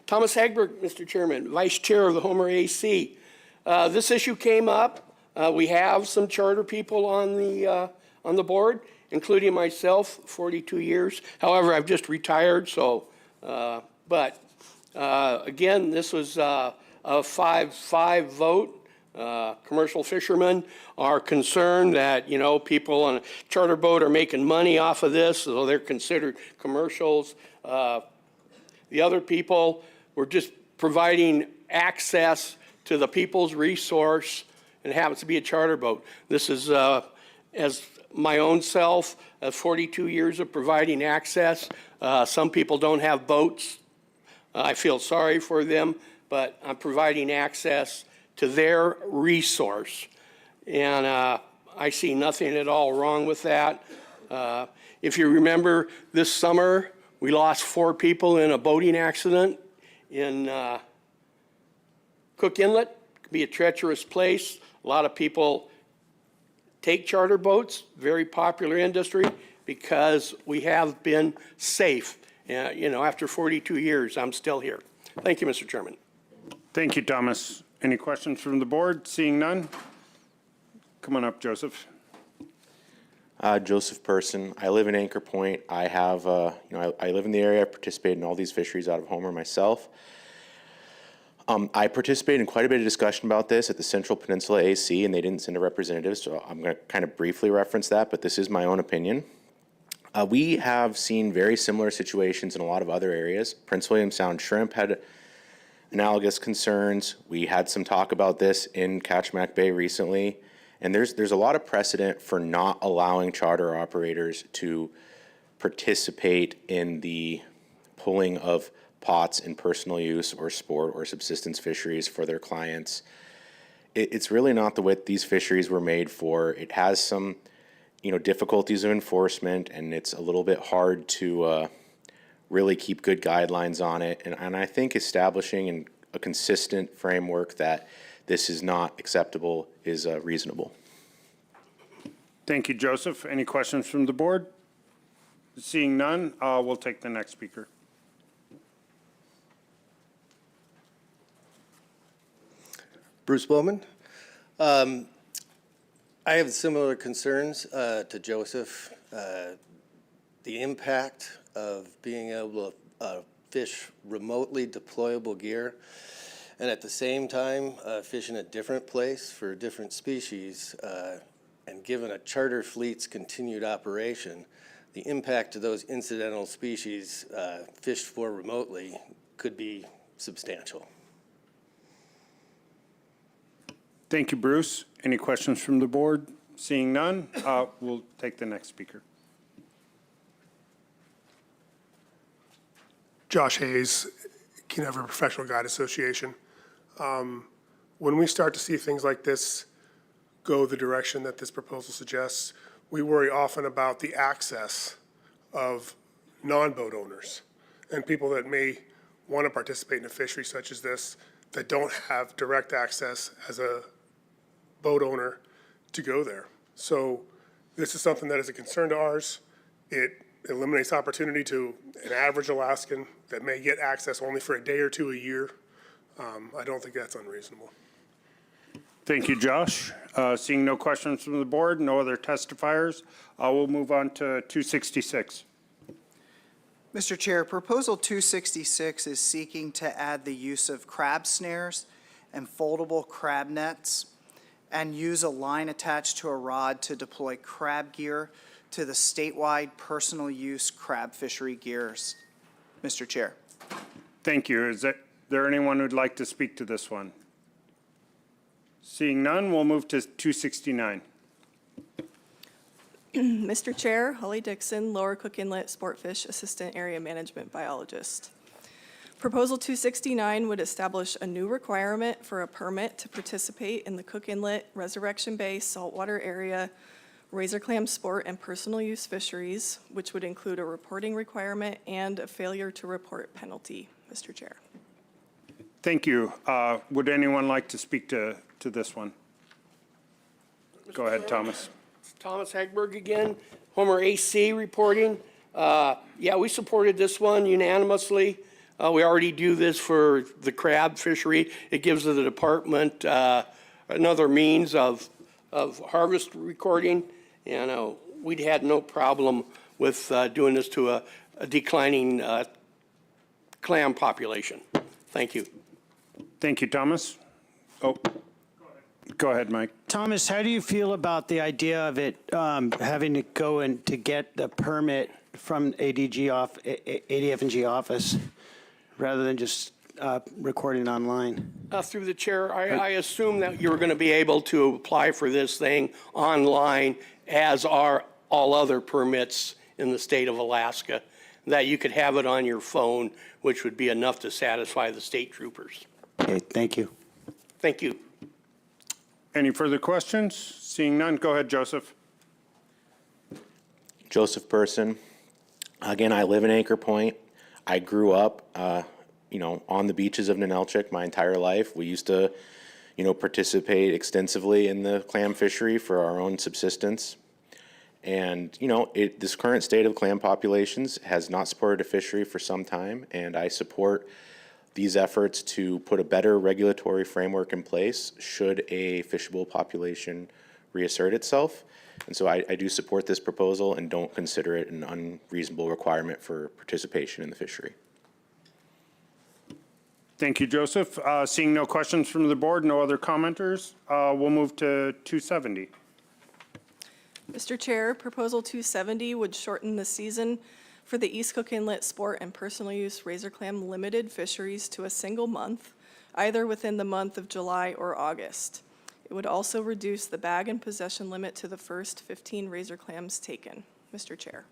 Speaker 12: Thomas Hagberg, Mr. Chairman, Vice Chair of the Homer AC. This issue came up. We have some charter people on the board, including myself, 42 years. However, I've just retired, so, again, this was a 5-5 vote. Commercial fishermen are concerned that, people on a charter boat are making money off of this, so they're considered commercials. The other people were just providing access to the people's resource, and it happens to be a charter boat. This is, as my own self, 42 years of providing access. Some people don't have boats. I feel sorry for them, but I'm providing access to their resource. And I see nothing at all wrong with that. If you remember, this summer, we lost 4 people in a boating accident in Cook Inlet. It can be a treacherous place. A lot of people take charter boats, very popular industry, because we have been safe. After 42 years, I'm still here. Thank you, Mr. Chairman.
Speaker 2: Thank you, Thomas. Any questions from the board? Seeing none? Come on up, Joseph.
Speaker 13: Joseph Person. I live in Anchor Point. I have, I live in the area. I participate in all these fisheries out of Homer myself. I participated in quite a bit of discussion about this at the Central Peninsula AC, and they didn't send a representative, so I'm going to kind of briefly reference that, but this is my own opinion. We have seen very similar situations in a lot of other areas. Prince William Sound shrimp had analogous concerns. We had some talk about this in Kachemak Bay recently, and there's a lot of precedent for not allowing charter operators to participate in the pulling of pots in personal use or sport or subsistence fisheries for their clients. It's really not what these fisheries were made for. It has some difficulties of enforcement, and it's a little bit hard to really keep good guidelines on it. And I think establishing a consistent framework that this is not acceptable is reasonable.
Speaker 2: Thank you, Joseph. Any questions from the board? Seeing none, we'll take the next speaker.
Speaker 14: Bruce Bowman. I have similar concerns to Joseph. The impact of being able to fish remotely deployable gear and at the same time fish in a different place for a different species, and given a charter fleet's continued operation, the impact to those incidental species fished for remotely could be substantial.
Speaker 2: Thank you, Bruce. Any questions from the board? Seeing none, we'll take the next speaker.
Speaker 17: Josh Hayes, Keenan River Professional Guide Association. When we start to see things like this go the direction that this proposal suggests, we worry often about the access of non-boat owners and people that may want to participate in a fishery such as this that don't have direct access as a boat owner to go there. So this is something that is a concern to ours. It eliminates opportunity to an average Alaskan that may get access only for a day or two a year. I don't think that's unreasonable.
Speaker 2: Thank you, Josh. Seeing no questions from the board, no other testifiers, we'll move on to 266.
Speaker 7: Mr. Chair, Proposal 266 is seeking to add the use of crab snares and foldable crab nets and use a line attached to a rod to deploy crab gear to the statewide personal use crab fishery gears. Mr. Chair.
Speaker 2: Thank you. Is there anyone who'd like to speak to this one? Seeing none, we'll move to 269.
Speaker 3: Mr. Chair, Holly Dixon, Lower Cook Inlet Sportfish Assistant Area Management Biologist. Proposal 269 would establish a new requirement for a permit to participate in the Cook Inlet Resurrection Bay saltwater area razor clam sport and personal use fisheries, which would include a reporting requirement and a failure to report penalty, Mr. Chair.
Speaker 2: Thank you. Would anyone like to speak to this one? Go ahead, Thomas.
Speaker 12: Thomas Hagberg again, Homer AC reporting. Yeah, we supported this one unanimously. We already do this for the crab fishery. It gives the department another means of harvest recording, and we'd had no problem with doing this to a declining clam population. Thank you.
Speaker 2: Thank you, Thomas. Oh, go ahead, Mike. Thomas, how do you feel about the idea of it having to go and to get the permit from ADF&G office rather than just recording online?
Speaker 12: Through the chair, I assume that you're going to be able to apply for this thing online, as are all other permits in the state of Alaska, that you could have it on your phone, which would be enough to satisfy the state troopers.
Speaker 2: Okay, thank you.
Speaker 12: Thank you.
Speaker 2: Any further questions? Seeing none, go ahead, Joseph.
Speaker 13: Joseph Person. Again, I live in Anchor Point. I grew up, on the beaches of Ninelchik my entire life. We used to, participate extensively in the clam fishery for our own subsistence. And, this current state of clam populations has not supported a fishery for some time, and I support these efforts to put a better regulatory framework in place should a fishable population reassert itself. And so I do support this proposal and don't consider it an unreasonable requirement for participation in the fishery.
Speaker 2: Thank you, Joseph. Seeing no questions from the board, no other commenters, we'll move to 270.
Speaker 3: Mr. Chair, Proposal 270 would shorten the season for the East Cook Inlet Sport and Personal Use Razor Clam Limited Fisheries to a single month, either within the month of July or August. It would also reduce the bag and possession limit to the first 15 razor clams taken. Mr. Chair.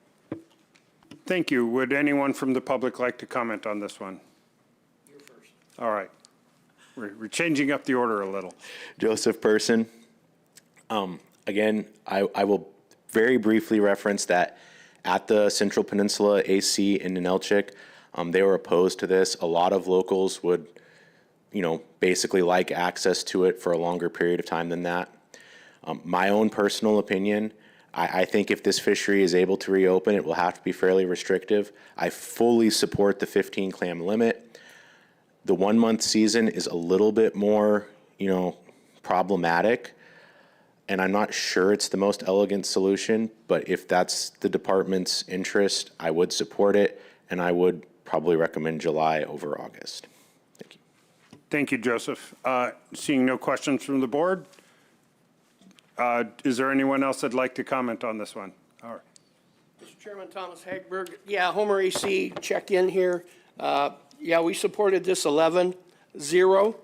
Speaker 2: Thank you. Would anyone from the public like to comment on this one?
Speaker 12: You're first.
Speaker 2: All right. We're changing up the order a little.
Speaker 13: Joseph Person. Again, I will very briefly reference that at the Central Peninsula AC in Ninelchik, they were opposed to this. A lot of locals would, basically like access to it for a longer period of time than that. My own personal opinion, I think if this fishery is able to reopen, it will have to be fairly restrictive. I fully support the 15 clam limit. The 1 month season is a little bit more, problematic. And I'm not sure it's the most elegant solution, but if that's the department's interest, I would support it, and I would probably recommend July over August. Thank you.
Speaker 2: Thank you, Joseph. Seeing no questions from the board, is there anyone else that'd like to comment on this one? All right.
Speaker 12: Mr. Chairman, Thomas Hagberg. Yeah, Homer AC, check in here. Yeah, we supported this 11-0.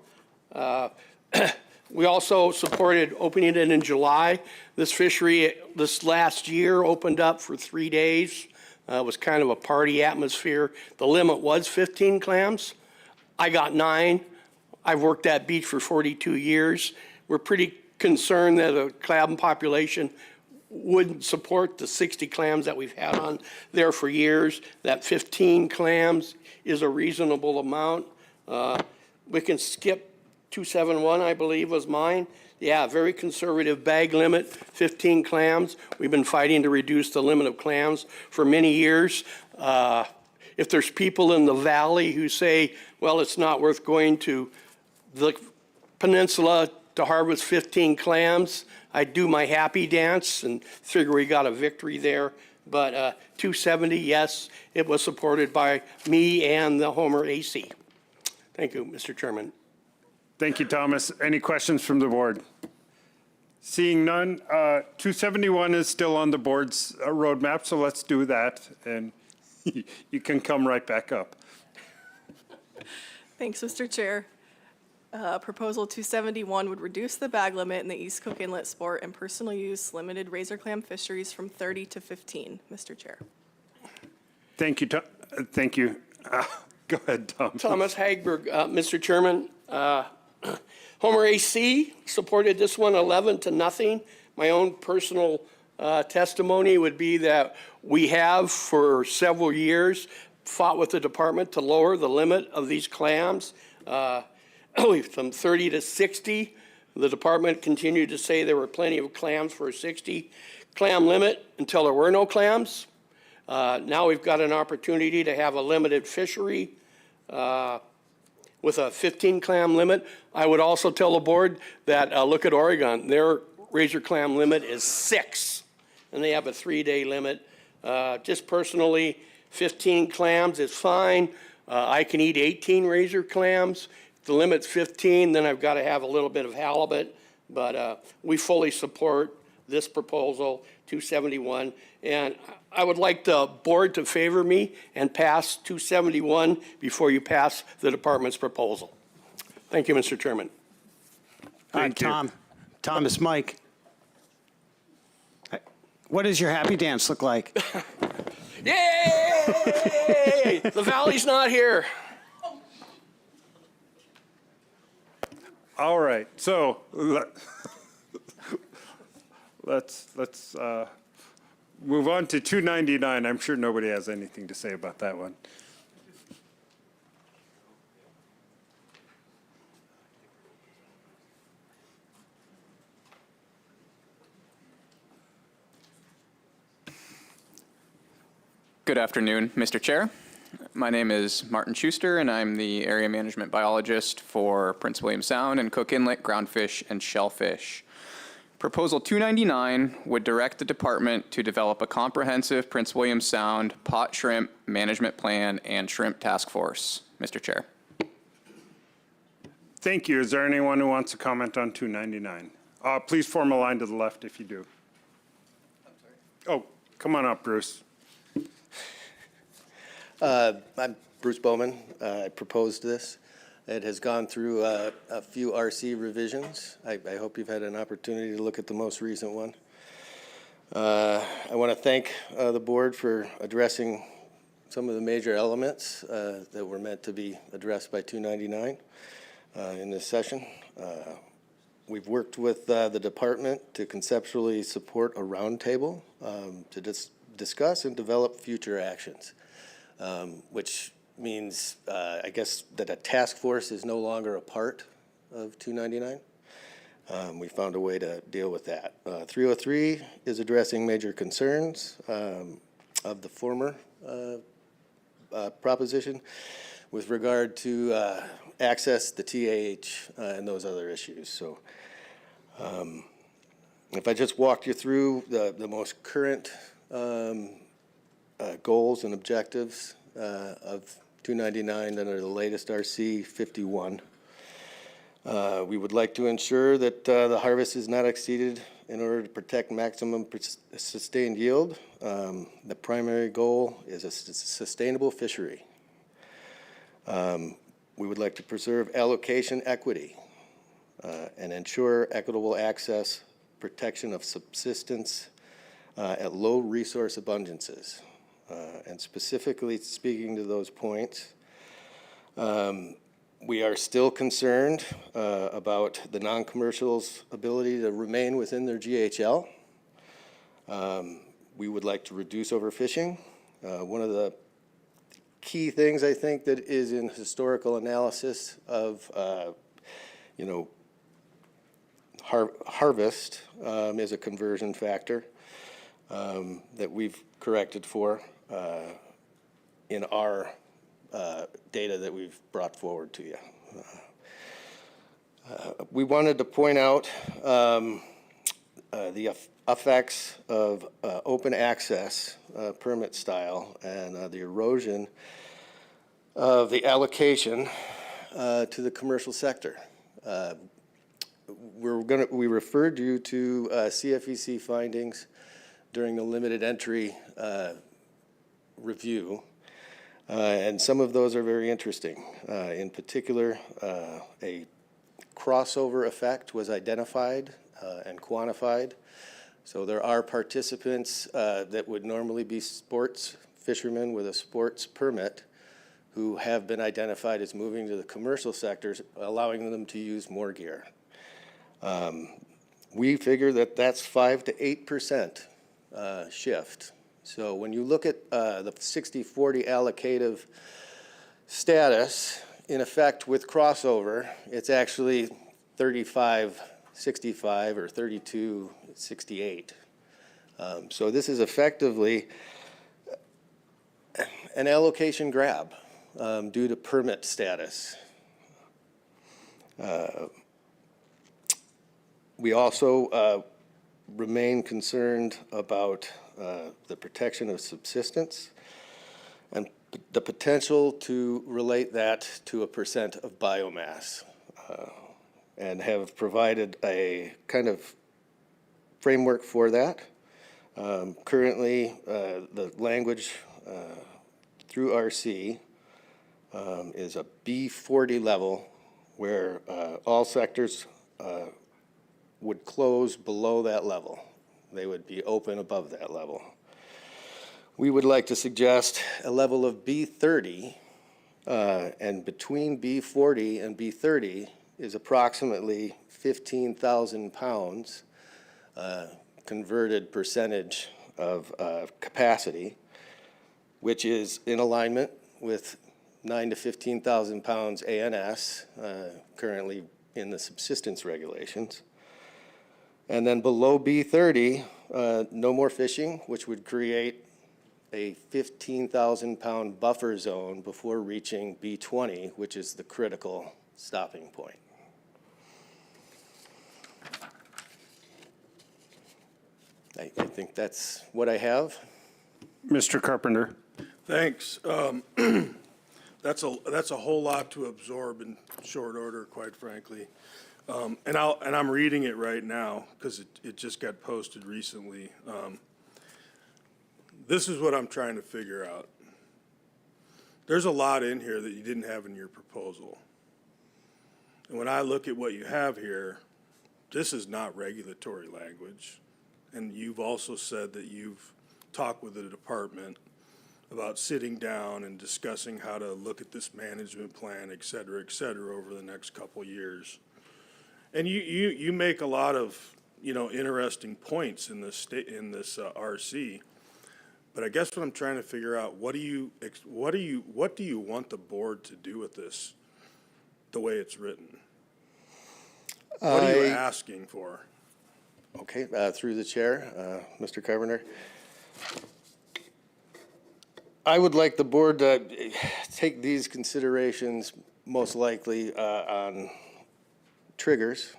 Speaker 12: We also supported opening it in July. This fishery, this last year, opened up for 3 days. It was kind of a party atmosphere. The limit was 15 clams. I got 9. I've worked that beach for 42 years. We're pretty concerned that a clam population wouldn't support the 60 clams that we've had on there for years. That 15 clams is a reasonable amount. We can skip 271, I believe was mine. Yeah, very conservative bag limit, 15 clams. We've been fighting to reduce the limit of clams for many years. If there's people in the valley who say, well, it's not worth going to the peninsula to harvest 15 clams, I do my happy dance and figure we got a victory there. But 270, yes, it was supported by me and the Homer AC. Thank you, Mr. Chairman.
Speaker 9: Thank you, Thomas. Any questions from the board? Seeing none, 271 is still on the board's roadmap, so let's do that, and you can come right back up.
Speaker 3: Thanks, Mr. Chair. Proposal 271 would reduce the bag limit in the East Cook Inlet Sport and Personal Use Limited Razor Clam Fisheries from 30 to 15, Mr. Chair.
Speaker 9: Thank you, thank you. Go ahead, Tom.
Speaker 12: Thomas Hagberg, Mr. Chairman. Homer AC supported this one 11-0. My own personal testimony would be that we have for several years fought with the department to lower the limit of these clams from 30 to 60. The department continued to say there were plenty of clams for a 60 clam limit until there were no clams. Now we've got an opportunity to have a limited fishery with a 15 clam limit. I would also tell the board that look at Oregon. Their razor clam limit is 6, and they have a 3-day limit. Just personally, 15 clams is fine. I can eat 18 razor clams. If the limit's 15, then I've got to have a little bit of halibut. But we fully support this proposal, 271. And I would like the board to favor me and pass 271 before you pass the department's proposal. Thank you, Mr. Chairman.
Speaker 9: Thank you.
Speaker 2: Thomas, Mike. What does your happy dance look like?
Speaker 12: Yay! The valley's not here.
Speaker 9: All right, so let's move on to 299. I'm sure nobody has anything to say about that one.
Speaker 18: Good afternoon, Mr. Chair. My name is Martin Schuster, and I'm the Area Management Biologist for Prince William Sound and Cook Inlet, groundfish, and shellfish. Proposal 299 would direct the department to develop a comprehensive Prince William Sound pot shrimp management plan and shrimp task force. Mr. Chair.
Speaker 9: Thank you. Is there anyone who wants to comment on 299? Please form a line to the left if you do. I'm sorry. Oh, come on up, Bruce.
Speaker 14: I'm Bruce Bowman. I proposed this. It has gone through a few RC revisions. I hope you've had an opportunity to look at the most recent one. I want to thank the board for addressing some of the major elements that were meant to be addressed by 299 in this session. We've worked with the department to conceptually support a roundtable to discuss and develop future actions. Which means, I guess, that a task force is no longer a part of 299. We found a way to deal with that. 303 is addressing major concerns of the former proposition with regard to access, the TAH, and those other issues. So if I just walked you through the most current goals and objectives of 299 under the latest RC 51. We would like to ensure that the harvest is not exceeded in order to protect maximum sustained yield. The primary goal is a sustainable fishery. We would like to preserve allocation equity and ensure equitable access, protection of subsistence at low resource abundances. And specifically speaking to those points, we are still concerned about the non-commercials' ability to remain within their GHL. We would like to reduce overfishing. One of the key things I think that is in historical analysis of, harvest is a conversion factor that we've corrected for in our data that we've brought forward to you. We wanted to point out the effects of open access permit style and the erosion of the allocation to the commercial sector. We referred you to CFEC findings during the limited entry review, and some of those are very interesting. In particular, a crossover effect was identified and quantified. So there are participants that would normally be sports fishermen with a sports permit who have been identified as moving to the commercial sectors, allowing them to use more gear. We figure that that's 5 to 8% shift. So when you look at the 60-40 allocative status, in effect with crossover, it's actually 35-65 or 32-68. So this is effectively an allocation grab due to permit status. We also remain concerned about the protection of subsistence and the potential to relate that to a percent of biomass, and have provided a kind of framework for that. Currently, the language through RC is a B40 level where all sectors would close below that level. They would be open above that level. We would like to suggest a level of B30, and between B40 and B30 is approximately 15,000 pounds converted percentage of capacity, which is in alignment with 9 to 15,000 pounds ANS currently in the subsistence regulations. And then below B30, no more fishing, which would create a 15,000 pound buffer zone before reaching B20, which is the critical stopping point. I think that's what I have.
Speaker 9: Mr. Carpenter.
Speaker 6: Thanks. That's a whole lot to absorb in short order, quite frankly. And I'm reading it right now because it just got posted recently. This is what I'm trying to figure out. There's a lot in here that you didn't have in your proposal. And when I look at what you have here, this is not regulatory language. And you've also said that you've talked with the department about sitting down and discussing how to look at this management plan, et cetera, over the next couple years. And you make a lot of, interesting points in this RC. But I guess what I'm trying to figure out, what do you want the board to do with this, the way it's written? What are you asking for?
Speaker 14: Okay, through the chair, Mr. Carpenter. I would like the board to take these considerations most likely on triggers,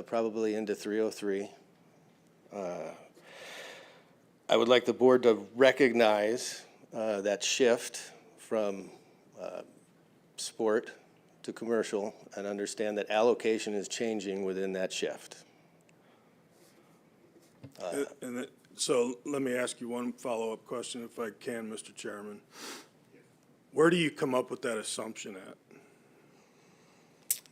Speaker 14: probably into 303. I would like the board to recognize that shift from sport to commercial and understand that allocation is changing within that shift.
Speaker 6: So let me ask you one follow-up question, if I can, Mr. Chairman. Where do you come up with that assumption at?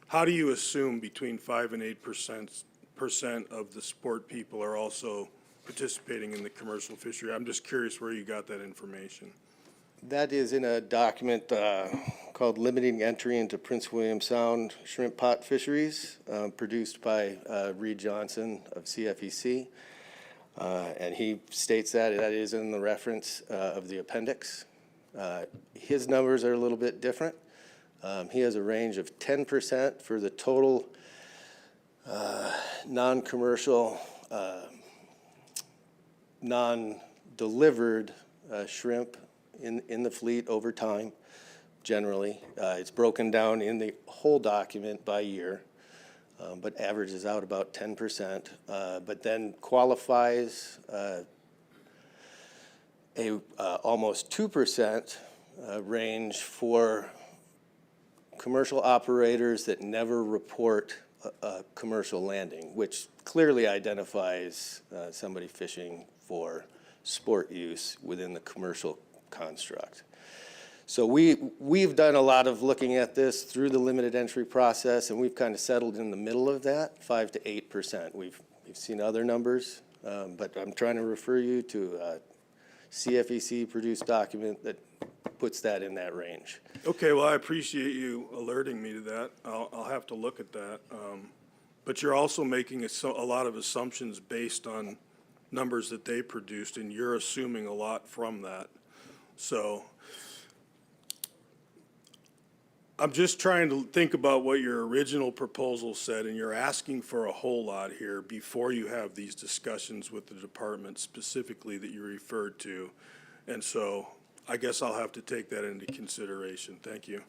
Speaker 6: How do you assume between 5 and 8% of the sport people are also participating in the commercial fishery? I'm just curious where you got that information.
Speaker 14: That is in a document called Limiting Entry into Prince William Sound Shrimp Pot Fisheries, produced by Reed Johnson of CFEC. And he states that is in the reference of the appendix. His numbers are a little bit different. He has a range of 10% for the total non-commercial, non-delivered shrimp in the fleet over time, generally. It's broken down in the whole document by year, but averages out about 10%, but then qualifies almost 2% range for commercial operators that never report a commercial landing, which clearly identifies somebody fishing for sport use within the commercial construct. So we've done a lot of looking at this through the limited entry process, and we've kind of settled in the middle of that, 5 to 8%. We've seen other numbers, but I'm trying to refer you to a CFEC produced document that puts that in that range.
Speaker 6: Okay, well, I appreciate you alerting me to that. I'll have to look at that. But you're also making a lot of assumptions based on numbers that they produced, and you're assuming a lot from that. So I'm just trying to think about what your original proposal said, and you're asking for a whole lot here before you have these discussions with the department specifically that you referred to. And so I guess I'll have to take that into consideration. Thank you.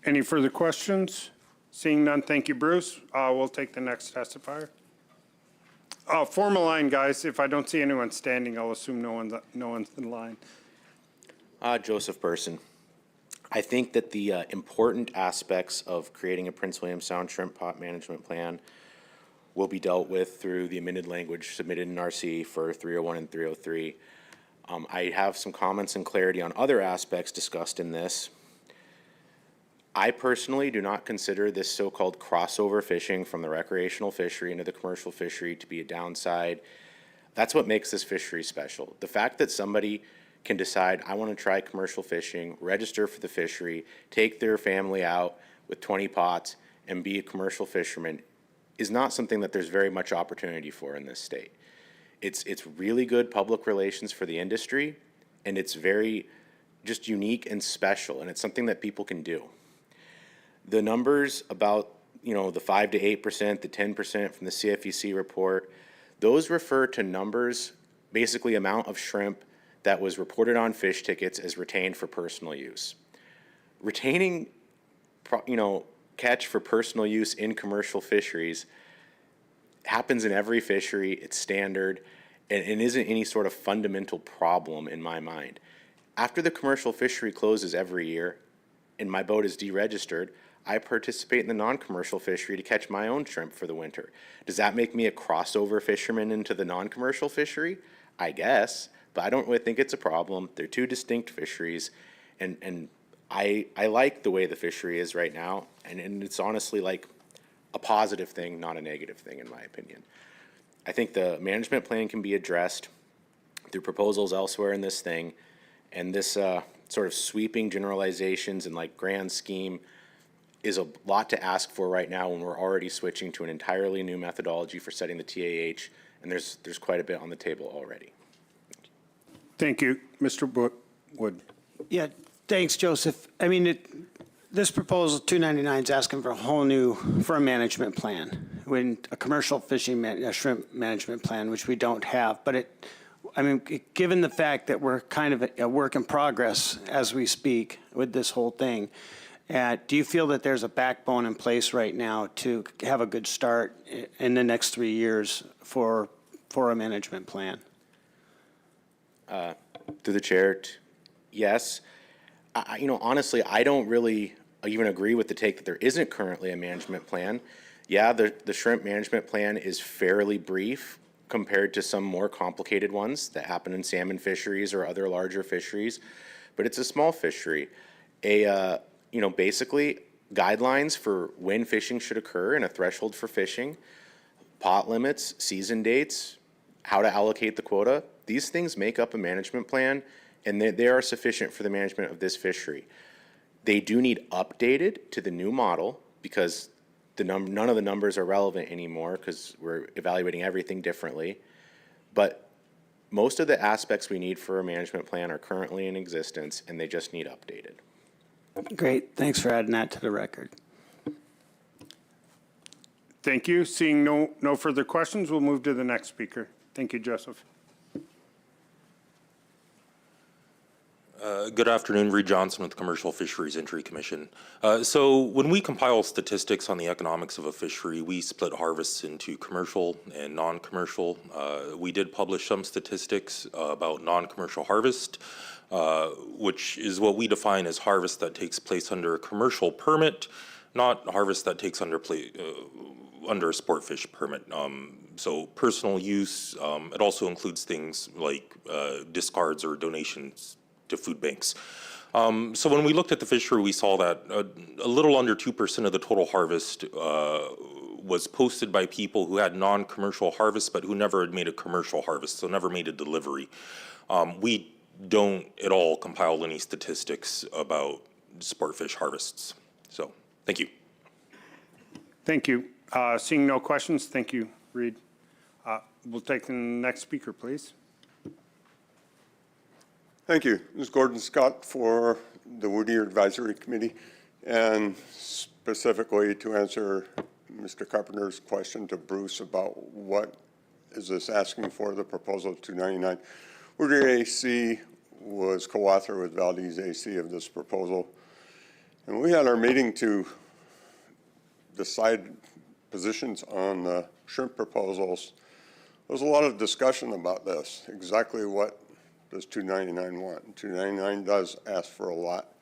Speaker 9: Any further questions? Seeing none, thank you, Bruce. We'll take the next testifier. Form a line, guys. If I don't see anyone standing, I'll assume no one's in line.
Speaker 13: Joseph Burson. I think that the important aspects of creating a Prince William Sound Shrimp Pot Management Plan will be dealt with through the amended language submitted in RC for 301 and 303. I have some comments and clarity on other aspects discussed in this. I personally do not consider this so-called crossover fishing from the recreational fishery into the commercial fishery to be a downside. That's what makes this fishery special. The fact that somebody can decide, I want to try commercial fishing, register for the fishery, take their family out with 20 pots and be a commercial fisherman is not something that there's very much opportunity for in this state. It's really good public relations for the industry, and it's very just unique and special, and it's something that people can do. The numbers about, the 5 to 8%, the 10% from the CFEC report, those refer to numbers, basically amount of shrimp that was reported on fish tickets as retained for personal use. Retaining, catch for personal use in commercial fisheries happens in every fishery. It's standard, and isn't any sort of fundamental problem in my mind. After the commercial fishery closes every year and my boat is deregistered, I participate in the non-commercial fishery to catch my own shrimp for the winter. Does that make me a crossover fisherman into the non-commercial fishery? I guess, but I don't really think it's a problem. They're two distinct fisheries, and I like the way the fishery is right now, and it's honestly like a positive thing, not a negative thing, in my opinion. I think the management plan can be addressed through proposals elsewhere in this thing, and this sort of sweeping generalizations and like grand scheme is a lot to ask for right now when we're already switching to an entirely new methodology for setting the TAH, and there's quite a bit on the table already.
Speaker 9: Thank you. Mr. Wood.
Speaker 2: Yeah, thanks, Joseph. I mean, this proposal 299 is asking for a management plan, when a commercial fishing shrimp management plan, which we don't have. But given the fact that we're kind of a work in progress as we speak with this whole thing, do you feel that there's a backbone in place right now to have a good start in the next 3 years for a management plan?
Speaker 13: Through the chair, yes. Honestly, I don't really even agree with the take that there isn't currently a management plan. Yeah, the shrimp management plan is fairly brief compared to some more complicated ones that happen in salmon fisheries or other larger fisheries, but it's a small fishery. Basically guidelines for when fishing should occur and a threshold for fishing, pot limits, season dates, how to allocate the quota. These things make up a management plan, and they are sufficient for the management of this fishery. They do need updated to the new model because none of the numbers are relevant anymore because we're evaluating everything differently. But most of the aspects we need for a management plan are currently in existence, and they just need updated.
Speaker 2: Great. Thanks for adding that to the record.
Speaker 9: Thank you. Seeing no further questions, we'll move to the next speaker. Thank you, Joseph.
Speaker 15: Good afternoon, Reed Johnson with the Commercial Fisheries Entry Commission. So when we compile statistics on the economics of a fishery, we split harvests into commercial and non-commercial. We did publish some statistics about non-commercial harvest, which is what we define as harvest that takes place under a commercial permit, not harvest that takes under a sport fish permit. So personal use, it also includes things like discards or donations to food banks. So when we looked at the fishery, we saw that a little under 2% of the total harvest was posted by people who had non-commercial harvests, but who never had made a commercial harvest, so never made a delivery. We don't at all compile any statistics about sport fish harvests. So, thank you.
Speaker 9: Thank you. Seeing no questions, thank you, Reed. We'll take the next speaker, please.
Speaker 16: Thank you. This is Gordon Scott for the Whittier Advisory Committee, and specifically to answer Mr. Carpenter's question to Bruce about what is this asking for, the proposal 299. Whittier AC was co-author with Valdez AC of this proposal, and we had our meeting to decide positions on the shrimp proposals. There was a lot of discussion about this, exactly what does 299 want? 299 does ask for a lot.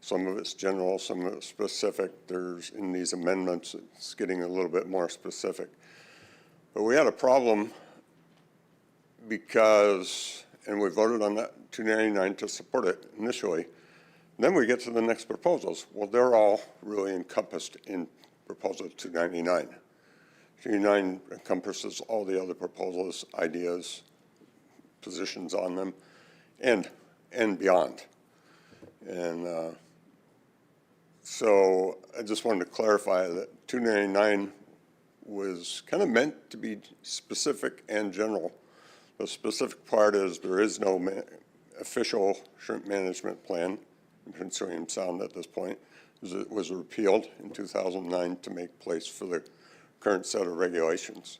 Speaker 16: Some of it's general, some of it's specific. There's, in these amendments, it's getting a little bit more specific. But we had a problem because, and we voted on that 299 to support it initially. Then we get to the next proposals. Well, they're all really encompassed in proposal 299. 299 encompasses all the other proposals, ideas, positions on them, and beyond. And so I just wanted to clarify that 299 was kind of meant to be specific and general. The specific part is there is no official shrimp management plan in Prince William Sound at this point. It was repealed in 2009 to make place for the current set of regulations.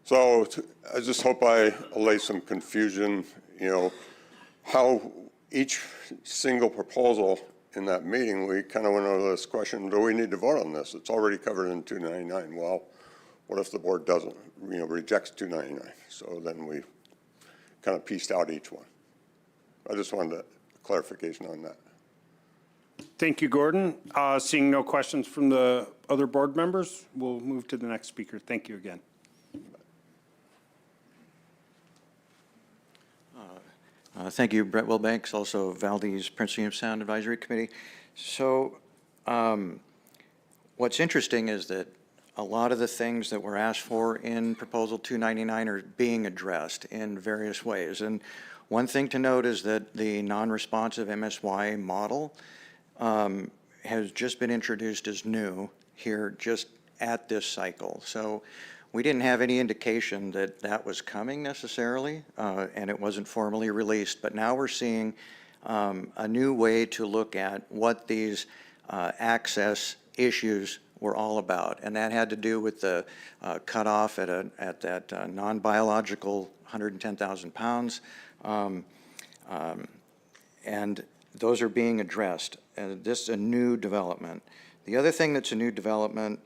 Speaker 16: So I just hope I allay some confusion, you know, how each single proposal in that meeting, we kind of went over this question, do we need to vote on this? It's already covered in 299. Well, what if the board doesn't, you know, rejects 299? So then we kind of pieced out each one. I just wanted a clarification on that.
Speaker 9: Thank you, Gordon. Seeing no questions from the other board members, we'll move to the next speaker. Thank you again.
Speaker 20: Thank you, Brett Wilbanks, also Valdez Prince William Sound Advisory Committee. So what's interesting is that a lot of the things that were asked for in Proposal 299 are being addressed in various ways. And one thing to note is that the non-responsive MSY model has just been introduced as new here just at this cycle. So we didn't have any indication that that was coming necessarily, and it wasn't formally released. But now we're seeing a new way to look at what these access issues were all about, and that had to do with the cutoff at that non-biological 110,000 pounds, and those are being addressed. And this is a new development. The other thing that's a new development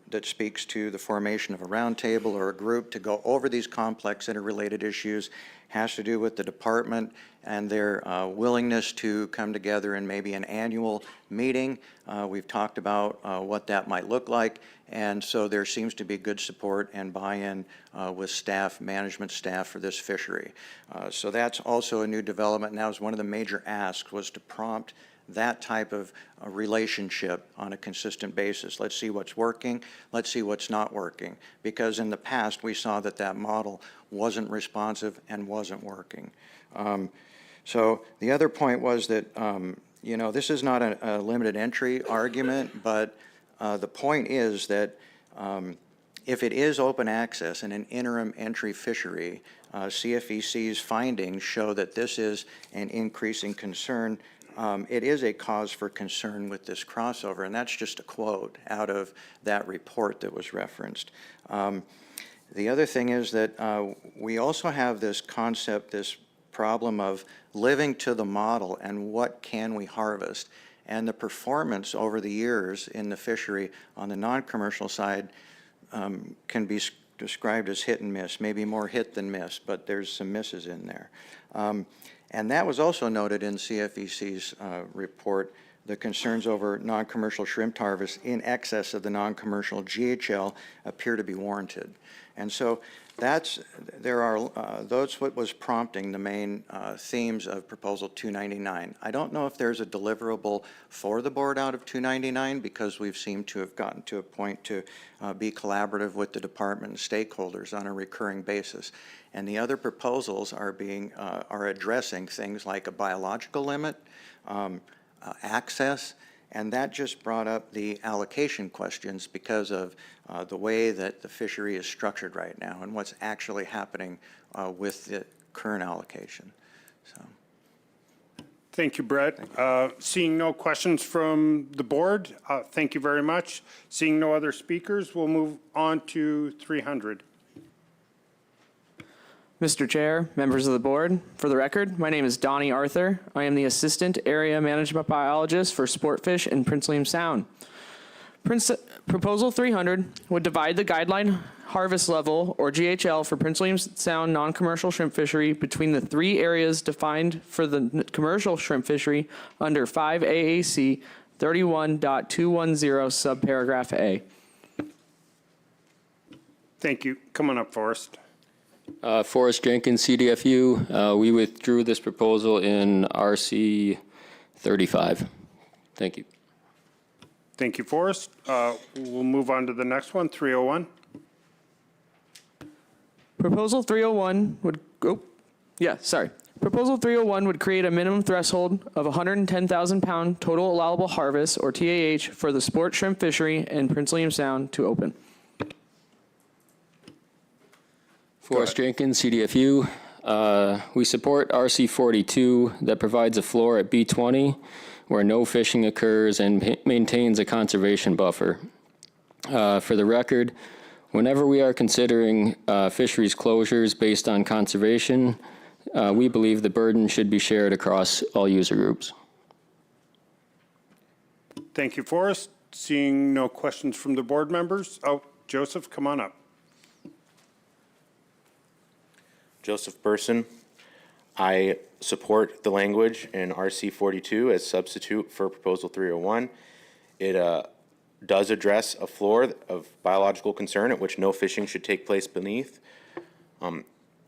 Speaker 20: that speaks to the formation of a roundtable or a group to go over these complex interrelated issues has to do with the department and their willingness to come together in maybe an annual meeting. We've talked about what that might look like, and so there seems to be good support and buy-in with staff, management staff for this fishery. So that's also a new development. Now, one of the major asks was to prompt that type of relationship on a consistent basis. Let's see what's working. Let's see what's not working. Because in the past, we saw that that model wasn't responsive and wasn't working. So the other point was that, you know, this is not a limited entry argument, but The point is that if it is open access and an interim entry fishery, CFEC's findings show that this is an increasing concern. It is a cause for concern with this crossover, and that's just a quote out of that report that was referenced. The other thing is that we also have this concept, this problem of living to the model and what can we harvest. And the performance over the years in the fishery on the non-commercial side can be described as hit and miss, maybe more hit than miss, but there's some misses in there. And that was also noted in CFEC's report. The concerns over non-commercial shrimp harvest in excess of the non-commercial GHL appear to be warranted. And so that's what was prompting the main themes of Proposal 299. I don't know if there's a deliverable for the board out of 299 because we've seemed to have gotten to a point to be collaborative with the department and stakeholders on a recurring basis. And the other proposals are addressing things like a biological limit, access, and that just brought up the allocation questions because of the way that the fishery is structured right now and what's actually happening with the current allocation. So.
Speaker 9: Thank you, Brett. Seeing no questions from the board, thank you very much. Seeing no other speakers, we'll move on to 300.
Speaker 10: Mr. Chair, members of the board, for the record, my name is Donnie Arthur. I am the Assistant Area Management Biologist for Sportfish in Prince William Sound. Proposal 300 would divide the guideline harvest level, or GHL, for Prince William Sound non-commercial shrimp fishery between the three areas defined for the commercial shrimp fishery under 5 AAC 31.210 subparagraph A.
Speaker 9: Thank you. Come on up, Forrest.
Speaker 21: Forrest Jenkins, CDFU. We withdrew this proposal in RC 35. Thank you.
Speaker 9: Thank you, Forrest. We'll move on to the next one, 301.
Speaker 10: Proposal 301 would, Proposal 301 would create a minimum threshold of 110,000 pound total allowable harvest, or TAH, for the sport shrimp fishery in Prince William Sound to open.
Speaker 21: Forrest Jenkins, CDFU. We support RC 42 that provides a floor at B20 where no fishing occurs and maintains a conservation buffer. For the record, whenever we are considering fisheries closures based on conservation, we believe the burden should be shared across all user groups.
Speaker 9: Thank you, Forrest. Seeing no questions from the board members. Oh, Joseph, come on up.
Speaker 13: Joseph Burson. I support the language in RC 42 as substitute for Proposal 301. It does address a floor of biological concern at which no fishing should take place beneath.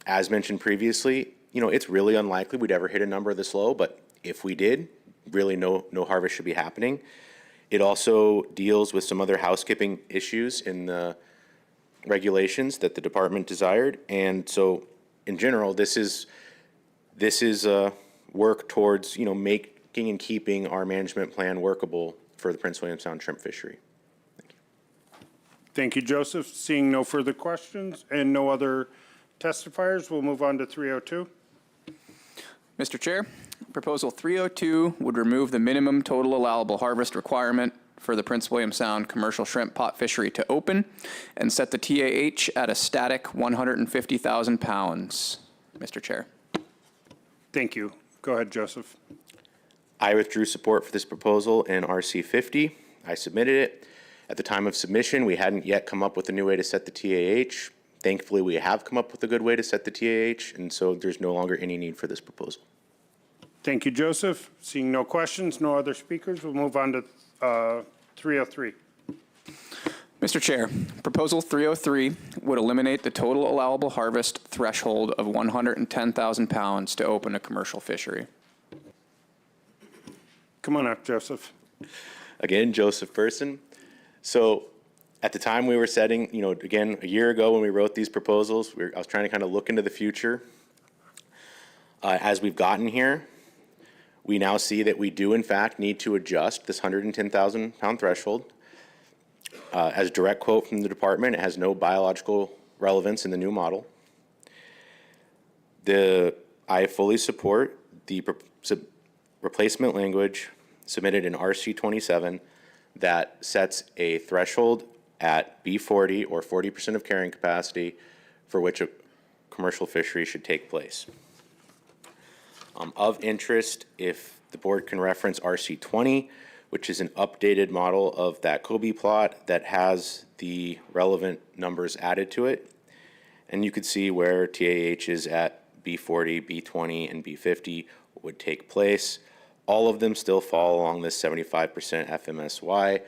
Speaker 13: As mentioned previously, it's really unlikely we'd ever hit a number this low, but if we did, really no harvest should be happening. It also deals with some other housekeeping issues in the regulations that the department desired, and so in general, this is work towards making and keeping our management plan workable for the Prince William Sound shrimp fishery. Thank you.
Speaker 9: Thank you, Joseph. Seeing no further questions and no other testifiers, we'll move on to 302.
Speaker 18: Mr. Chair, Proposal 302 would remove the minimum total allowable harvest requirement for the Prince William Sound commercial shrimp pot fishery to open and set the TAH at a static 150,000 pounds. Mr. Chair.
Speaker 9: Thank you. Go ahead, Joseph.
Speaker 13: I withdrew support for this proposal in RC 50. I submitted it. At the time of submission, we hadn't yet come up with a new way to set the TAH. Thankfully, we have come up with a good way to set the TAH, and so there's no longer any need for this proposal.
Speaker 9: Thank you, Joseph. Seeing no questions, no other speakers, we'll move on to 303.
Speaker 18: Mr. Chair, Proposal 303 would eliminate the total allowable harvest threshold of 110,000 pounds to open a commercial fishery.
Speaker 9: Come on up, Joseph.
Speaker 13: Again, Joseph Person. So at the time we were setting, again, a year ago when we wrote these proposals, I was trying to kind of look into the future. As we've gotten here, we now see that we do, in fact, need to adjust this 110,000 pound threshold. As a direct quote from the department, it has no biological relevance in the new model. I fully support the replacement language submitted in RC 27 that sets a threshold at B40 or 40% of carrying capacity for which a commercial fishery should take place. Of interest, if the board can reference RC 20, which is an updated model of that Kobe plot that has the relevant numbers added to it. And you could see where TAHs at B40, B20, and B50 would take place. All of them still fall along this 75% FMSY,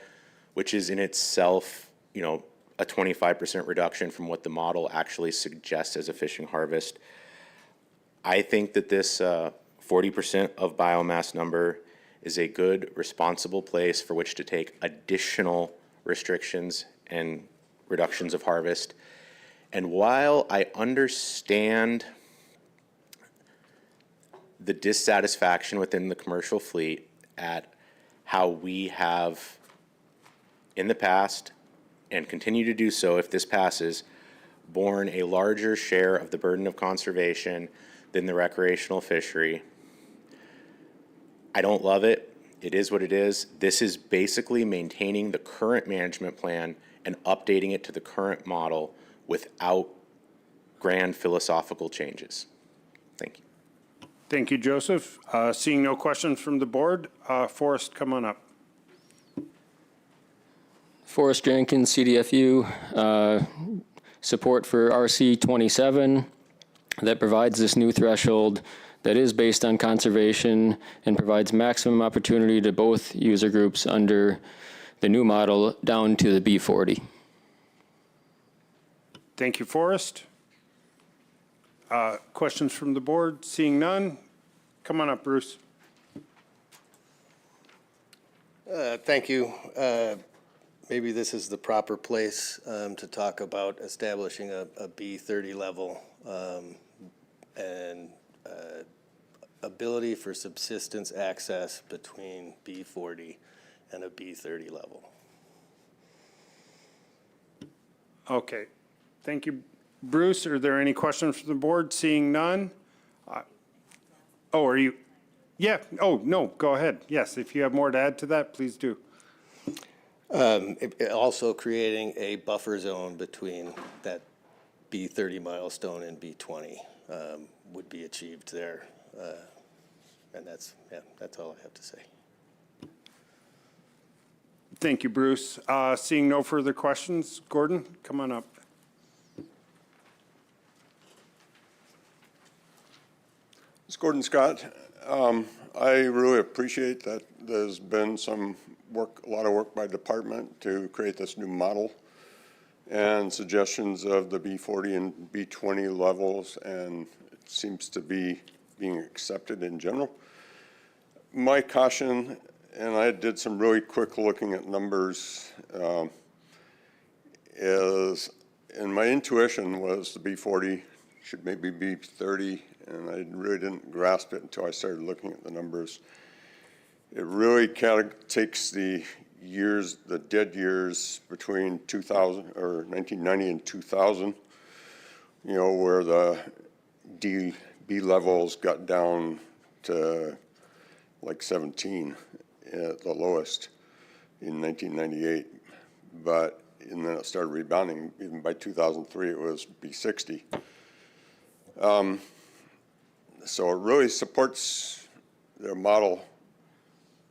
Speaker 13: which is in itself, you know, a 25% reduction from what the model actually suggests as a fishing harvest. I think that this 40% of biomass number is a good, responsible place for which to take additional restrictions and reductions of harvest. And while I understand the dissatisfaction within the commercial fleet at how we have in the past and continue to do so if this passes, borne a larger share of the burden of conservation than the recreational fishery. I don't love it. It is what it is. This is basically maintaining the current management plan and updating it to the current model without grand philosophical changes. Thank you.
Speaker 9: Thank you, Joseph. Seeing no questions from the board, Forrest, come on up.
Speaker 21: Forrest Jenkins, CDFU, support for RC 27 that provides this new threshold that is based on conservation and provides maximum opportunity to both user groups under the new model down to the B40.
Speaker 9: Thank you, Forrest. Questions from the board? Seeing none, come on up, Bruce.
Speaker 14: Thank you. Maybe this is the proper place to talk about establishing a B30 level and ability for subsistence access between B40 and a B30 level.
Speaker 9: Okay. Thank you, Bruce. Are there any questions from the board? Seeing none? Are you? Yeah. Oh, no, go ahead. Yes, if you have more to add to that, please do.
Speaker 14: Also creating a buffer zone between that B30 milestone and B20 would be achieved there. And that's all I have to say.
Speaker 9: Thank you, Bruce. Seeing no further questions, Gordon, come on up.
Speaker 16: It's Gordon Scott. I really appreciate that there's been a lot of work by department to create this new model and suggestions of the B40 and B20 levels, and it seems to be being accepted in general. My caution, and I did some really quick looking at numbers, is, and my intuition was the B40 should maybe be 30, and I really didn't grasp it until I started looking at the numbers. It really kind of takes the years, the dead years between 2000 or 1990 and 2000, you know, where the B levels got down to like 17 at the lowest in 1998, and then it started rebounding. Even by 2003, it was B60. So it really supports their model.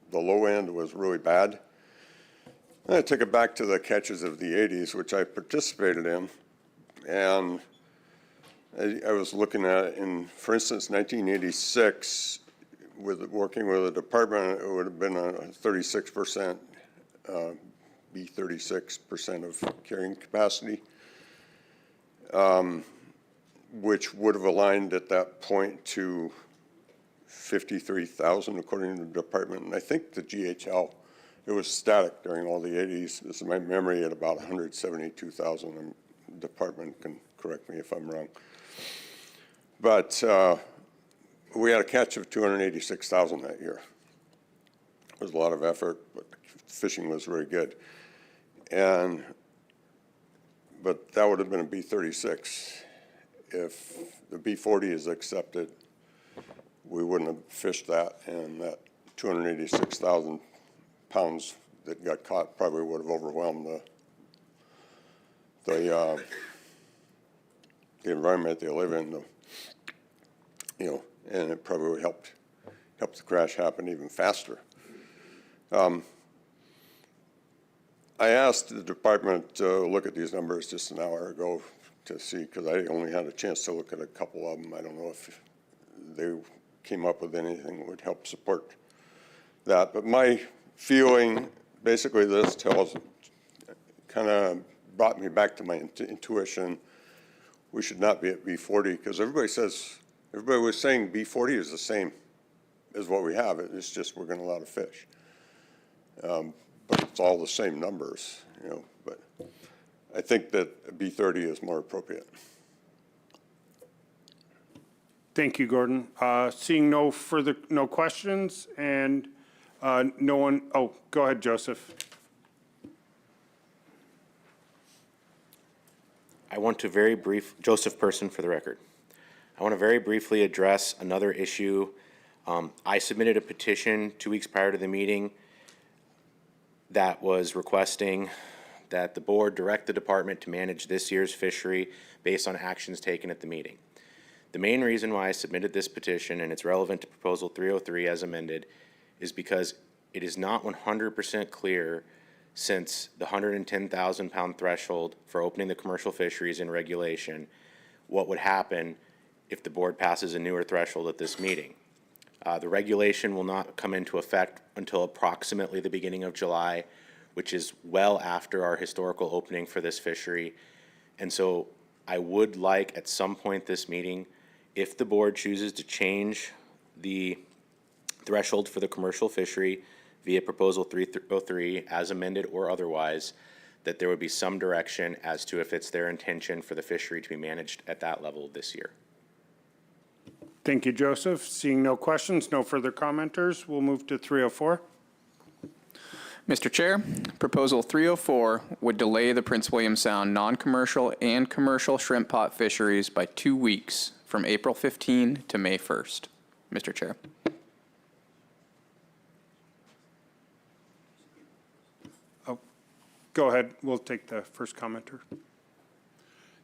Speaker 16: The low end was really bad. Then I took it back to the catches of the 80s, which I participated in, and I was looking at, for instance, 1986, working with the department, it would have been a 36%, B36% of carrying capacity, which would have aligned at that point to 53,000 according to the department. And I think the GHL, it was static during all the 80s. This is my memory at about 172,000. And the department can correct me if I'm wrong. But we had a catch of 286,000 that year. It was a lot of effort, but fishing was very good. But that would have been a B36. If the B40 is accepted, we wouldn't have fished that, and that 286,000 pounds that got caught probably would have overwhelmed the environment they live in, and it probably would help the crash happen even faster. I asked the department to look at these numbers just an hour ago to see, because I only had a chance to look at a couple of them. I don't know if they came up with anything that would help support that. But my feeling, basically this kind of brought me back to my intuition. We should not be at B40, because everybody was saying B40 is the same as what we have. It's just we're going to allow to fish. But it's all the same numbers, but I think that B30 is more appropriate.
Speaker 9: Thank you, Gordon. Seeing no questions and no one, go ahead, Joseph.
Speaker 13: I want to Joseph Person for the record. I want to very briefly address another issue. I submitted a petition 2 weeks prior to the meeting that was requesting that the board direct the department to manage this year's fishery based on actions taken at the meeting. The main reason why I submitted this petition, and it's relevant to Proposal 303 as amended, is because it is not 100% clear, since the 110,000 pound threshold for opening the commercial fisheries in regulation, what would happen if the board passes a newer threshold at this meeting. The regulation will not come into effect until approximately the beginning of July, which is well after our historical opening for this fishery. And so I would like at some point this meeting, if the board chooses to change the threshold for the commercial fishery via Proposal 303 as amended or otherwise, that there would be some direction as to if it's their intention for the fishery to be managed at that level this year.
Speaker 9: Thank you, Joseph. Seeing no questions, no further commenters, we'll move to 304.
Speaker 18: Mr. Chair, Proposal 304 would delay the Prince William Sound non-commercial and commercial shrimp pot fisheries by 2 weeks from April 15 to May 1st. Mr. Chair.
Speaker 9: Go ahead. We'll take the first commenter.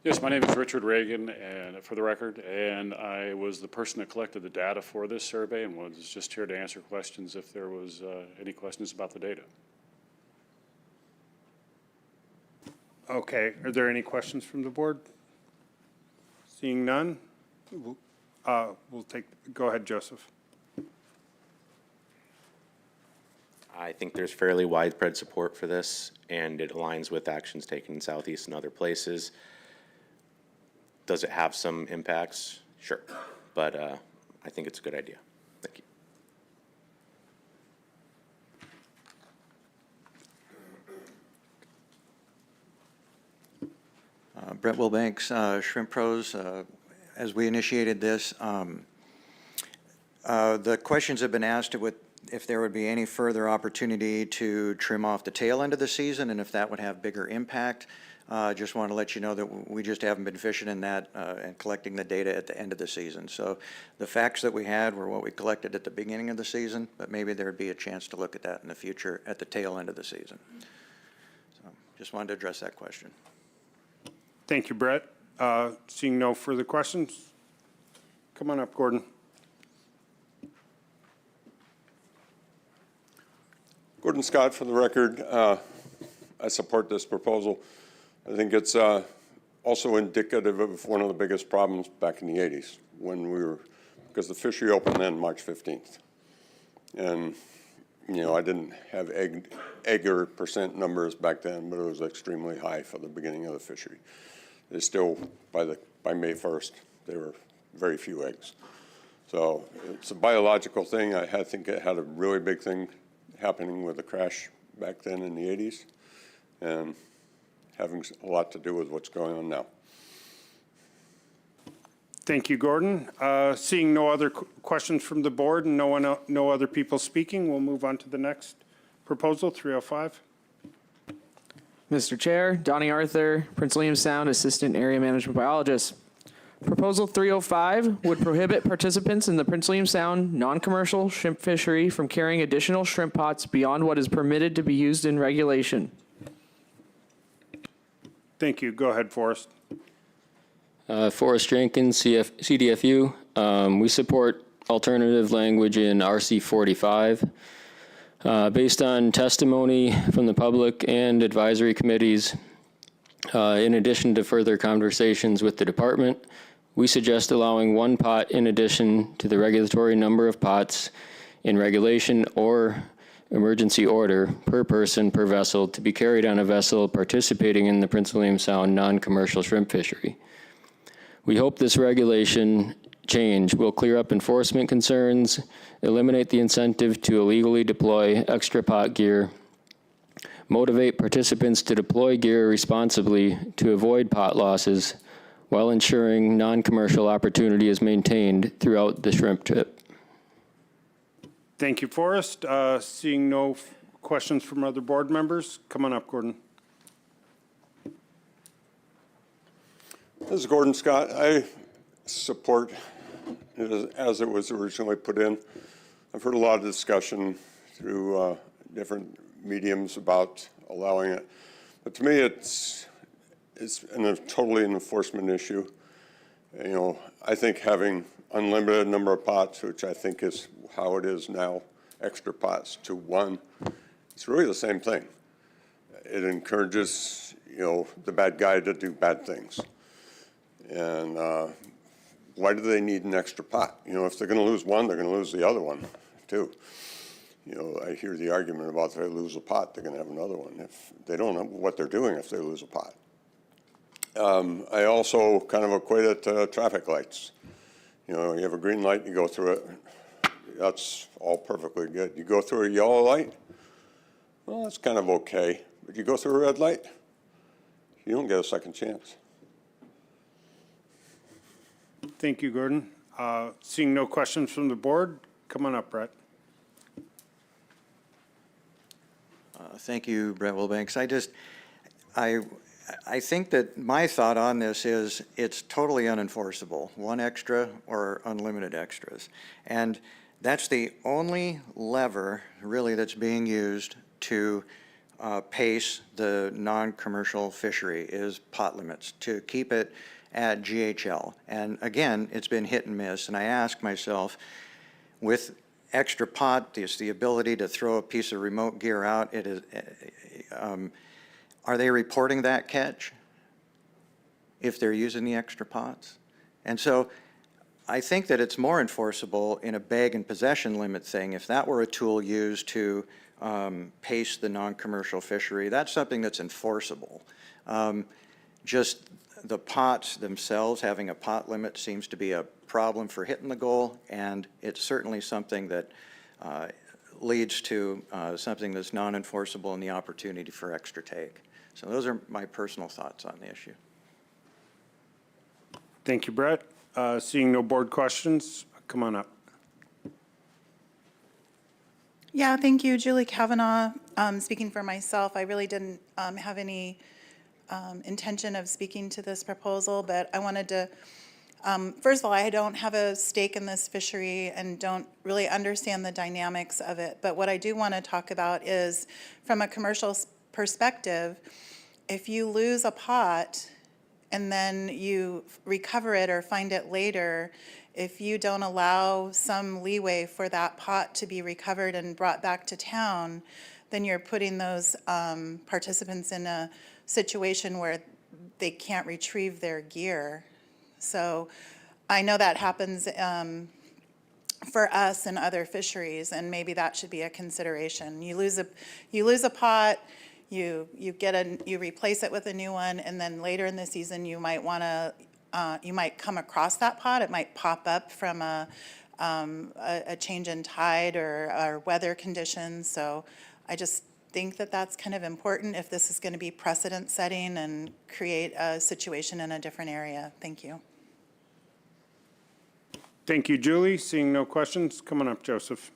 Speaker 4: Yes, my name is Richard Reagan, and for the record, and I was the person that collected the data for this survey and was just here to answer questions if there was any questions about the data.
Speaker 9: Okay. Are there any questions from the board? Seeing none, go ahead, Joseph.
Speaker 13: I think there's fairly widespread support for this, and it aligns with actions taken in Southeast and other places. Does it have some impacts? Sure. But I think it's a good idea. Thank
Speaker 20: you. Brett Wilbanks, Shrimp Pros. As we initiated this, the questions have been asked if there would be any further opportunity to trim off the tail end of the season and if that would have bigger impact. Just want to let you know that we just haven't been fishing in that and collecting the data at the end of the season. So the facts that we had were what we collected at the beginning of the season, but maybe there would be a chance to look at that in the future at the tail end of the season. So just wanted to address that question.
Speaker 9: Thank you, Brett. Seeing no further questions, come on up, Gordon.
Speaker 16: Gordon Scott, for the record. I support this proposal. I think it's also indicative of one of the biggest problems back in the 80s because the fishery opened then March 15th. And, I didn't have egger percent numbers back then, but it was extremely high for the beginning of the fishery. They still, by May 1st, there were very few eggs. So it's a biological thing. I think it had a really big thing happening with the crash back then in the 80s. And having a lot to do with what's going on now.
Speaker 9: Thank you, Gordon. Seeing no other questions from the board and no other people speaking, we'll move on to the next proposal, 305.
Speaker 10: Mr. Chair, Donnie Arthur, Prince William Sound Assistant Area Management Biologist. Proposal 305 would prohibit participants in the Prince William Sound non-commercial shrimp fishery from carrying additional shrimp pots beyond what is permitted to be used in regulation.
Speaker 9: Thank you. Go ahead, Forrest.
Speaker 21: Forrest Jenkins, CDFU. We support alternative language in RC 45. Based on testimony from the public and advisory committees, in addition to further conversations with the department, we suggest allowing one pot in addition to the regulatory number of pots in regulation or emergency order per person per vessel to be carried on a vessel participating in the Prince William Sound non-commercial shrimp fishery. We hope this regulation change will clear up enforcement concerns, eliminate the incentive to illegally deploy extra pot gear, motivate participants to deploy gear responsibly to avoid pot losses, while ensuring non-commercial opportunity is maintained throughout the shrimp trip.
Speaker 9: Thank you, Forrest. Seeing no questions from other board members, come on up, Gordon.
Speaker 16: This is Gordon Scott. I support it as it was originally put in. I've heard a lot of discussion through different mediums about allowing it. But to me, it's totally an enforcement issue. You know, I think having unlimited number of pots, which I think is how it is now, extra pots to one, it's really the same thing. It encourages, you know, the bad guy to do bad things. And why do they need an extra pot? You know, if they're going to lose one, they're going to lose the other one too. You know, I hear the argument about if they lose a pot, they're going to have another one. If they don't know what they're doing if they lose a pot. I also kind of equate it to traffic lights. You know, you have a green light, you go through it. That's all perfectly good. You go through a yellow light, well, that's kind of okay. But you go through a red light, you don't get a second chance.
Speaker 9: Thank you, Gordon. Seeing no questions from the board, come on up, Brett.
Speaker 20: Thank you, Brett Wilbanks. I think that my thought on this is it's totally unenforceable, one extra or unlimited extras. And that's the only lever really that's being used to pace the non-commercial fishery is pot limits, to keep it at GHL. And again, it's been hit and miss. And I ask myself, with extra pot, it's the ability to throw a piece of remote gear out. It is, are they reporting that catch if they're using the extra pots? And so I think that it's more enforceable in a bag and possession limit thing. If that were a tool used to pace the non-commercial fishery, that's something that's enforceable. Just the pots themselves, having a pot limit seems to be a problem for hitting the goal, and it's certainly something that leads to something that's non-enforceable and the opportunity for extra take. So those are my personal thoughts on the issue.
Speaker 9: Thank you, Brett. Seeing no board questions, come on up.
Speaker 5: Yeah, thank you. Julie Kavanaugh, speaking for myself. I really didn't have any intention of speaking to this proposal, but I wanted to, first of all, I don't have a stake in this fishery and don't really understand the dynamics of it. But what I do want to talk about is, from a commercial perspective, if you lose a pot and then you recover it or find it later, if you don't allow some leeway for that pot to be recovered and brought back to town, then you're putting those participants in a situation where they can't retrieve their gear. So I know that happens for us and other fisheries, and maybe that should be a consideration. You lose a pot, you replace it with a new one, and then later in the season you might want to you might come across that pot. It might pop up from a change in tide or weather conditions. So I just think that that's kind of important if this is going to be precedent setting and create a situation in a different area. Thank you.
Speaker 9: Thank you, Julie. Seeing no questions, come on up, Joseph.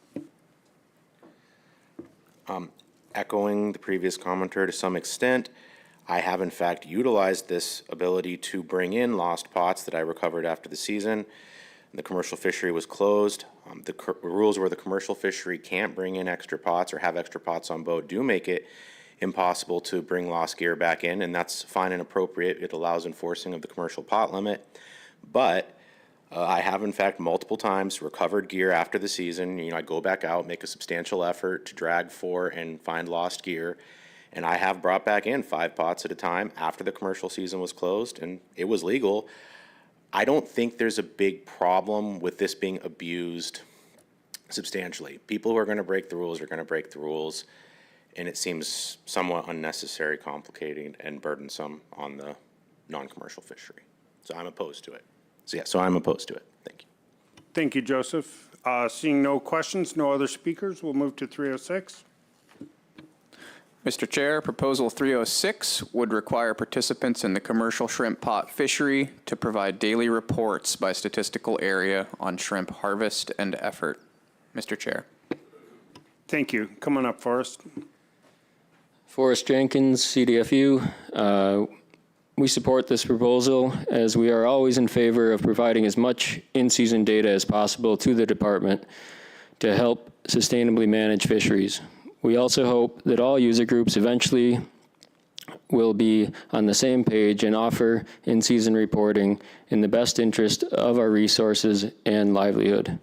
Speaker 13: Echoing the previous commenter to some extent, I have in fact utilized this ability to bring in lost pots that I recovered after the season. The commercial fishery was closed. The rules where the commercial fishery can't bring in extra pots or have extra pots on boat do make it impossible to bring lost gear back in, and that's fine and appropriate. It allows enforcing of the commercial pot limit. But I have in fact multiple times recovered gear after the season. I go back out, make a substantial effort to drag for and find lost gear. And I have brought back in 5 pots at a time after the commercial season was closed, and it was legal. I don't think there's a big problem with this being abused substantially. People who are going to break the rules are going to break the rules, and it seems somewhat unnecessary, complicated, and burdensome on the non-commercial fishery. So I'm opposed to it. So I'm opposed to it. Thank you.
Speaker 9: Thank you, Joseph. Seeing no questions, no other speakers, we'll move to 306.
Speaker 18: Mr. Chair, Proposal 306 would require participants in the commercial shrimp pot fishery to provide daily reports by statistical area on shrimp harvest and effort. Mr. Chair.
Speaker 9: Thank you. Come on up, Forrest.
Speaker 21: Forrest Jenkins, CDFU. We support this proposal as we are always in favor of providing as much in-season data as possible to the department to help sustainably manage fisheries. We also hope that all user groups eventually will be on the same page and offer in-season reporting in the best interest of our resources and livelihood.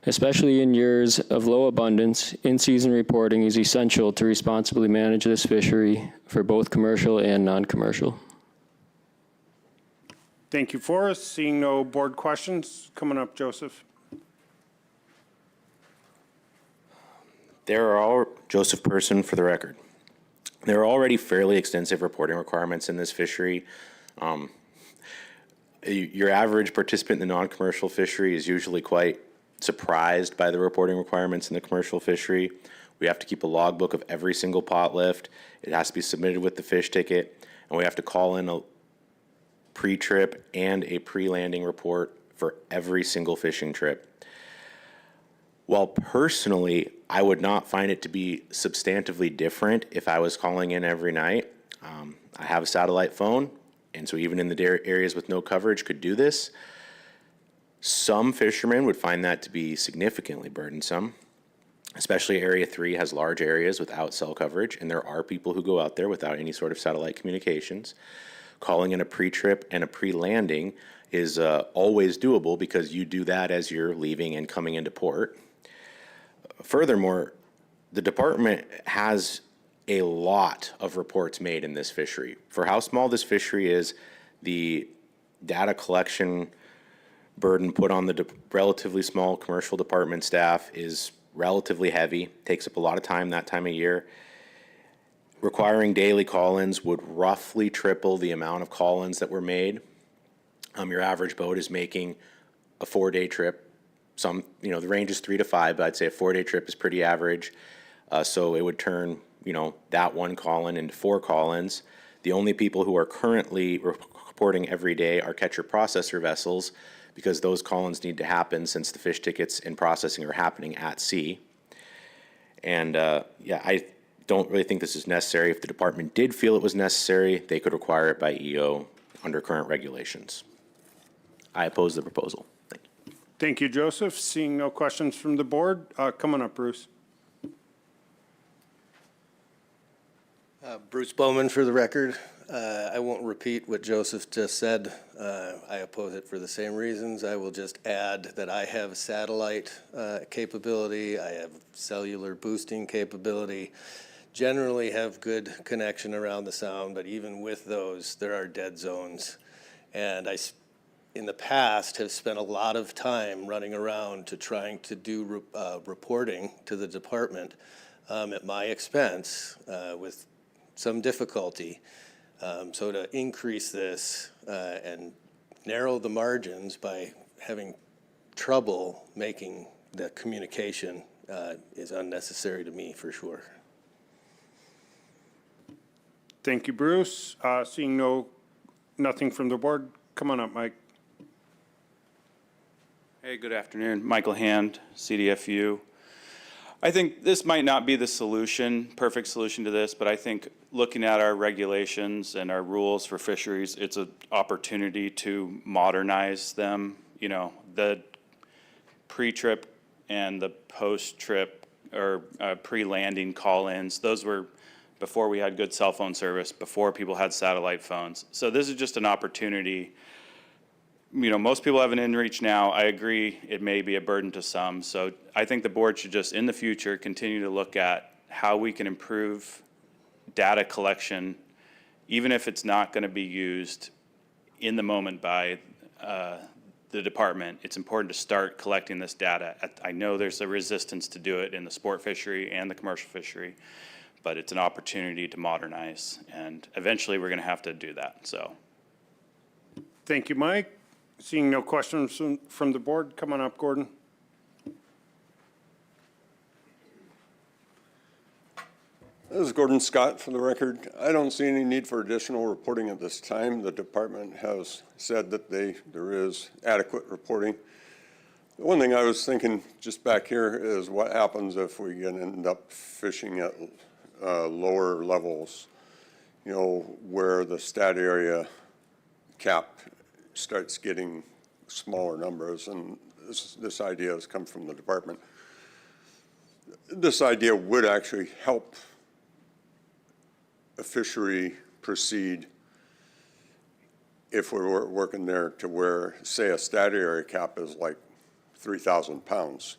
Speaker 21: Especially in years of low abundance, in-season reporting is essential to responsibly manage this fishery for both commercial and non-commercial.
Speaker 9: Thank you, Forrest. Seeing no board questions, coming up, Joseph.
Speaker 13: Joseph Person for the record. There are already fairly extensive reporting requirements in this fishery. Your average participant in the non-commercial fishery is usually quite surprised by the reporting requirements in the commercial fishery. We have to keep a logbook of every single pot lift. It has to be submitted with the fish ticket, and we have to call in a pre-trip and a pre-landing report for every single fishing trip. While personally, I would not find it to be substantively different if I was calling in every night. I have a satellite phone, and so even in the areas with no coverage could do this. Some fishermen would find that to be significantly burdensome, especially Area 3 has large areas without cell coverage, and there are people who go out there without any sort of satellite communications. Calling in a pre-trip and a pre-landing is always doable because you do that as you're leaving and coming into port. Furthermore, the department has a lot of reports made in this fishery. For how small this fishery is, the data collection burden put on the relatively small commercial department staff is relatively heavy, takes up a lot of time that time of year. Requiring daily call-ins would roughly triple the amount of call-ins that were made. Your average boat is making a 4-day trip. The range is 3 to 5, but I'd say a 4-day trip is pretty average. So it would turn, that one call-in into 4 call-ins. The only people who are currently reporting every day are catcher-processor vessels because those call-ins need to happen since the fish tickets and processing are happening at sea. And I don't really think this is necessary. If the department did feel it was necessary, they could require it by EO under current regulations. I oppose the proposal. Thank you.
Speaker 9: Thank you, Joseph. Seeing no questions from the board, come on up, Bruce.
Speaker 14: Bruce Bowman for the record. I won't repeat what Joseph just said. I oppose it for the same reasons. I will just add that I have satellite capability. I have cellular boosting capability. Generally have good connection around the sound, but even with those, there are dead zones. And I, in the past, have spent a lot of time running around to trying to do reporting to the department at my expense with some difficulty. So to increase this and narrow the margins by having trouble making the communication is unnecessary to me for sure.
Speaker 9: Thank you, Bruce. Seeing nothing from the board, come on up, Mike.
Speaker 11: Hey, good afternoon. Michael Hand, CDFU. I think this might not be the perfect solution to this, but I think looking at our regulations and our rules for fisheries, it's an opportunity to modernize them. You know, the pre-trip and the post-trip or pre-landing call-ins, those were before we had good cell phone service, before people had satellite phones. So this is just an opportunity. You know, most people have an inReach now. I agree it may be a burden to some. So I think the board should just, in the future, continue to look at how we can improve data collection, even if it's not going to be used in the moment by the department. It's important to start collecting this data. I know there's a resistance to do it in the sport fishery and the commercial fishery, but it's an opportunity to modernize, and eventually we're going to have to do that. So,
Speaker 9: Thank you, Mike. Seeing no questions from the board, come on up, Gordon.
Speaker 16: This is Gordon Scott for the record. I don't see any need for additional reporting at this time. The department has said that there is adequate reporting. The one thing I was thinking just back here is what happens if we end up fishing at lower levels, you know, where the stat area cap starts getting smaller numbers, and this idea has come from the department. This idea would actually help a fishery proceed if we were working there to where, say, a stat area cap is like 3,000 pounds.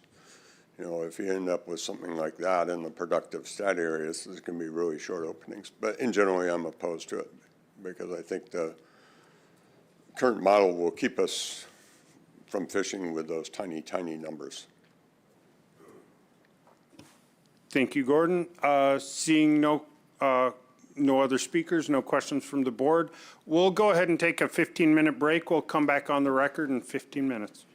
Speaker 16: You know, if you end up with something like that in the productive stat areas, there's going to be really short openings. But in general, I'm opposed to it because I think the current model will keep us from fishing with those tiny, tiny numbers.
Speaker 9: Thank you, Gordon. Seeing no other speakers, no questions from the board, we'll go ahead and take a 15-minute break. We'll come back on the record in 15 minutes.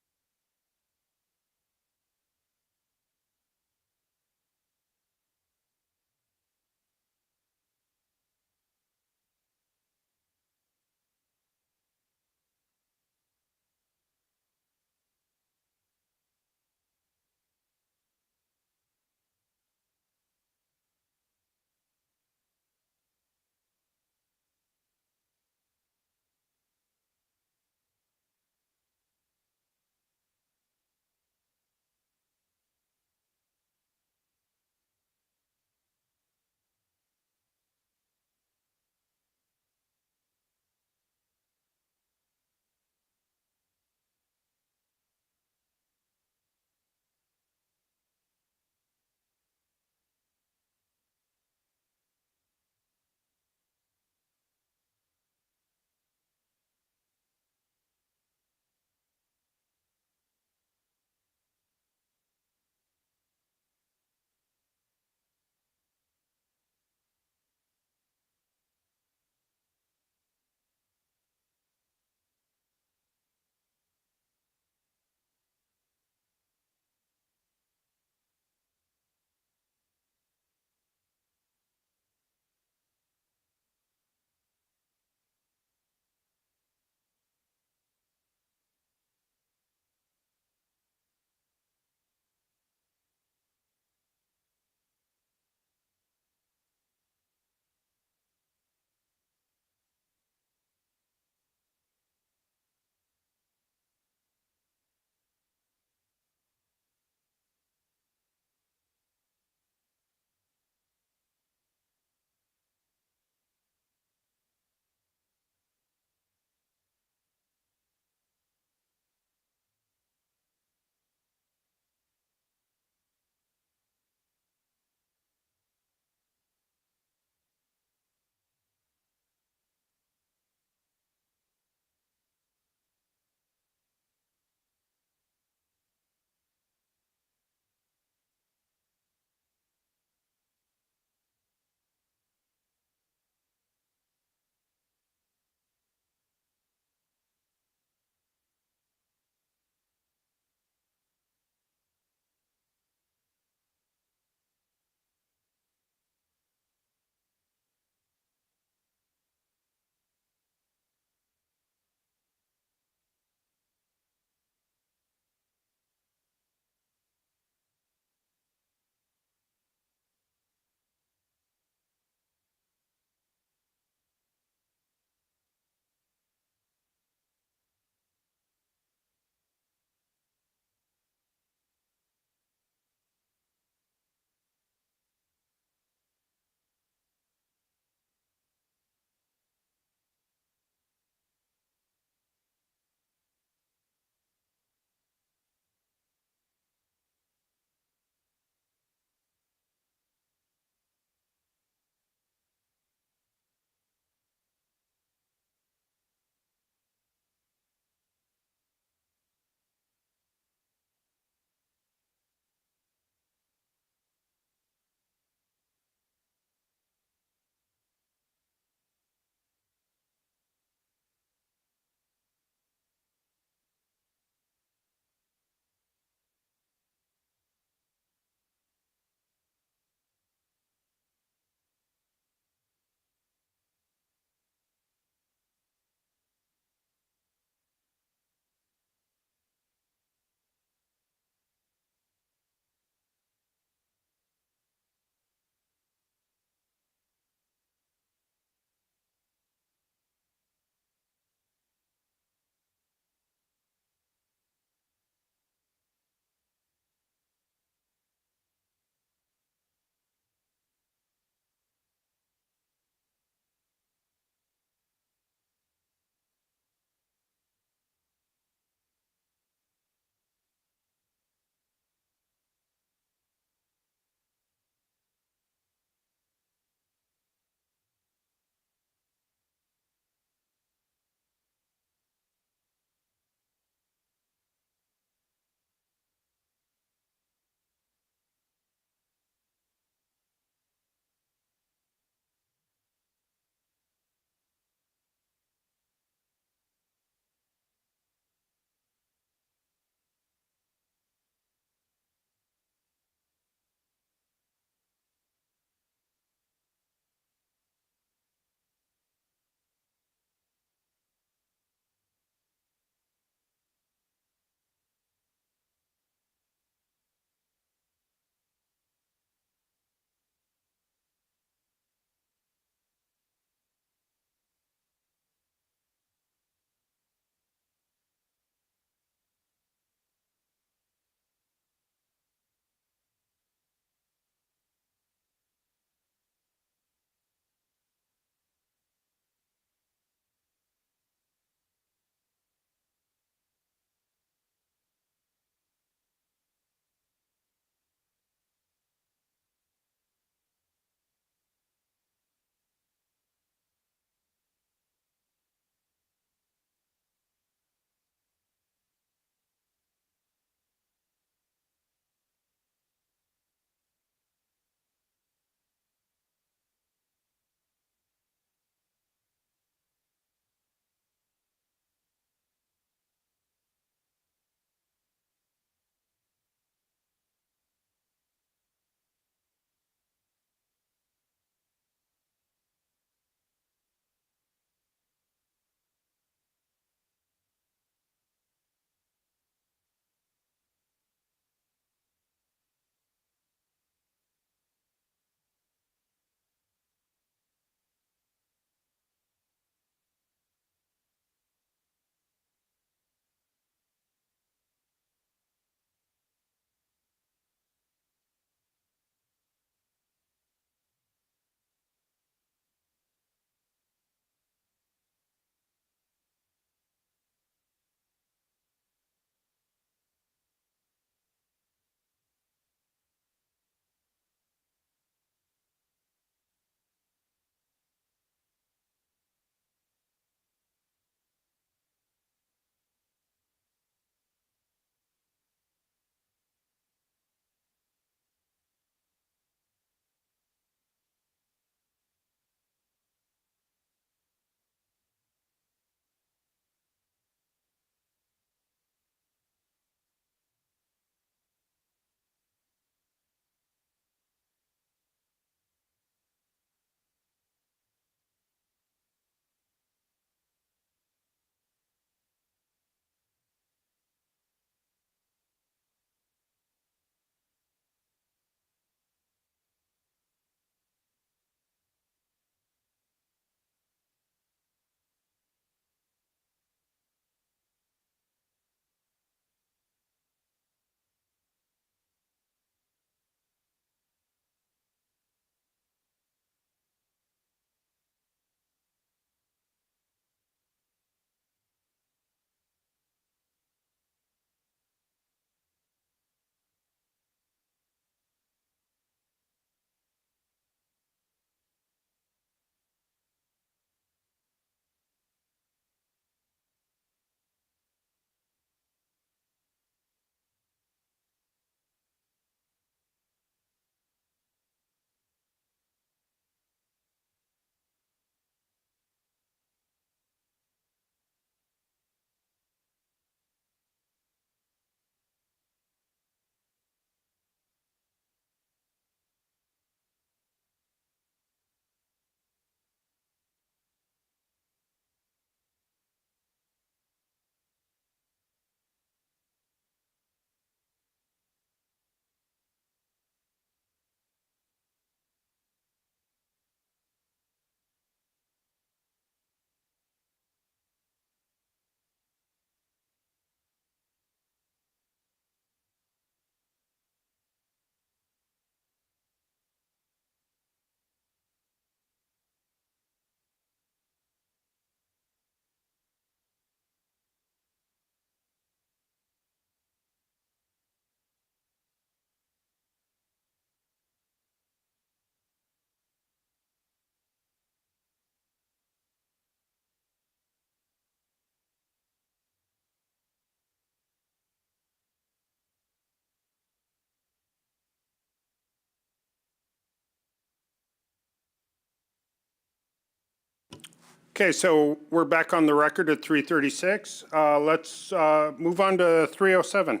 Speaker 9: Okay, so we're back on the record at 3:36. Let's move on to 3:07.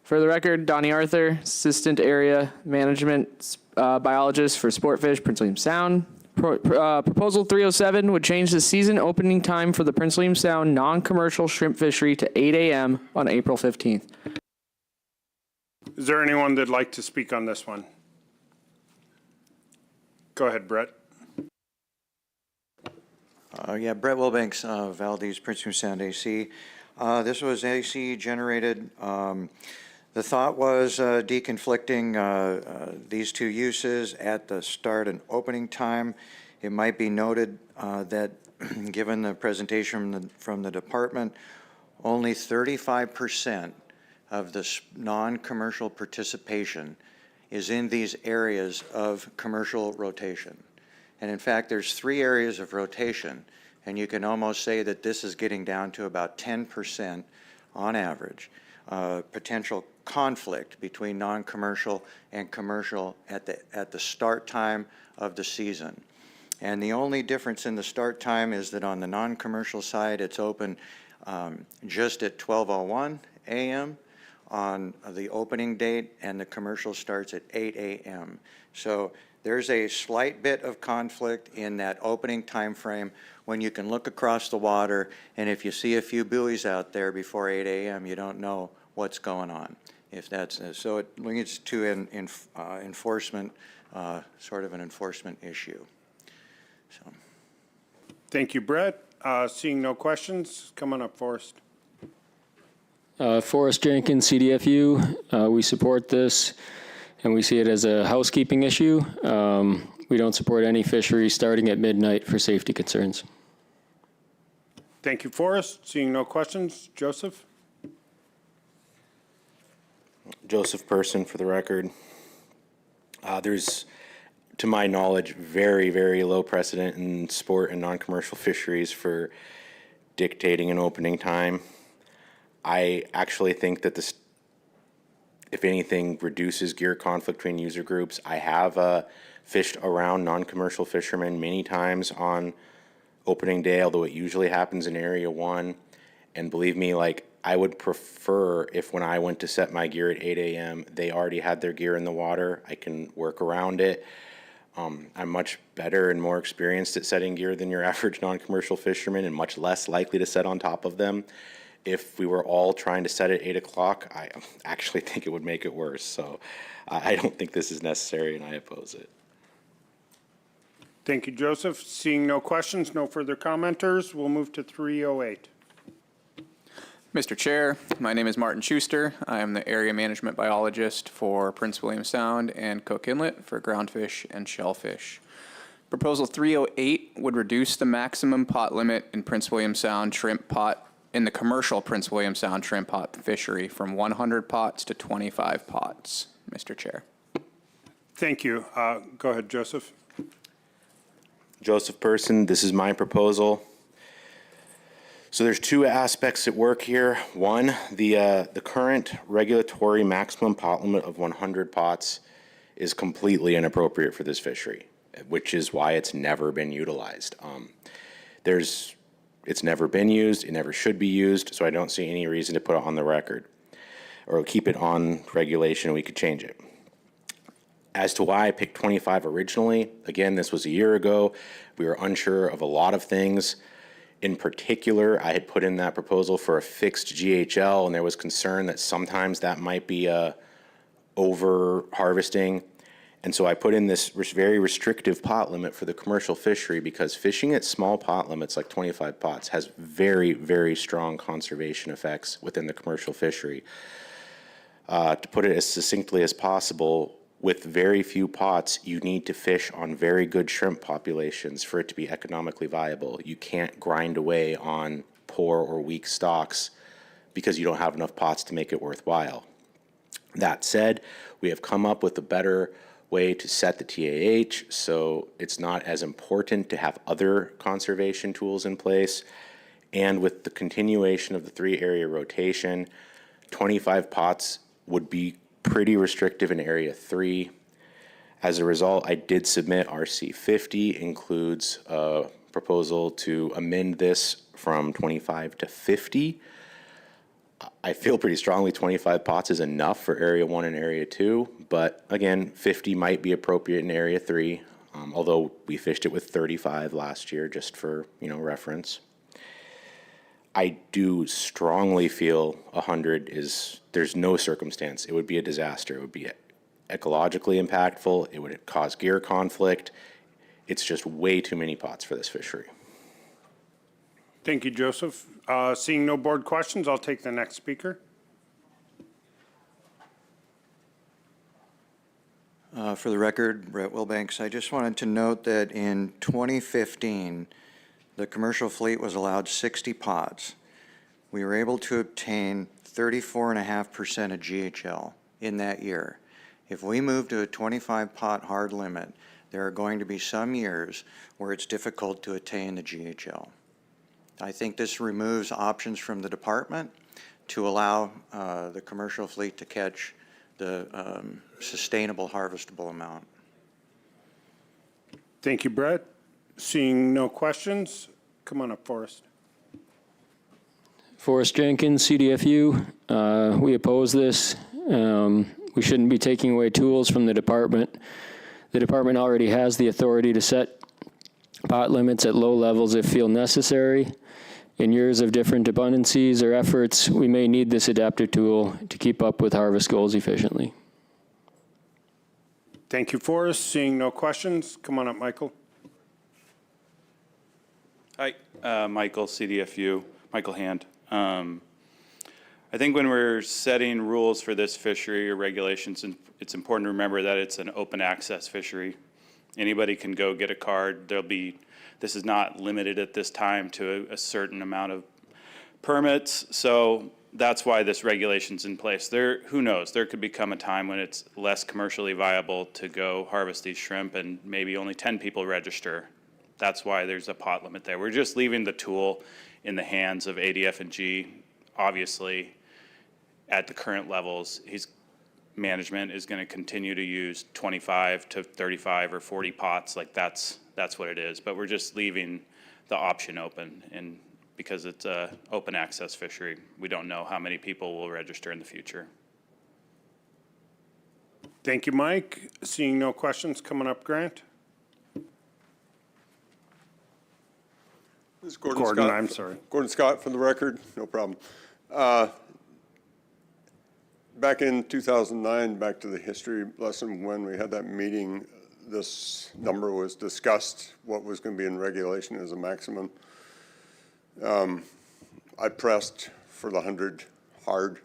Speaker 10: For the record, Donnie Arthur, Assistant Area Management Biologist for Sportfish, Prince William Sound. Proposal 307 would change the season opening time for the Prince William Sound non-commercial shrimp fishery to 8 a.m. on April 15th.
Speaker 9: Is there anyone that'd like to speak on this one? Go ahead, Brett.
Speaker 20: Yeah, Brett Wilbanks, Valdez, Prince William Sound AC. This was AC generated. The thought was deconflicting these two uses at the start and opening time. It might be noted that given the presentation from the department, only 35% of the non-commercial participation is in these areas of commercial rotation. And in fact, there's 3 areas of rotation, and you can almost say that this is getting down to about 10% on average, potential conflict between non-commercial and commercial at the start time of the season. And the only difference in the start time is that on the non-commercial side, it's open just at 12:01 a.m. on the opening date, and the commercial starts at 8 a.m. So there's a slight bit of conflict in that opening time frame when you can look across the water, and if you see a few buoys out there before 8 a.m., you don't know what's going on. If that's so, it leads to an enforcement, sort of an enforcement issue. So.
Speaker 9: Thank you, Brett. Seeing no questions, come on up, Forrest.
Speaker 21: Forrest Jenkins, CDFU. We support this, and we see it as a housekeeping issue. We don't support any fishery starting at midnight for safety concerns.
Speaker 9: Thank you, Forrest. Seeing no questions, Joseph.
Speaker 13: Joseph Person, for the record. There's, to my knowledge, very, very low precedent in sport and non-commercial fisheries for dictating an opening time. I actually think that this, if anything, reduces gear conflict between user groups. I have fished around non-commercial fishermen many times on opening day, although it usually happens in Area 1. And believe me, like, I would prefer if when I went to set my gear at 8 a.m., they already had their gear in the water. I can work around it. I'm much better and more experienced at setting gear than your average non-commercial fisherman, and much less likely to set on top of them. If we were all trying to set at 8 o'clock, I actually think it would make it worse. So I don't think this is necessary, and I oppose it.
Speaker 9: Thank you, Joseph. Seeing no questions, no further commenters, we'll move to 308.
Speaker 18: Mr. Chair, my name is Martin Schuster. I am the Area Management Biologist for Prince William Sound and Cook Inlet for groundfish and shellfish. Proposal 308 would reduce the maximum pot limit in Prince William Sound shrimp pot in the commercial Prince William Sound shrimp pot fishery from 100 pots to 25 pots, Mr. Chair.
Speaker 9: Thank you. Go ahead, Joseph.
Speaker 13: Joseph Person, this is my proposal. So there's 2 aspects at work here. One, the current regulatory maximum pot limit of 100 pots is completely inappropriate for this fishery, which is why it's never been utilized. It's never been used, it never should be used, so I don't see any reason to put it on the record or keep it on regulation. We could change it. As to why I picked 25 originally, again, this was a year ago. We were unsure of a lot of things. In particular, I had put in that proposal for a fixed GHL, and there was concern that sometimes that might be over harvesting. And so I put in this very restrictive pot limit for the commercial fishery, because fishing at small pot limits like 25 pots has very, very strong conservation effects within the commercial fishery. To put it as succinctly as possible, with very few pots, you need to fish on very good shrimp populations for it to be economically viable. You can't grind away on poor or weak stocks because you don't have enough pots to make it worthwhile. That said, we have come up with a better way to set the TAH, so it's not as important to have other conservation tools in place. And with the continuation of the 3-area rotation, 25 pots would be pretty restrictive in Area 3. As a result, I did submit RC 50, includes a proposal to amend this from 25 to 50. I feel pretty strongly 25 pots is enough for Area 1 and Area 2, but again, 50 might be appropriate in Area 3, although we fished it with 35 last year just for, reference. I do strongly feel 100 is, there's no circumstance. It would be a disaster. It would be ecologically impactful. It would cause gear conflict. It's just way too many pots for this fishery.
Speaker 9: Thank you, Joseph. Seeing no board questions, I'll take the next speaker.
Speaker 20: For the record, Brett Wilbanks, I just wanted to note that in 2015, the commercial fleet was allowed 60 pods. We were able to obtain 34.5% of GHL in that year. If we move to a 25 pot hard limit, there are going to be some years where it's difficult to attain the GHL. I think this removes options from the department to allow the commercial fleet to catch the sustainable harvestable amount.
Speaker 9: Thank you, Brett. Seeing no questions, come on up, Forrest.
Speaker 21: Forrest Jenkins, CDFU. We oppose this. We shouldn't be taking away tools from the department. The department already has the authority to set pot limits at low levels if feel necessary. In years of different abundancies or efforts, we may need this adaptive tool to keep up with harvest goals efficiently.
Speaker 9: Thank you, Forrest. Seeing no questions, come on up, Michael.
Speaker 11: Hi, Michael, CDFU, Michael Hand. I think when we're setting rules for this fishery or regulations, it's important to remember that it's an open access fishery. Anybody can go get a card. This is not limited at this time to a certain amount of permits. So that's why this regulation's in place. Who knows? There could become a time when it's less commercially viable to go harvest these shrimp and maybe only 10 people register. That's why there's a pot limit there. We're just leaving the tool in the hands of ADF&G. Obviously, at the current levels, management is going to continue to use 25 to 35 or 40 pots. Like that's what it is. But we're just leaving the option open, and because it's a open access fishery, we don't know how many people will register in the future.
Speaker 9: Thank you, Mike. Seeing no questions, coming up, Grant.
Speaker 16: This is Gordon Scott.
Speaker 9: I'm sorry.
Speaker 16: Gordon Scott, for the record, no problem. Back in 2009, back to the history lesson, when we had that meeting, this number was discussed, what was going to be in regulation as a maximum. I pressed for the 100 hard.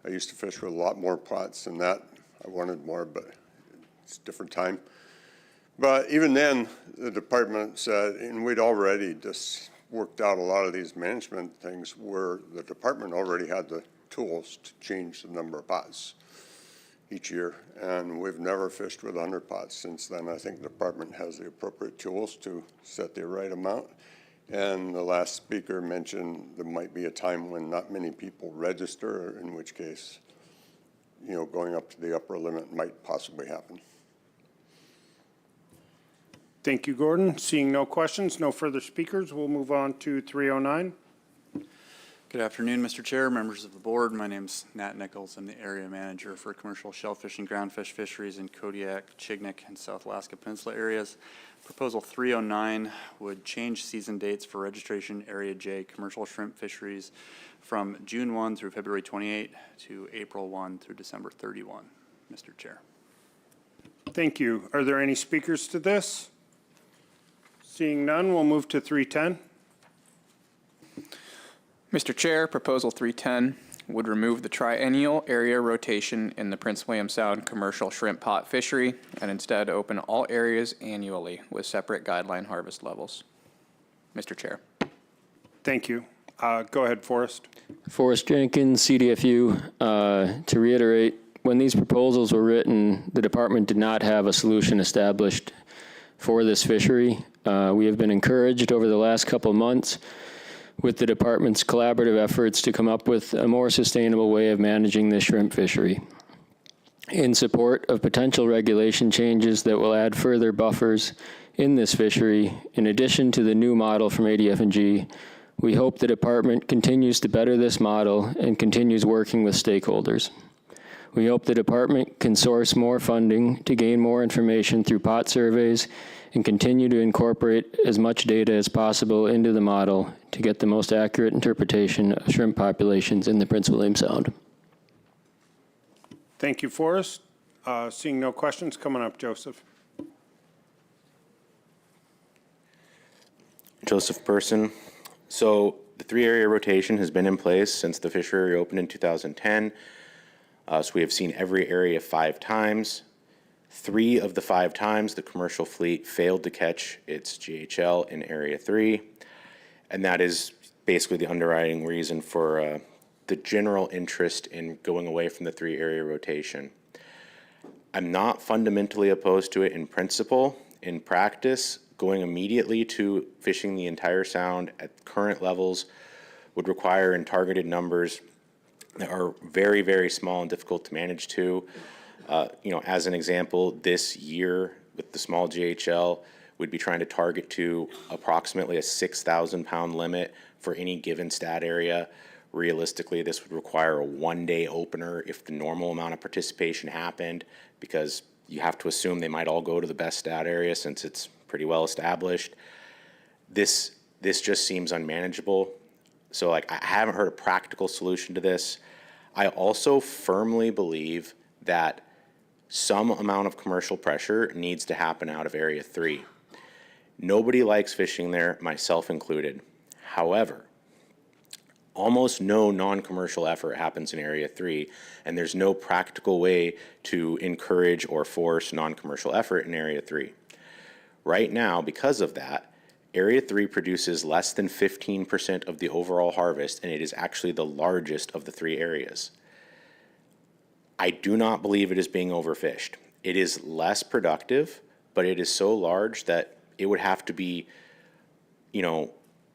Speaker 16: I used to fish with a lot more pots than that. I wanted more, but it's a different time. But even then, the department said, and we'd already just worked out a lot of these management things where the department already had the tools to change the number of pots each year. And we've never fished with 100 pots since then. I think the department has the appropriate tools to set the right amount. And the last speaker mentioned there might be a time when not many people register, in which case, going up to the upper limit might possibly happen.
Speaker 9: Thank you, Gordon. Seeing no questions, no further speakers, we'll move on to 309.
Speaker 1: Good afternoon, Mr. Chair, members of the board. My name's Nat Nichols. I'm the area manager for commercial shellfish and groundfish fisheries in Kodiak, Chignik, and South Alaska Peninsula areas. Proposal 309 would change season dates for registration Area J commercial shrimp fisheries from June 1 through February 28 to April 1 through December 31, Mr. Chair.
Speaker 9: Thank you. Are there any speakers to this? Seeing none, we'll move to 310.
Speaker 18: Mr. Chair, Proposal 310 would remove the triennial area rotation in the Prince William Sound commercial shrimp pot fishery and instead open all areas annually with separate guideline harvest levels. Mr. Chair.
Speaker 9: Thank you. Go ahead, Forrest.
Speaker 21: Forrest Jenkins, CDFU. To reiterate, when these proposals were written, the department did not have a solution established for this fishery. We have been encouraged over the last couple of months with the department's collaborative efforts to come up with a more sustainable way of managing this shrimp fishery. in support of potential regulation changes that will add further buffers in this fishery. In addition to the new model from ADF&G, we hope the department continues to better this model and continues working with stakeholders. We hope the department can source more funding to gain more information through pot surveys and continue to incorporate as much data as possible into the model to get the most accurate interpretation of shrimp populations in the Prince William Sound.
Speaker 9: Thank you, Forrest. Seeing no questions, coming up, Joseph.
Speaker 13: Joseph Person. So the 3-area rotation has been in place since the fishery opened in 2010. So we have seen every area 5 times. 3 of the 5 times, the commercial fleet failed to catch its GHL in Area 3. And that is basically the underwriting reason for the general interest in going away from the 3-area rotation. I'm not fundamentally opposed to it in principle. In practice, going immediately to fishing the entire sound at current levels would require in targeted numbers that are very, very small and difficult to manage to. As an example, this year with the small GHL, we'd be trying to target to approximately a 6,000 pound limit for any given stat area. Realistically, this would require a 1-day opener if the normal amount of participation happened, because you have to assume they might all go to the best stat area since it's pretty well established. This just seems unmanageable. So I haven't heard a practical solution to this. I also firmly believe that some amount of commercial pressure needs to happen out of Area 3. Nobody likes fishing there, myself included. However, almost no non-commercial effort happens in Area 3, and there's no practical way to encourage or force non-commercial effort in Area 3. Right now, because of that, Area 3 produces less than 15% of the overall harvest, and it is actually the largest of the 3 areas. I do not believe it is being overfished. It is less productive, but it is so large that it would have to be,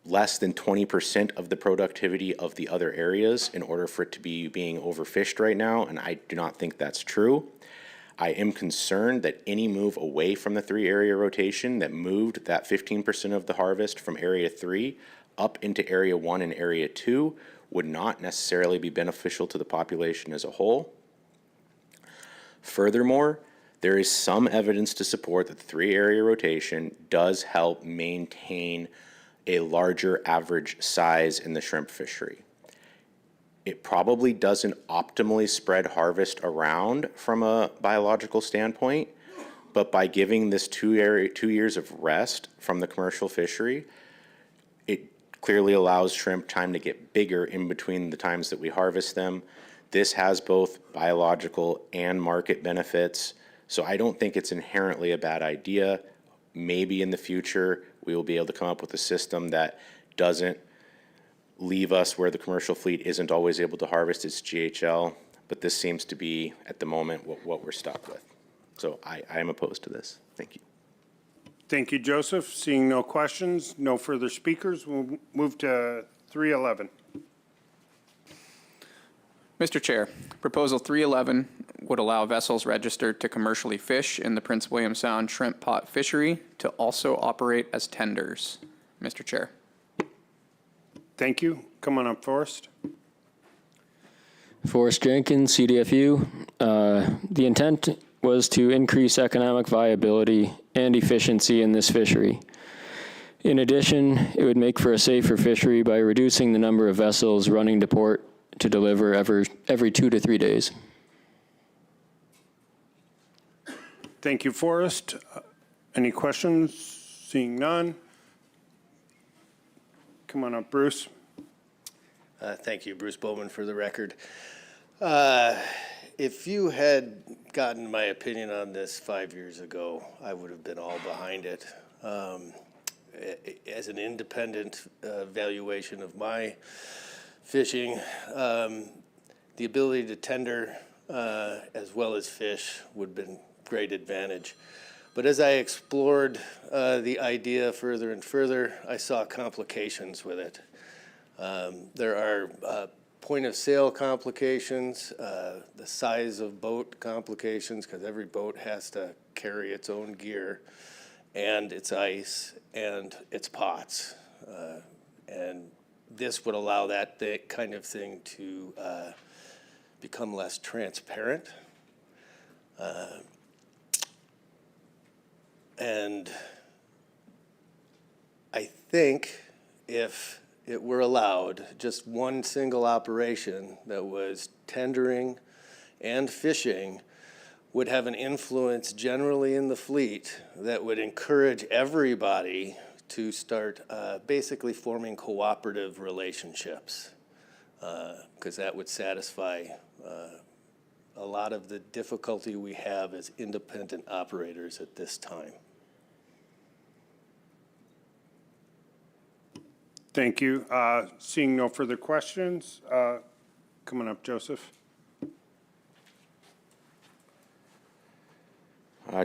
Speaker 13: less than 20% of the productivity of the other areas in order for it to be being overfished right now, and I do not think that's true. I am concerned that any move away from the 3-area rotation that moved that 15% of the harvest from Area 3 up into Area 1 and Area 2 would not necessarily be beneficial to the population as a whole. Furthermore, there is some evidence to support that the 3-area rotation does help maintain a larger average size in the shrimp fishery. It probably doesn't optimally spread harvest around from a biological standpoint, but by giving this 2 years of rest from the commercial fishery, it clearly allows shrimp time to get bigger in between the times that we harvest them. This has both biological and market benefits, so I don't think it's inherently a bad idea. Maybe in the future, we will be able to come up with a system that doesn't leave us where the commercial fleet isn't always able to harvest its GHL, but this seems to be, at the moment, what we're stuck with. So I am opposed to this. Thank you.
Speaker 9: Thank you, Joseph. Seeing no questions, no further speakers, we'll move to 311.
Speaker 18: Mr. Chair, Proposal 311 would allow vessels registered to commercially fish in the Prince William Sound shrimp pot fishery to also operate as tenders. Mr. Chair.
Speaker 9: Thank you. Come on up, Forrest.
Speaker 21: Forrest Jenkins, CDFU. The intent was to increase economic viability and efficiency in this fishery. In addition, it would make for a safer fishery by reducing the number of vessels running to port to deliver every 2 to 3 days.
Speaker 9: Thank you, Forrest. Any questions? Seeing none. Come on up, Bruce.
Speaker 14: Thank you, Bruce Bowman, for the record. If you had gotten my opinion on this 5 years ago, I would have been all behind it. As an independent valuation of my fishing, the ability to tender as well as fish would have been great advantage. But as I explored the idea further and further, I saw complications with it. There are point of sale complications, the size of boat complications, because every boat has to carry its own gear, and its ice, and its pots. And this would allow that kind of thing to become less transparent. And I think if it were allowed, just one single operation that was tendering and fishing would have an influence generally in the fleet that would encourage everybody to start basically forming cooperative relationships, because that would satisfy a lot of the difficulty we have as independent operators at this time.
Speaker 9: Thank you. Seeing no further questions, coming up, Joseph.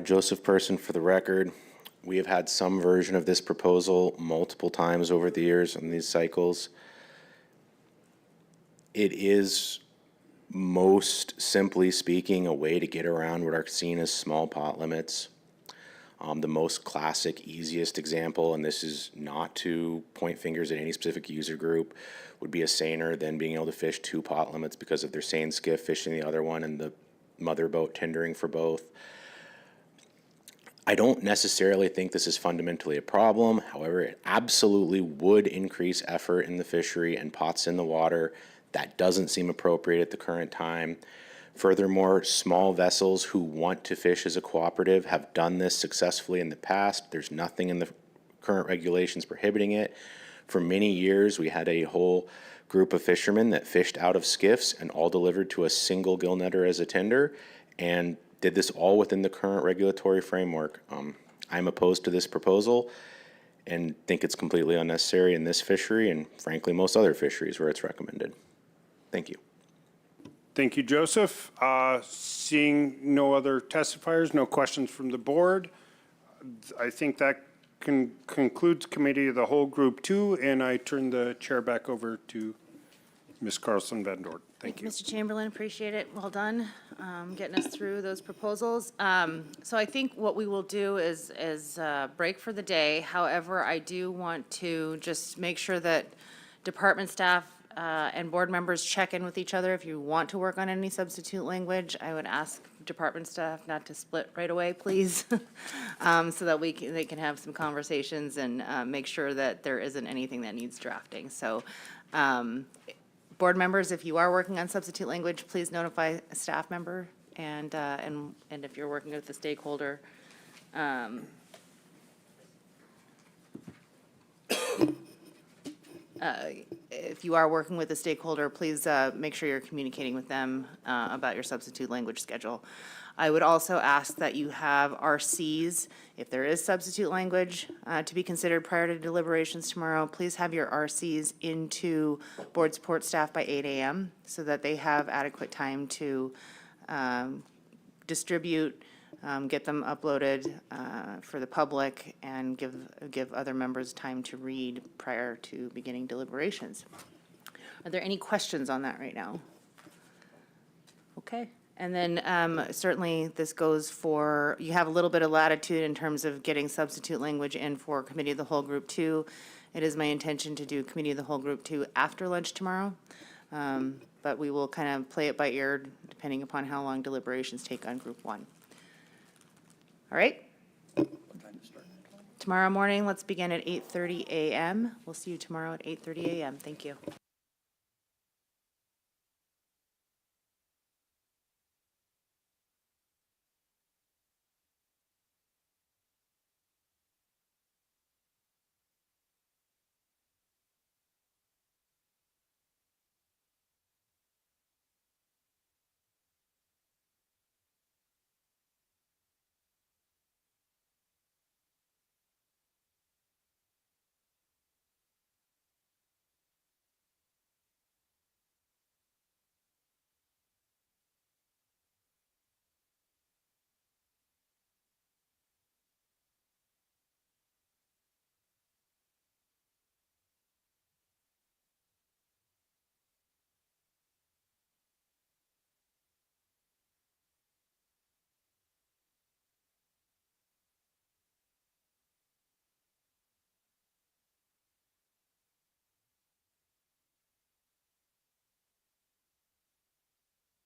Speaker 13: Joseph Person for the record. We have had some version of this proposal multiple times over the years in these cycles. It is, most simply speaking, a way to get around what are seen as small pot limits. The most classic, easiest example, and this is not to point fingers at any specific user group, would be a seiner then being able to fish 2 pot limits because of their seine skiff fishing the other one and the mother boat tendering for both. I don't necessarily think this is fundamentally a problem. However, it absolutely would increase effort in the fishery and pots in the water. That doesn't seem appropriate at the current time. Furthermore, small vessels who want to fish as a cooperative have done this successfully in the past. There's nothing in the current regulations prohibiting it. For many years, we had a whole group of fishermen that fished out of skiffs and all delivered to a single gill netter as a tender, and did this all within the current regulatory framework. I'm opposed to this proposal and think it's completely unnecessary in this fishery and frankly most other fisheries where it's recommended. Thank you.
Speaker 9: Thank you, Joseph. Seeing no other testifiers, no questions from the board, I think that concludes Committee of the Whole Group 2, and I turn the chair back over to Ms. Carlson Van Dort. Thank you.
Speaker 8: Mr. Chamberlain, appreciate it. Well done, getting us through those proposals. So I think what we will do is break for the day. However, I do want to just make sure that department staff and board members check in with each other. If you want to work on any substitute language, I would ask department staff not to split right away, please, so that they can have some conversations and make sure that there isn't anything that needs drafting. So board members, if you are working on substitute language, please notify a staff member, and if you're working with the stakeholder, if you are working with a stakeholder, please make sure you're communicating with them about your substitute language schedule. I would also ask that you have RCs, if there is substitute language to be considered prior to deliberations tomorrow, please have your RCs into board support staff by 8 a.m. so that they have adequate time to distribute, get them uploaded for the public, and give other members time to read prior to beginning deliberations. Are there any questions on that right now? Okay. And then certainly this goes for, you have a little bit of latitude in terms of getting substitute language in for Committee of the Whole Group 2. It is my intention to do Committee of the Whole Group 2 after lunch tomorrow. But we will kind of play it by ear depending upon how long deliberations take on Group 1. All right? Tomorrow morning, let's begin at 8:30 a.m. We'll see you tomorrow at 8:30 a.m. Thank you.